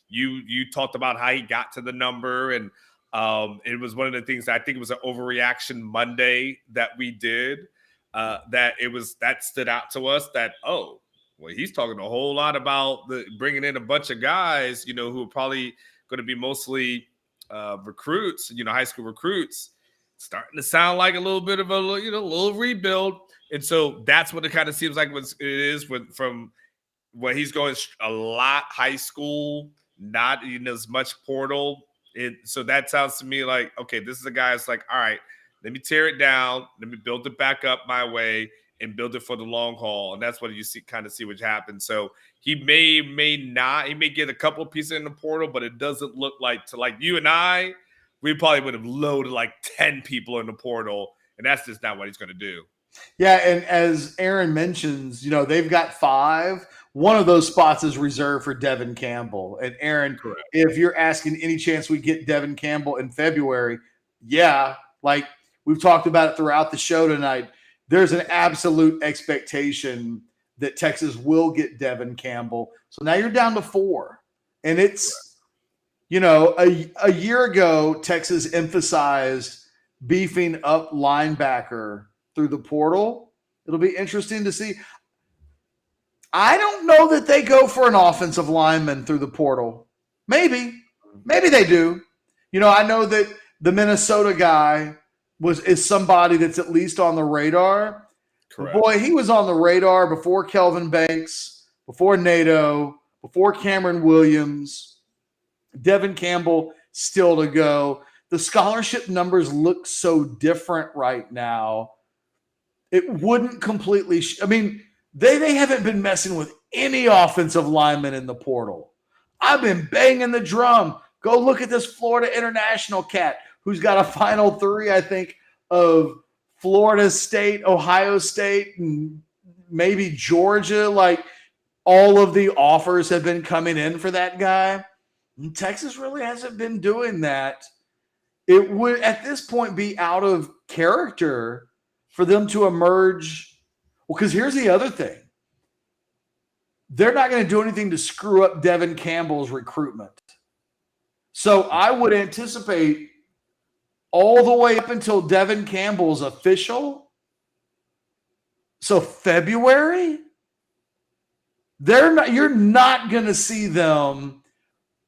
you talked about how he got to the number. And it was one of the things, I think it was an overreaction Monday that we did, that stood out to us, that, well, he's talking a whole lot about bringing in a bunch of guys, who are probably going to be mostly recruits, high school recruits. Starting to sound like a little bit of a, little rebuild. And so that's what it kind of seems like it is from where he's going a lot high school, not even as much portal. So that sounds to me like, okay, this is a guy that's like, all right, let me tear it down, let me build it back up my way and build it for the long haul. And that's what you see what happens. So he may get a couple of pieces in the portal, but it doesn't look like you and I, we probably would have loaded like 10 people in the portal. And that's just not what he's going to do. Yeah, and as Aaron mentions, they've got 5. One of those spots is reserved for Devin Campbell. And Aaron, Correct. If you're asking any chance we get Devin Campbell in February, yeah, like we've talked about it throughout the show tonight, there's an absolute expectation that Texas will get Devin Campbell. So now you're down to 4. And it's, a year ago, Texas emphasized beefing up linebacker through the portal. It'll be interesting to see. I don't know that they go for an offensive lineman through the portal. Maybe they do. I know that the Minnesota guy is somebody that's at least on the radar. Correct. Boy, he was on the radar before Kelvin Banks, before NATO, before Cameron Williams. Devin Campbell still to go. The scholarship numbers look so different right now. It wouldn't completely they haven't been messing with any offensive lineman in the portal. I've been banging the drum. Go look at this Florida International cat who's got a Final 3, I think, of Florida State, Ohio State, and maybe Georgia. Like, all of the offers have been coming in for that guy. And Texas really hasn't been doing that. It would, at this point, be out of character for them to emerge. Well, because here's the other thing. They're not going to do anything to screw up Devin Campbell's recruitment. So I would anticipate all the way up until Devin Campbell's official. So February, you're not going to see them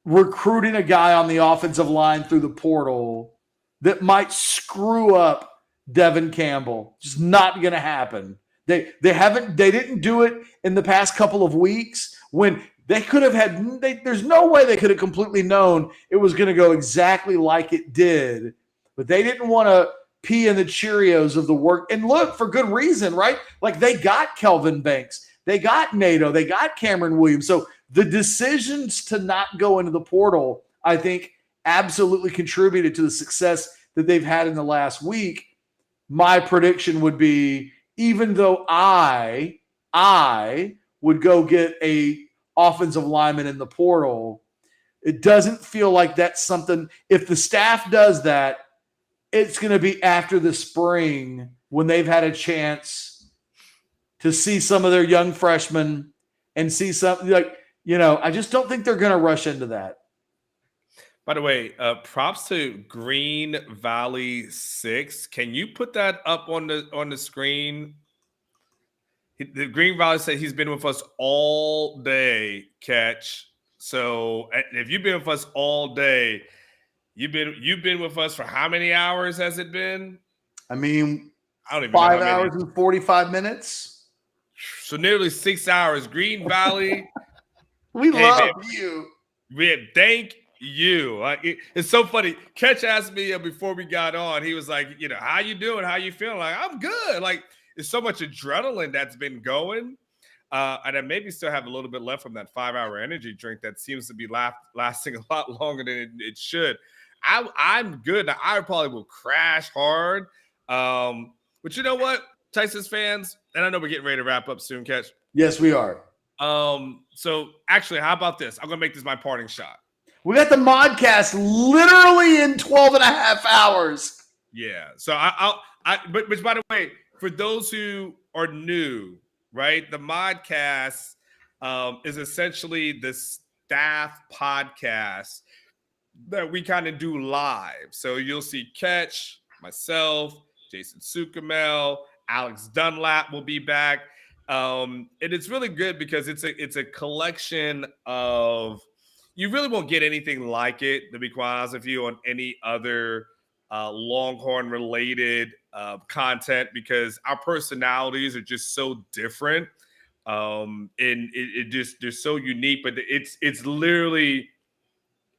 recruiting a guy on the offensive line through the portal that might screw up Devin Campbell. Just not going to happen. They didn't do it in the past couple of weeks when they could have had, there's no way they could have completely known it was going to go exactly like it did, but they didn't want to pee in the Cheerios of the work. And look, for good reason, right? Like, they got Kelvin Banks, they got NATO, they got Cameron Williams. So the decisions to not go into the portal, I think, absolutely contributed to the success that they've had in the last week. My prediction would be, even though I would go get a offensive lineman in the portal, it doesn't feel like that's something. If the staff does that, it's going to be after the spring when they've had a chance to see some of their young freshmen and see something I just don't think they're going to rush into that. By the way, props to Green Valley 6. Can you put that up on the screen? The Green Valley said he's been with us all day, Catch. So if you've been with us all day, you've been with us for how many hours has it been? I mean, I don't even 5 know hours and 45 minutes. So nearly 6 hours. Green Valley. We love you. Thank you. It's so funny. Catch asked me before we got on. He was like, how you doing? How you feeling? Like, I'm good. Like, there's so much adrenaline that's been going. And I maybe still have a little bit left from that 5-hour energy drink that seems to be lasting a lot longer than it should. I'm good. Now, I probably will crash hard. But you know what, Texas fans? And I know we're getting ready to wrap up soon, Catch. Yes, we are. So actually, how about this? I'm going to make this my parting shot. We got the Modcast literally in 12 and a half hours. Yeah. So but by the way, for those who are new, right, the Modcast is essentially the staff podcast that we kind of do live. So you'll see Catch, myself, Jason Sukamel, Alex Dunlap will be back. And it's really good because it's a collection of, you really won't get anything like it, to be quite honest with you, on any other Longhorn related content because our personalities are just so different. And it just, they're so unique, but it's literally,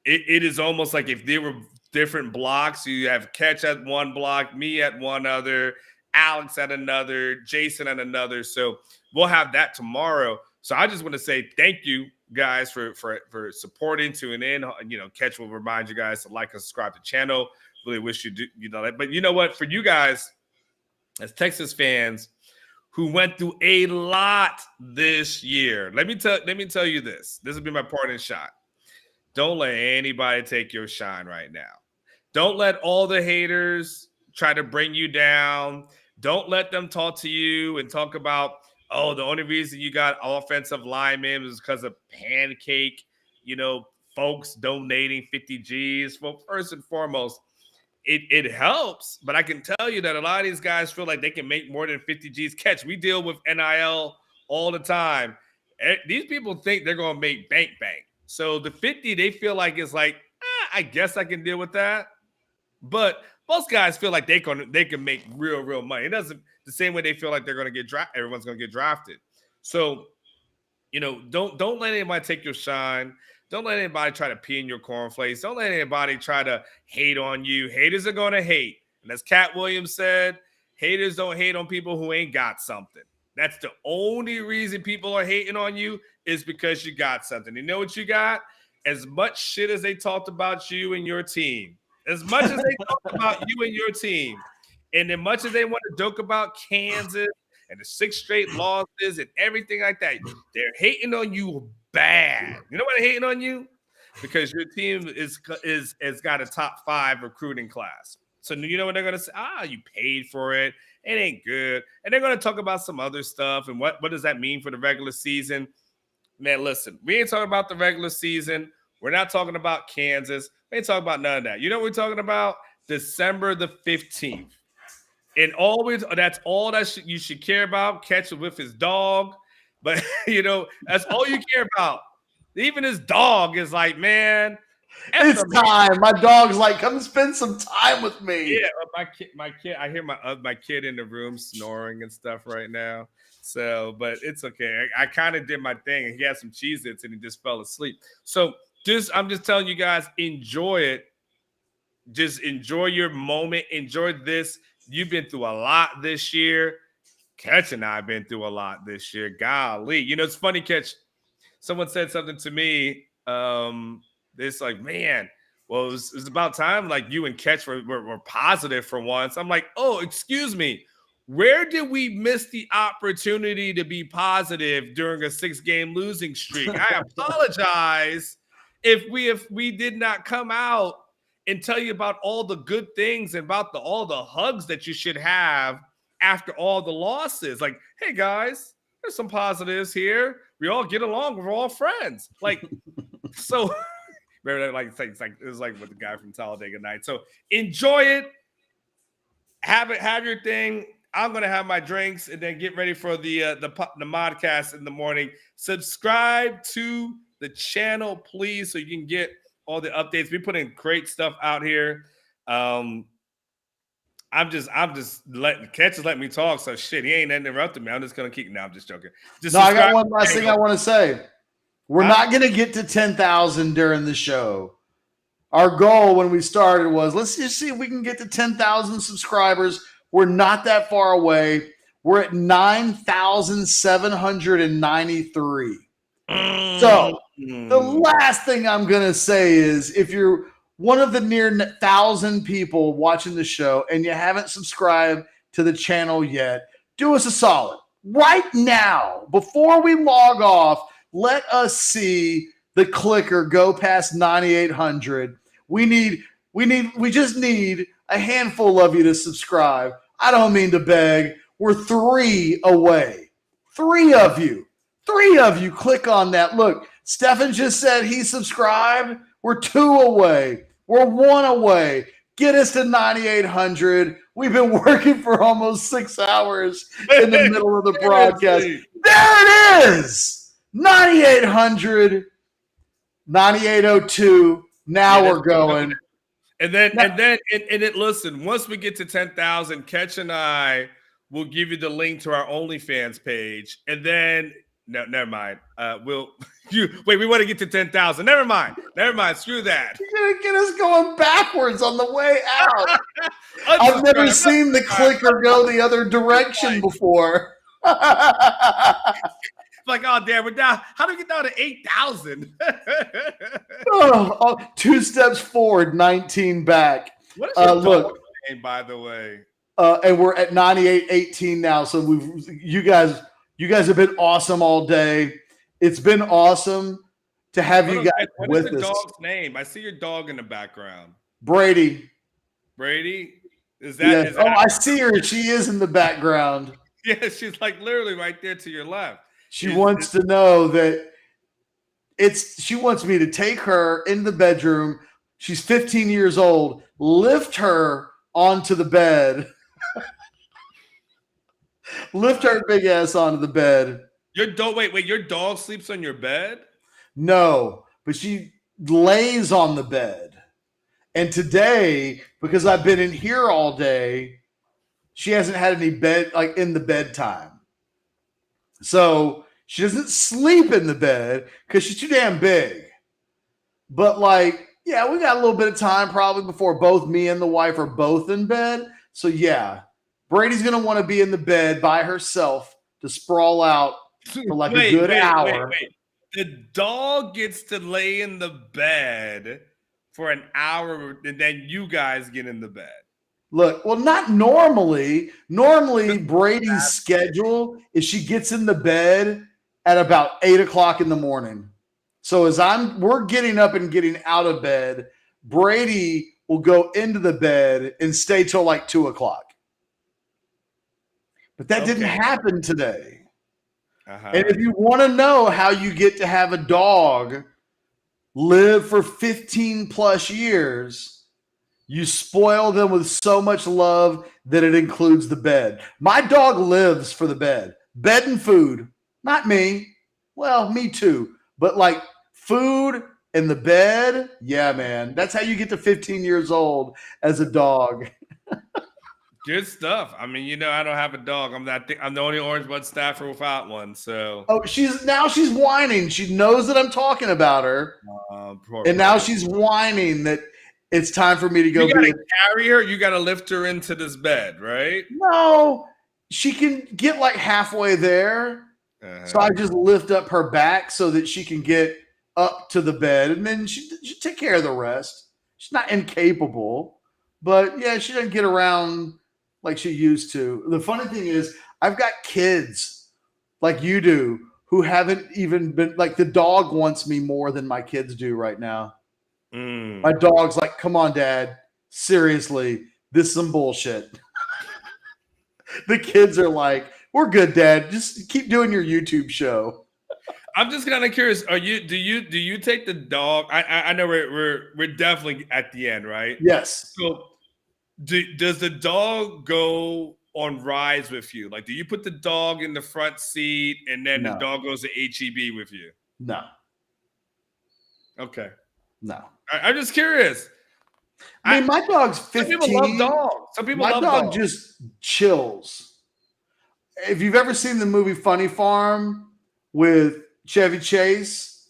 it is almost like if they were different blocks. You have Catch at one block, me at one other, Alex at another, Jason at another. So we'll have that tomorrow. So I just want to say thank you guys for supporting, tuning in. You know, Catch will remind you guys to like and subscribe to the channel. Really wish you do, you know that. But you know what? For you guys, as Texas fans who went through a lot this year, let me tell you this. This will be my parting shot. Don't let anybody take your shine right now. Don't let all the haters try to bring you down. Don't let them talk to you and talk about, oh, the only reason you got offensive linemen is because of Pancake, you know, folks donating 50 G's. Well, first and foremost, it helps, but I can tell you that a lot of these guys feel like they can make more than 50 G's. Catch, we deal with NIL all the time. These people think they're going to make bank. So the 50, they feel like it's like, I guess I can deal with that. But most guys feel like they can make real money. It doesn't the same way they feel like they're going to get drafted. Everyone's going to get drafted. So, you know, don't let anybody take your shine. Don't let anybody try to pee in your cornflakes. Don't let anybody try to hate on you. Haters are going to hate. And as Cat Williams said, haters don't hate on people who ain't got something. That's the only reason people are hating on you is because you got something. You know what you got? As much shit as they talked about you and your team, as much as they talked about you and your team, and as much as they want to joke about Kansas and the 6 straight losses and everything like that, they're hating on you bad. You know why they're hating on you? Because your team has got a top 5 recruiting class. So you know what they're going to say? You paid for it. It ain't good. And they're going to talk about some other stuff. And what does that mean for the regular season? Man, listen, we ain't talking about the regular season. We're not talking about Kansas. We ain't talking about none of that. You know what we're talking about? December the 15th. And that's all that you should care about. Catch it with his dog. But, you know, that's all you care about. Even his dog is like, man, it's time. My dog's like, come spend some time with me. Yeah, my kid. I hear my kid in the room snoring and stuff right now. So, but it's okay. I kind of did my thing, and he had some Cheez-Its, and he just fell asleep. So, I'm just telling you guys, enjoy it. Just enjoy your moment. Enjoy this. You've been through a lot this year. Catch and I have been through a lot this year. Golly, you know it's funny. Catch. Someone said something to me. It's like, man, well, it was about time like you and Catch were positive for once. I'm like, oh, excuse me. Where did we miss the opportunity to be positive during a 6-game losing streak? I apologize if we did not come out and tell you about all the good things and about all the hugs that you should have after all the losses. Like, hey guys, there's some positives here. We all get along. We're all friends. Like, so remember that? Like, it was like with the guy from Talladega Nights. So enjoy it. Have your thing. I'm gonna have my drinks and then get ready for the modcast in the morning. Subscribe to the channel, please, so you can get all the updates. We put in great stuff out here. I'm just letting Catch let me talk. So shit, he ain't interrupting me. I'm just gonna keep. No, I'm just joking. I got one last thing I want to say. We're not gonna get to 10,000 during the show. Our goal when we started was let's just see if we can get to 10,000 subscribers. We're not that far away. We're at 9,793. So the last thing I'm going to say is if you're one of the near 1,000 people watching the show and you haven't subscribed to the channel yet, do us a solid. Right now, before we log off, let us see the clicker go past 9,800. We just need a handful of you to subscribe. I don't mean to beg. We're 3 away. 3 of you. 3 of you click on that. Look, Stefan just said he subscribed. We're 2 away. We're 1 away. Get us to 9,800. We've been working for almost 6 hours in the middle of the broadcast. There it is. 9,800. 9,802. Now we're going. And then listen, once we get to 10,000, Ketch and I will give you the link to our OnlyFans page. And then no, never mind. We want to get to 10,000. Never mind. Screw that. You're gonna get us going backwards on the way out. I've never seen the clicker go the other direction before. Like, oh damn, we're down. How do we get down to 8,000? 2 steps forward, 19 back. What is your dog name, by the way? And we're at 98-18 now. So you guys have been awesome all day. It's been awesome to have you guys with us. What is the dog's name? I see your dog in the background. Brady. Is that? Yeah. I see her. She is in the background. Yeah, she's like literally right there to your left. She wants to know that she wants me to take her in the bedroom. She's 15 years old, lift her onto the bed, lift her big ass onto the bed. Your dog sleeps on your bed? No, but she lays on the bed. And today, because I've been in here all day, she hasn't had any bed, like in the bedtime. So she doesn't sleep in the bed because she's too damn big. But like, yeah, we got a little bit of time probably before both me and the wife are both in bed. So yeah, Brady's going to want to be in the bed by herself to sprawl out for like a good hour. Wait. The dog gets to lay in the bed for an hour and then you guys get in the bed. Look, well, not normally. Normally, Brady's schedule is she gets in the bed at about 8 o'clock in the morning. So as we're getting up and getting out of bed, Brady will go into the bed and stay till like 2 o'clock. But that didn't happen today. And if you want to know how you get to have a dog live for 15 plus years, you spoil them with so much love that it includes the bed. My dog lives for the bed and food. Not me. Well, me too. But like food and the bed. Yeah, man. That's how you get to 15 years old as a dog. Good stuff. I mean, I don't have a dog. I'm the only orange bud staffer without one. So she's whining. She knows that I'm talking about her. And now she's whining that it's time for me to go. You gotta carry her. You gotta lift her into this bed, right? No, she can get like halfway there. So I just lift up her back so that she can get up to the bed, and then she take care of the rest. She's not incapable, but yeah, she doesn't get around like she used to. The funny thing is, I've got kids like you do who haven't even been like the dog wants me more than my kids do right now. My dog's like, come on, Dad. Seriously, this is some bullshit. The kids are like, we're good, Dad. Just keep doing your YouTube show. I'm just kind of curious. Do you take the dog? I know we're definitely at the end, right? Yes. So does the dog go on rides with you? Like, do you put the dog in the front seat and then the dog goes to HEB with you? No. Okay. No. I'm just curious. I mean, my dog's 15. Some people love dogs. Some people love dogs. My dog just chills. If you've ever seen the movie Funny Farm with Chevy Chase,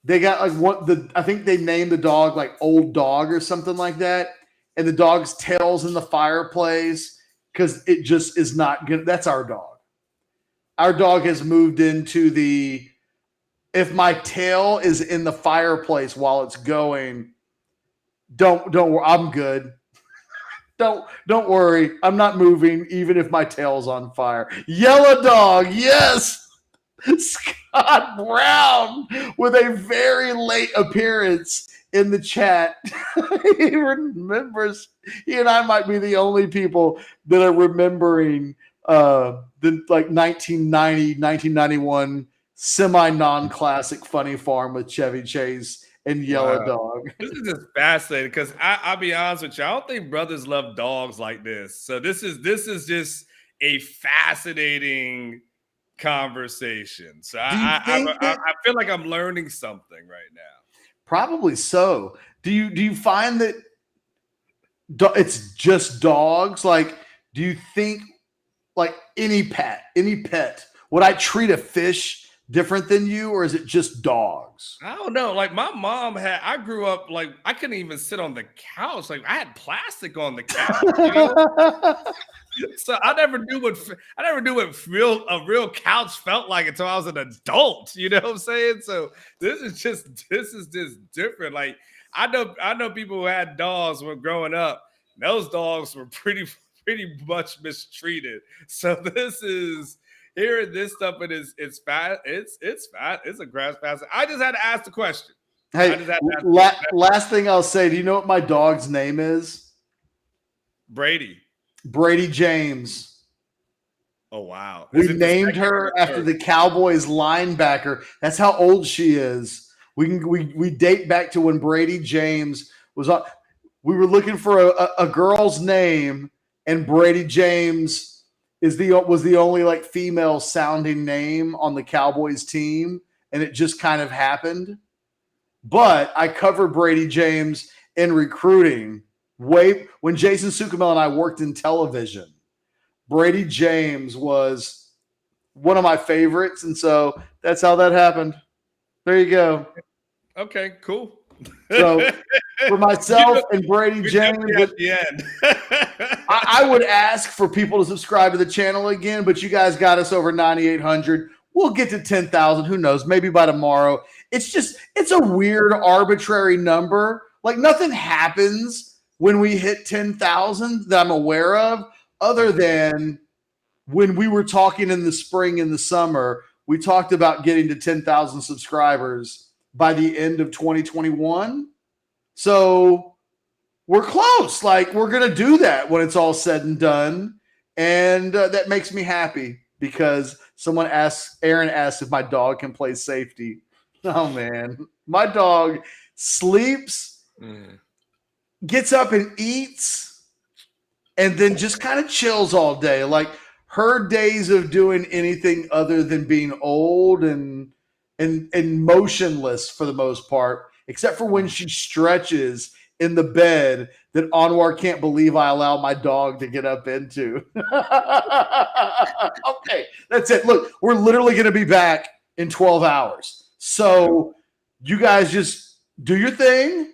they got like I think they named the dog like Old Dog or something like that. And the dog's tail's in the fireplace because it just is not good. That's our dog. Our dog has moved into if my tail is in the fireplace while it's going, don't worry, I'm good. Don't worry, I'm not moving even if my tail's on fire. Yellow dog, yes. Scott Brown with a very late appearance in the chat. He remembers. He and I might be the only people that are remembering the 1990, 1991 semi-non-classic Funny Farm with Chevy Chase and Yellow Dog. This is just fascinating because I'll be honest with you, I don't think brothers love dogs like this. So this is just a fascinating conversation. So I feel like I'm learning something right now. Probably so. Do you find that It's just dogs. Like, do you think like any pet, would I treat a fish different than you, or is it just dogs? I don't know. Like my mom I grew up like I couldn't even sit on the couch. Like I had plastic on the couch. You know? So I never knew what a real couch felt like until I was an adult. You know what I'm saying? So this is just different. Like I know people who had dogs when growing up. Those dogs were pretty much mistreated. So this is hearing this stuff, and it's fat. It's fat. It's a grass fast. I just had to ask the question. Hey, last thing I'll say. Do you know what my dog's name is? Brady James. Oh wow! We named her after the Cowboys linebacker. That's how old she is. We date back to when Brady James was on. We were looking for a girl's name, and Brady James was the only like female sounding name on the Cowboys team, and it just kind of happened. But I covered Brady James in recruiting when Jason Sukamel and I worked in television. Brady James was one of my favorites, and so that's how that happened. There you go. Okay, cool. So for myself and Brady James, at the end. I would ask for people to subscribe to the channel again, but you guys got us over 9,800. We'll get to 10,000. Who knows? Maybe by tomorrow. It's a weird, arbitrary number. Like nothing happens when we hit 10,000 that I'm aware of, other than when we were talking in the spring and the summer, we talked about getting to 10,000 subscribers by the end of 2021. So we're close. Like we're going to do that when it's all said and done. And that makes me happy because Aaron asked if my dog can play safety. Oh man, my dog sleeps, gets up and eats, and then just kind of chills all day. Like her days of doing anything other than being old and motionless for the most part, except for when she stretches in the bed that Anwar can't believe I allow my dog to get up into. Okay, that's it. Look, we're literally going to be back in 12 hours. So you guys just do your thing.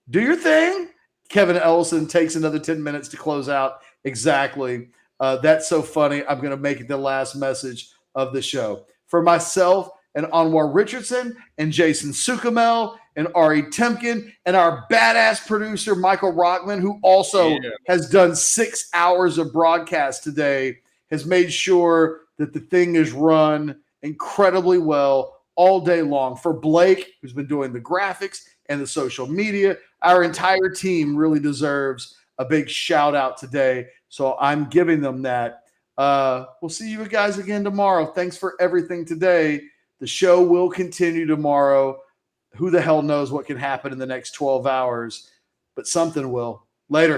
Do your thing. Kevin Ellison takes another 10 minutes to close out. Exactly. That's so funny. I'm going to make it the last message of the show. For myself and Anwar Richardson and Jason Sukamel and Ari Temkin and our badass producer, Michael Rockman, who also has done 6 hours of broadcast today, has made sure that the thing is run incredibly well all day long. For Blake, who's been doing the graphics and the social media, our entire team really deserves a big shout out today. So I'm giving them that. We'll see you guys again tomorrow. Thanks for everything today. The show will continue tomorrow. Who the hell knows what can happen in the next 12 hours, but something will. Later.